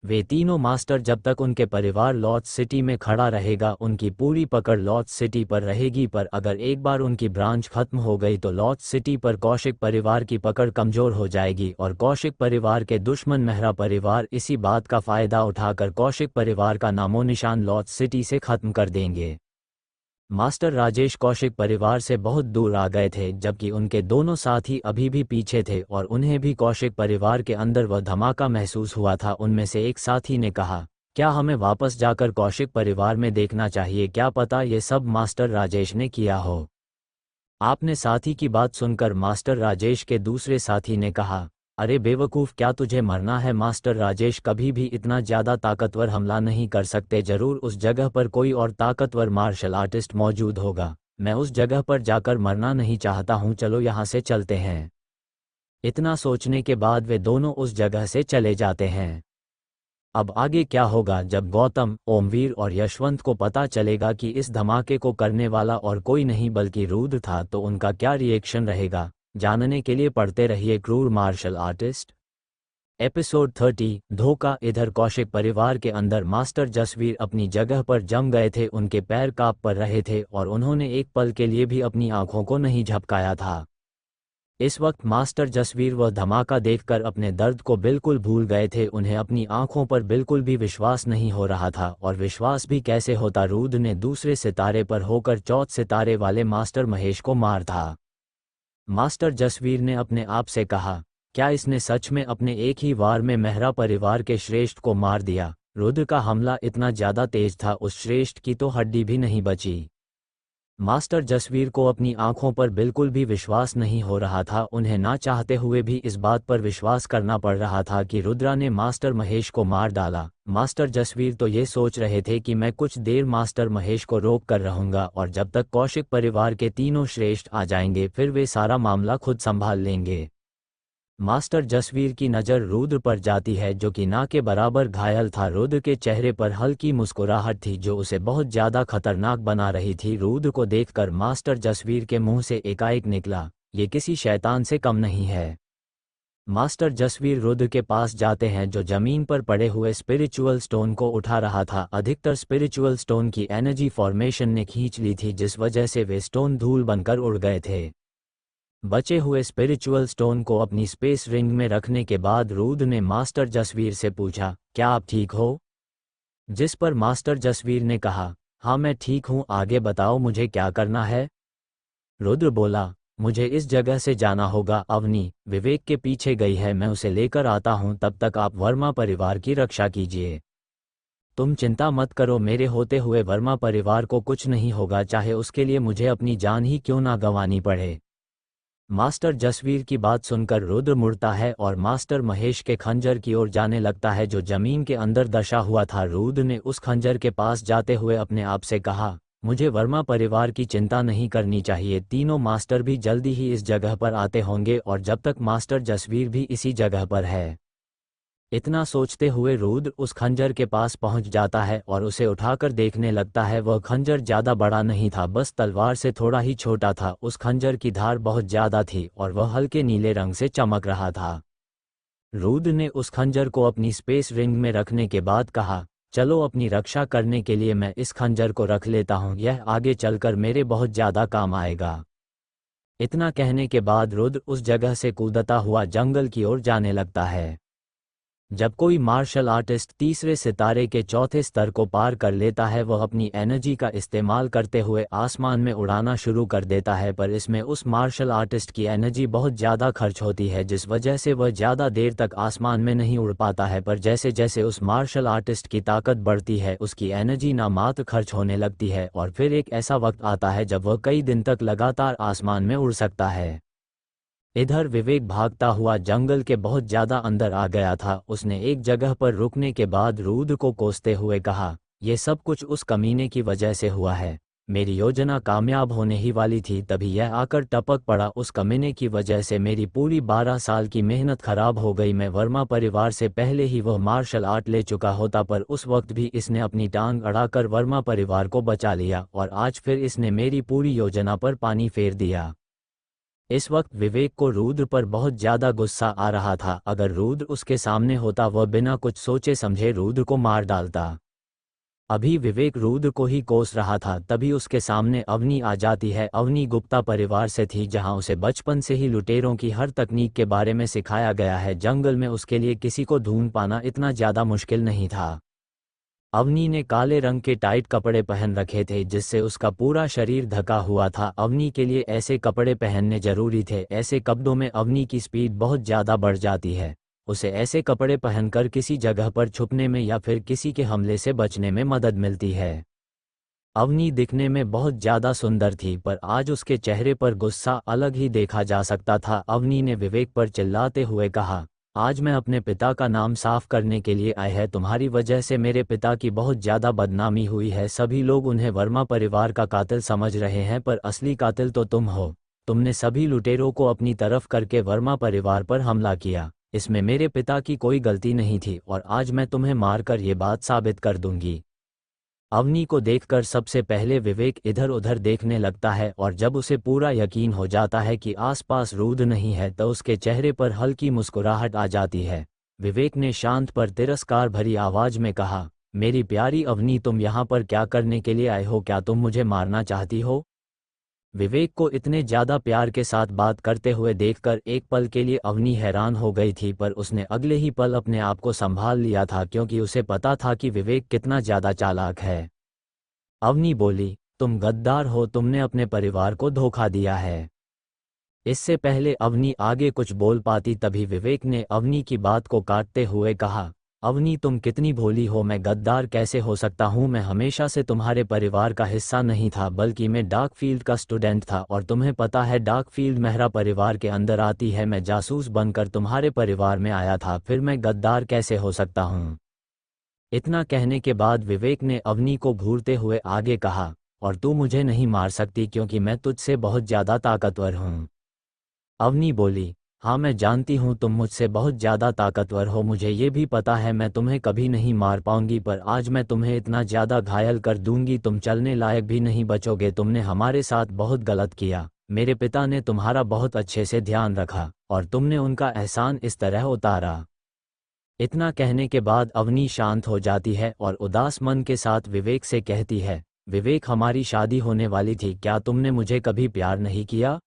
वे तीनों मास्टर जब तक उनके परिवार लॉर्ड सिटी में खड़ा रहेगा उनकी पूरी पकड़ लॉर्ड सिटी पर रहेगी, पर अगर एक बार उनकी ब्रांच खत्म हो गई तो लॉर्ड सिटी पर कौशिक परिवार की पकड़ कमज़ोर हो जाएगी और कौशिक परिवार के दुश्मन मेहरा परिवार इसी बात का फ़ायदा उठाकर कौशिक परिवार का नामो निशान लॉर्ड सिटी से ख़त्म कर देंगे। मास्टर राजेश कौशिक परिवार से बहुत दूर आ गए थे, जबकि उनके दोनों साथी अभी भी पीछे थे और उन्हें भी कौशिक परिवार के अंदर वह धमाका महसूस हुआ था। उनमें से एक साथी ने कहा, क्या हमें वापस जाकर कौशिक परिवार में देखना चाहिए? क्या पता ये सब मास्टर राजेश ने किया हो। आपने साथी की बात सुनकर मास्टर राजेश के दूसरे साथी ने कहा, अरे बेवकूफ़, क्या तुझे मरना है? मास्टर राजेश कभी भी इतना ज़्यादा ताकतवर हमला नहीं कर सकते। जरूर उस जगह पर कोई और ताकतवर मार्शल आर्टिस्ट मौजूद होगा। मैं उस जगह पर जाकर मरना नहीं चाहता हूँ, चलो यहाँ से चलते हैं। इतना सोचने के बाद वे दोनों उस जगह से चले जाते हैं। अब आगे क्या होगा? जब गौतम, ओमवीर और यशवंत को पता चलेगा कि इस धमाके को करने वाला और कोई नहीं बल्कि रुद्र था, तो उनका क्या रिएक्शन रहेगा? जानने के लिए पढ़ते रहिए क्रूर मार्शल आर्टिस्ट। एपिसोड 30 धोखा। इधर कौशिक परिवार के अंदर मास्टर जसवीर अपनी जगह पर जम गए थे। उनके पैर कांप पर रहे थे और उन्होंने एक पल के लिए भी अपनी आंखों को नहीं झपकाया था। इस वक्त मास्टर जसवीर वह धमाका देखकर अपने दर्द को बिल्कुल भूल गए थे। उन्हें अपनी आंखों पर बिल्कुल भी विश्वास नहीं हो रहा था, और विश्वास भी कैसे होता? रुद्र ने दूसरे सितारे पर होकर चौथे सितारे वाले मास्टर महेश को मार था। मास्टर जसवीर ने अपने आप से कहा, क्या इसने सच में अपने एक ही वार में मेहरा परिवार के श्रेष्ठ को मार दिया? रुद्र का हमला इतना ज्यादा तेज था, उस श्रेष्ठ की तो हड्डी भी नहीं बची। मास्टर जसवीर को अपनी आंखों पर बिल्कुल भी विश्वास नहीं हो रहा था। उन्हें ना चाहते हुए भी इस बात पर विश्वास करना पड़ रहा था कि रुद्रा ने मास्टर महेश को मार डाला। मास्टर जसवीर तो ये सोच रहे थे कि मैं कुछ देर मास्टर महेश को रोक कर रहूंगा, और जब तक कौशिक परिवार के तीनों श्रेष्ठ आ जाएंगे फिर वे सारा मामला खुद संभाल लेंगे। मास्टर जसवीर की नज़र रुद्र पर जाती है, जो कि ना के बराबर घायल था। रुद्र के चेहरे पर हल्की मुस्कुराहट थी जो उसे बहुत ज़्यादा खतरनाक बना रही थी। रुद्र को देखकर मास्टर जसवीर के मुंह से एकाएक निकला, ये किसी शैतान से कम नहीं है। मास्टर जसवीर रुद्र के पास जाते हैं, जो जमीन पर पड़े हुए स्पिरिचुअल स्टोन को उठा रहा था। अधिकतर स्पिरिचुअल स्टोन की एनर्जी फॉर्मेशन ने खींच ली थी, जिस वजह से वे स्टोन धूल बनकर उड़ गए थे। बचे हुए स्पिरिचुअल स्टोन को अपनी स्पेस रिंग में रखने के बाद रुद्र ने मास्टर जसवीर से पूछा, क्या आप ठीक हो? जिस पर मास्टर जसवीर ने कहा, हाँ मैं ठीक हूँ, आगे बताओ मुझे क्या करना है? रुद्र बोला, मुझे इस जगह से जाना होगा। अवनी विवेक के पीछे गई है, मैं उसे लेकर आता हूँ, तब तक आप वर्मा परिवार की रक्षा कीजिए। तुम चिंता मत करो, मेरे होते हुए वर्मा परिवार को कुछ नहीं होगा, चाहे उसके लिए मुझे अपनी जान ही क्यों ना गंवानी पड़े। मास्टर जसवीर की बात सुनकर रुद्र मुड़ता है और मास्टर महेश के खंजर की ओर जाने लगता है, जो जमीन के अंदर दशा हुआ था। रुद्र ने उस खंजर के पास जाते हुए अपने आप से कहा, मुझे वर्मा परिवार की चिंता नहीं करनी चाहिए, तीनों मास्टर भी जल्दी ही इस जगह पर आते होंगे, और जब तक मास्टर जसवीर भी इसी जगह पर है। इतना सोचते हुए रुद्र उस खंजर के पास पहुंच जाता है और उसे उठाकर देखने लगता है। वह खंजर ज़्यादा बड़ा नहीं था, बस तलवार से थोड़ा ही छोटा था। उस खंजर की धार बहुत ज़्यादा थी और वह हल्के नीले रंग से चमक रहा था। रुद्र ने उस खंजर को अपनी स्पेस रिंग में रखने के बाद कहा, चलो अपनी रक्षा करने के लिए मैं इस खंजर को रख लेता हूँ, यह आगे चलकर मेरे बहुत ज़्यादा काम आएगा। इतना कहने के बाद रुद्र उस जगह से कूदता हुआ जंगल की ओर जाने लगता है। जब कोई मार्शल आर्टिस्ट तीसरे सितारे के चौथे स्तर को पार कर लेता है, वह अपनी एनर्जी का इस्तेमाल करते हुए आसमान में उड़ाना शुरू कर देता है, पर इसमें उस मार्शल आर्टिस्ट की एनर्जी बहुत ज़्यादा खर्च होती है, जिस वजह से वह ज़्यादा देर तक आसमान में नहीं उड़ पाता है। पर जैसे जैसे उस मार्शल आर्टिस्ट की ताकत बढ़ती है, उसकी एनर्जी ना मात्र खर्च होने लगती है, और फिर एक ऐसा वक्त आता है जब वह कई दिन तक लगातार आसमान में उड़ सकता है। इधर विवेक भागता हुआ जंगल के बहुत ज्यादा अंदर आ गया था। उसने एक जगह पर रुकने के बाद रुद्र को कोसते हुए कहा, यह सब कुछ उस कमीने की वजह से हुआ है। मेरी योजना कामयाब होने ही वाली थी, तभी यह आकर टपक पड़ा। उस कमीने की वजह से मेरी पूरी 12 साल की मेहनत खराब हो गई। मैं वर्मा परिवार से पहले ही वह मार्शल आर्ट ले चुका होता, पर उस वक्त भी इसने अपनी टांग अड़ाकर वर्मा परिवार को बचा लिया, और आज फिर इसने मेरी पूरी योजना पर पानी फेर दिया। इस वक्त विवेक को रुद्र पर बहुत ज्यादा गुस्सा आ रहा था। अगर रुद्र उसके सामने होता, वह बिना कुछ सोचे समझे रुद्र को मार डालता। अभी विवेक रुद्र को ही कोस रहा था, तभी उसके सामने अवनी आ जाती है। अवनी गुप्ता परिवार से थी, जहां उसे बचपन से ही लुटेरों की हर तकनीक के बारे में सिखाया गया है। जंगल में उसके लिए किसी को ढूंढ पाना इतना ज्यादा मुश्किल नहीं था। अवनी ने काले रंग के टाइट कपड़े पहन रखे थे जिससे उसका पूरा शरीर ढका हुआ था। अवनी के लिए ऐसे कपड़े पहनने जरूरी थे। ऐसे कपड़ों में अवनी की स्पीड बहुत ज़्यादा बढ़ जाती है। उसे ऐसे कपड़े पहनकर किसी जगह पर छुपने में या फिर किसी के हमले से बचने में मदद मिलती है। अवनी दिखने में बहुत ज़्यादा सुंदर थी पर आज उसके चेहरे पर गुस्सा अलग ही देखा जा सकता था। अवनी ने विवेक पर चिल्लाते हुए कहा, आज मैं अपने पिता का नाम साफ करने के लिए आया है। तुम्हारी वजह से मेरे पिता की बहुत ज़्यादा बदनामी हुई है। सभी लोग उन्हें वर्मा परिवार का कातिल समझ रहे हैं पर असली कातिल तो तुम हो। तुमने सभी लुटेरों को अपनी तरफ करके वर्मा परिवार पर हमला किया। इसमें मेरे पिता की कोई गलती नहीं थी और आज मैं तुम्हें मारकर ये बात साबित कर दूंगी। अवनी को देखकर सबसे पहले विवेक इधर उधर देखने लगता है और जब उसे पूरा यकीन हो जाता है कि आसपास रूद नहीं है तो उसके चेहरे पर हल्की मुस्कुराहट आ जाती है। विवेक ने शांत पर तिरस्कार भरी आवाज में कहा, मेरी प्यारी अवनी, तुम यहाँ पर क्या करने के लिए आए हो? क्या तुम मुझे मारना चाहती हो? विवेक को इतने ज़्यादा प्यार के साथ बात करते हुए देखकर एक पल के लिए अवनी हैरान हो गई थी पर उसने अगले ही पल अपने आप को संभाल लिया था क्योंकि उसे पता था कि विवेक कितना ज़्यादा चालाक है। अवनी बोली, तुम गद्दार हो, तुमने अपने परिवार को धोखा दिया है। इससे पहले अवनी आगे कुछ बोल पाती तभी विवेक ने अवनी की बात को काटते हुए कहा, अवनी तुम कितनी भोली हो, मैं गद्दार कैसे हो सकता हूँ? मैं हमेशा से तुम्हारे परिवार का हिस्सा नहीं था बल्कि मैं डार्क फील्ड का स्टूडेंट था और तुम्हें पता है डार्क फील्ड मेहरा परिवार के अंदर आती है। मैं जासूस बनकर तुम्हारे परिवार में आया था, फिर मैं गद्दार कैसे हो सकता हूँ? इतना कहने के बाद विवेक ने अवनी को घूरते हुए आगे कहा, और तू मुझे नहीं मार सकती क्योंकि मैं तुझसे बहुत ज़्यादा ताकतवर हूँ। अवनी बोली, हाँ मैं जानती हूँ तुम मुझसे बहुत ज़्यादा ताकतवर हो, मुझे ये भी पता है मैं तुम्हें कभी नहीं मार पाऊंगी पर आज मैं तुम्हें इतना ज़्यादा घायल कर दूंगी तुम चलने लायक भी नहीं बचोगे। तुमने हमारे साथ बहुत गलत किया। मेरे पिता ने तुम्हारा बहुत अच्छे से ध्यान रखा और तुमने उनका एहसान इस तरह उतारा। इतना कहने के बाद अवनी शांत हो जाती है और उदास मन के साथ विवेक से कहती है, विवेक हमारी शादी होने वाली थी, क्या तुमने मुझे कभी प्यार नहीं किया?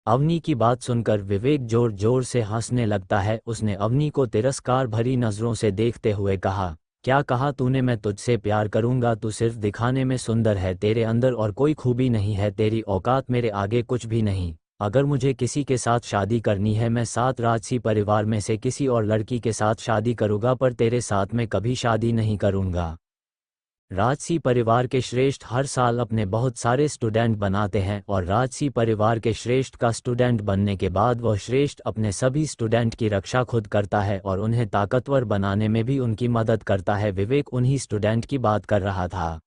अवनी की बात सुनकर विवेक जोर जोर से हंसने लगता है। उसने अवनी को तिरस्कार भरी नज़रों से देखते हुए कहा, क्या कहा तूने? मैं तुझसे प्यार करूंगा? तू सिर्फ दिखाने में सुंदर है, तेरे अंदर और कोई खूबी नहीं है, तेरी औकात मेरे आगे कुछ भी नहीं। अगर मुझे किसी के साथ शादी करनी है मैं 7 राजसी परिवार में से किसी और लड़की के साथ शादी करूंगा पर तेरे साथ मैं कभी शादी नहीं करूंगा। राजसी परिवार के श्रेष्ठ हर साल अपने बहुत सारे स्टूडेंट बनाते हैं और राजसी परिवार के श्रेष्ठ का स्टूडेंट बनने के बाद वह श्रेष्ठ अपने सभी स्टूडेंट की रक्षा खुद करता है और उन्हें ताकतवर बनाने में भी उनकी मदद करता है। विवेक उन्हीं स्टूडेंट की बात कर रहा था।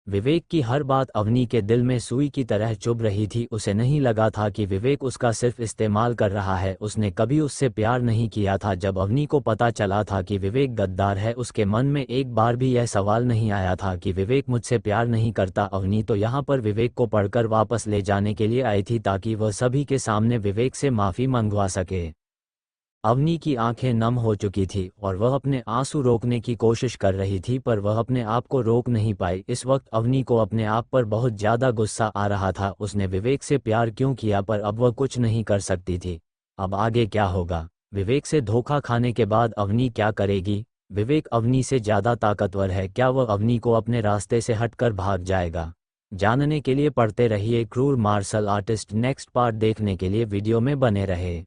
विवेक की हर बात अवनी के दिल में सुई की तरह चुभ रही थी। उसे नहीं लगा था कि विवेक उसका सिर्फ इस्तेमाल कर रहा है। उसने कभी उससे प्यार नहीं किया था। जब अवनी को पता चला था कि विवेक गद्दार है उसके मन में एक बार भी यह सवाल नहीं आया था कि विवेक मुझसे प्यार नहीं करता। अवनी तो यहाँ पर विवेक को पढ़कर वापस ले जाने के लिए आई थी ताकि वह सभी के सामने विवेक से माफ़ी मंगवा सके। अवनी की आंखें नम हो चुकी थी और वह अपने आंसू रोकने की कोशिश कर रही थी पर वह अपने आप को रोक नहीं पाई। इस वक्त अवनी को अपने आप पर बहुत ज़्यादा गुस्सा आ रहा था। उसने विवेक से प्यार क्यों किया पर अब वह कुछ नहीं कर सकती थी। अब आगे क्या होगा? विवेक से धोखा खाने के बाद अवनी क्या करेगी? विवेक अवनी से ज़्यादा ताकतवर है, क्या वह अवनी को अपने रास्ते से हटकर भाग जाएगा? जानने के लिए पढ़ते रहिए क्रूर मार्शल आर्टिस्ट। नेक्स्ट पार्ट देखने के लिए वीडियो में बने रहे।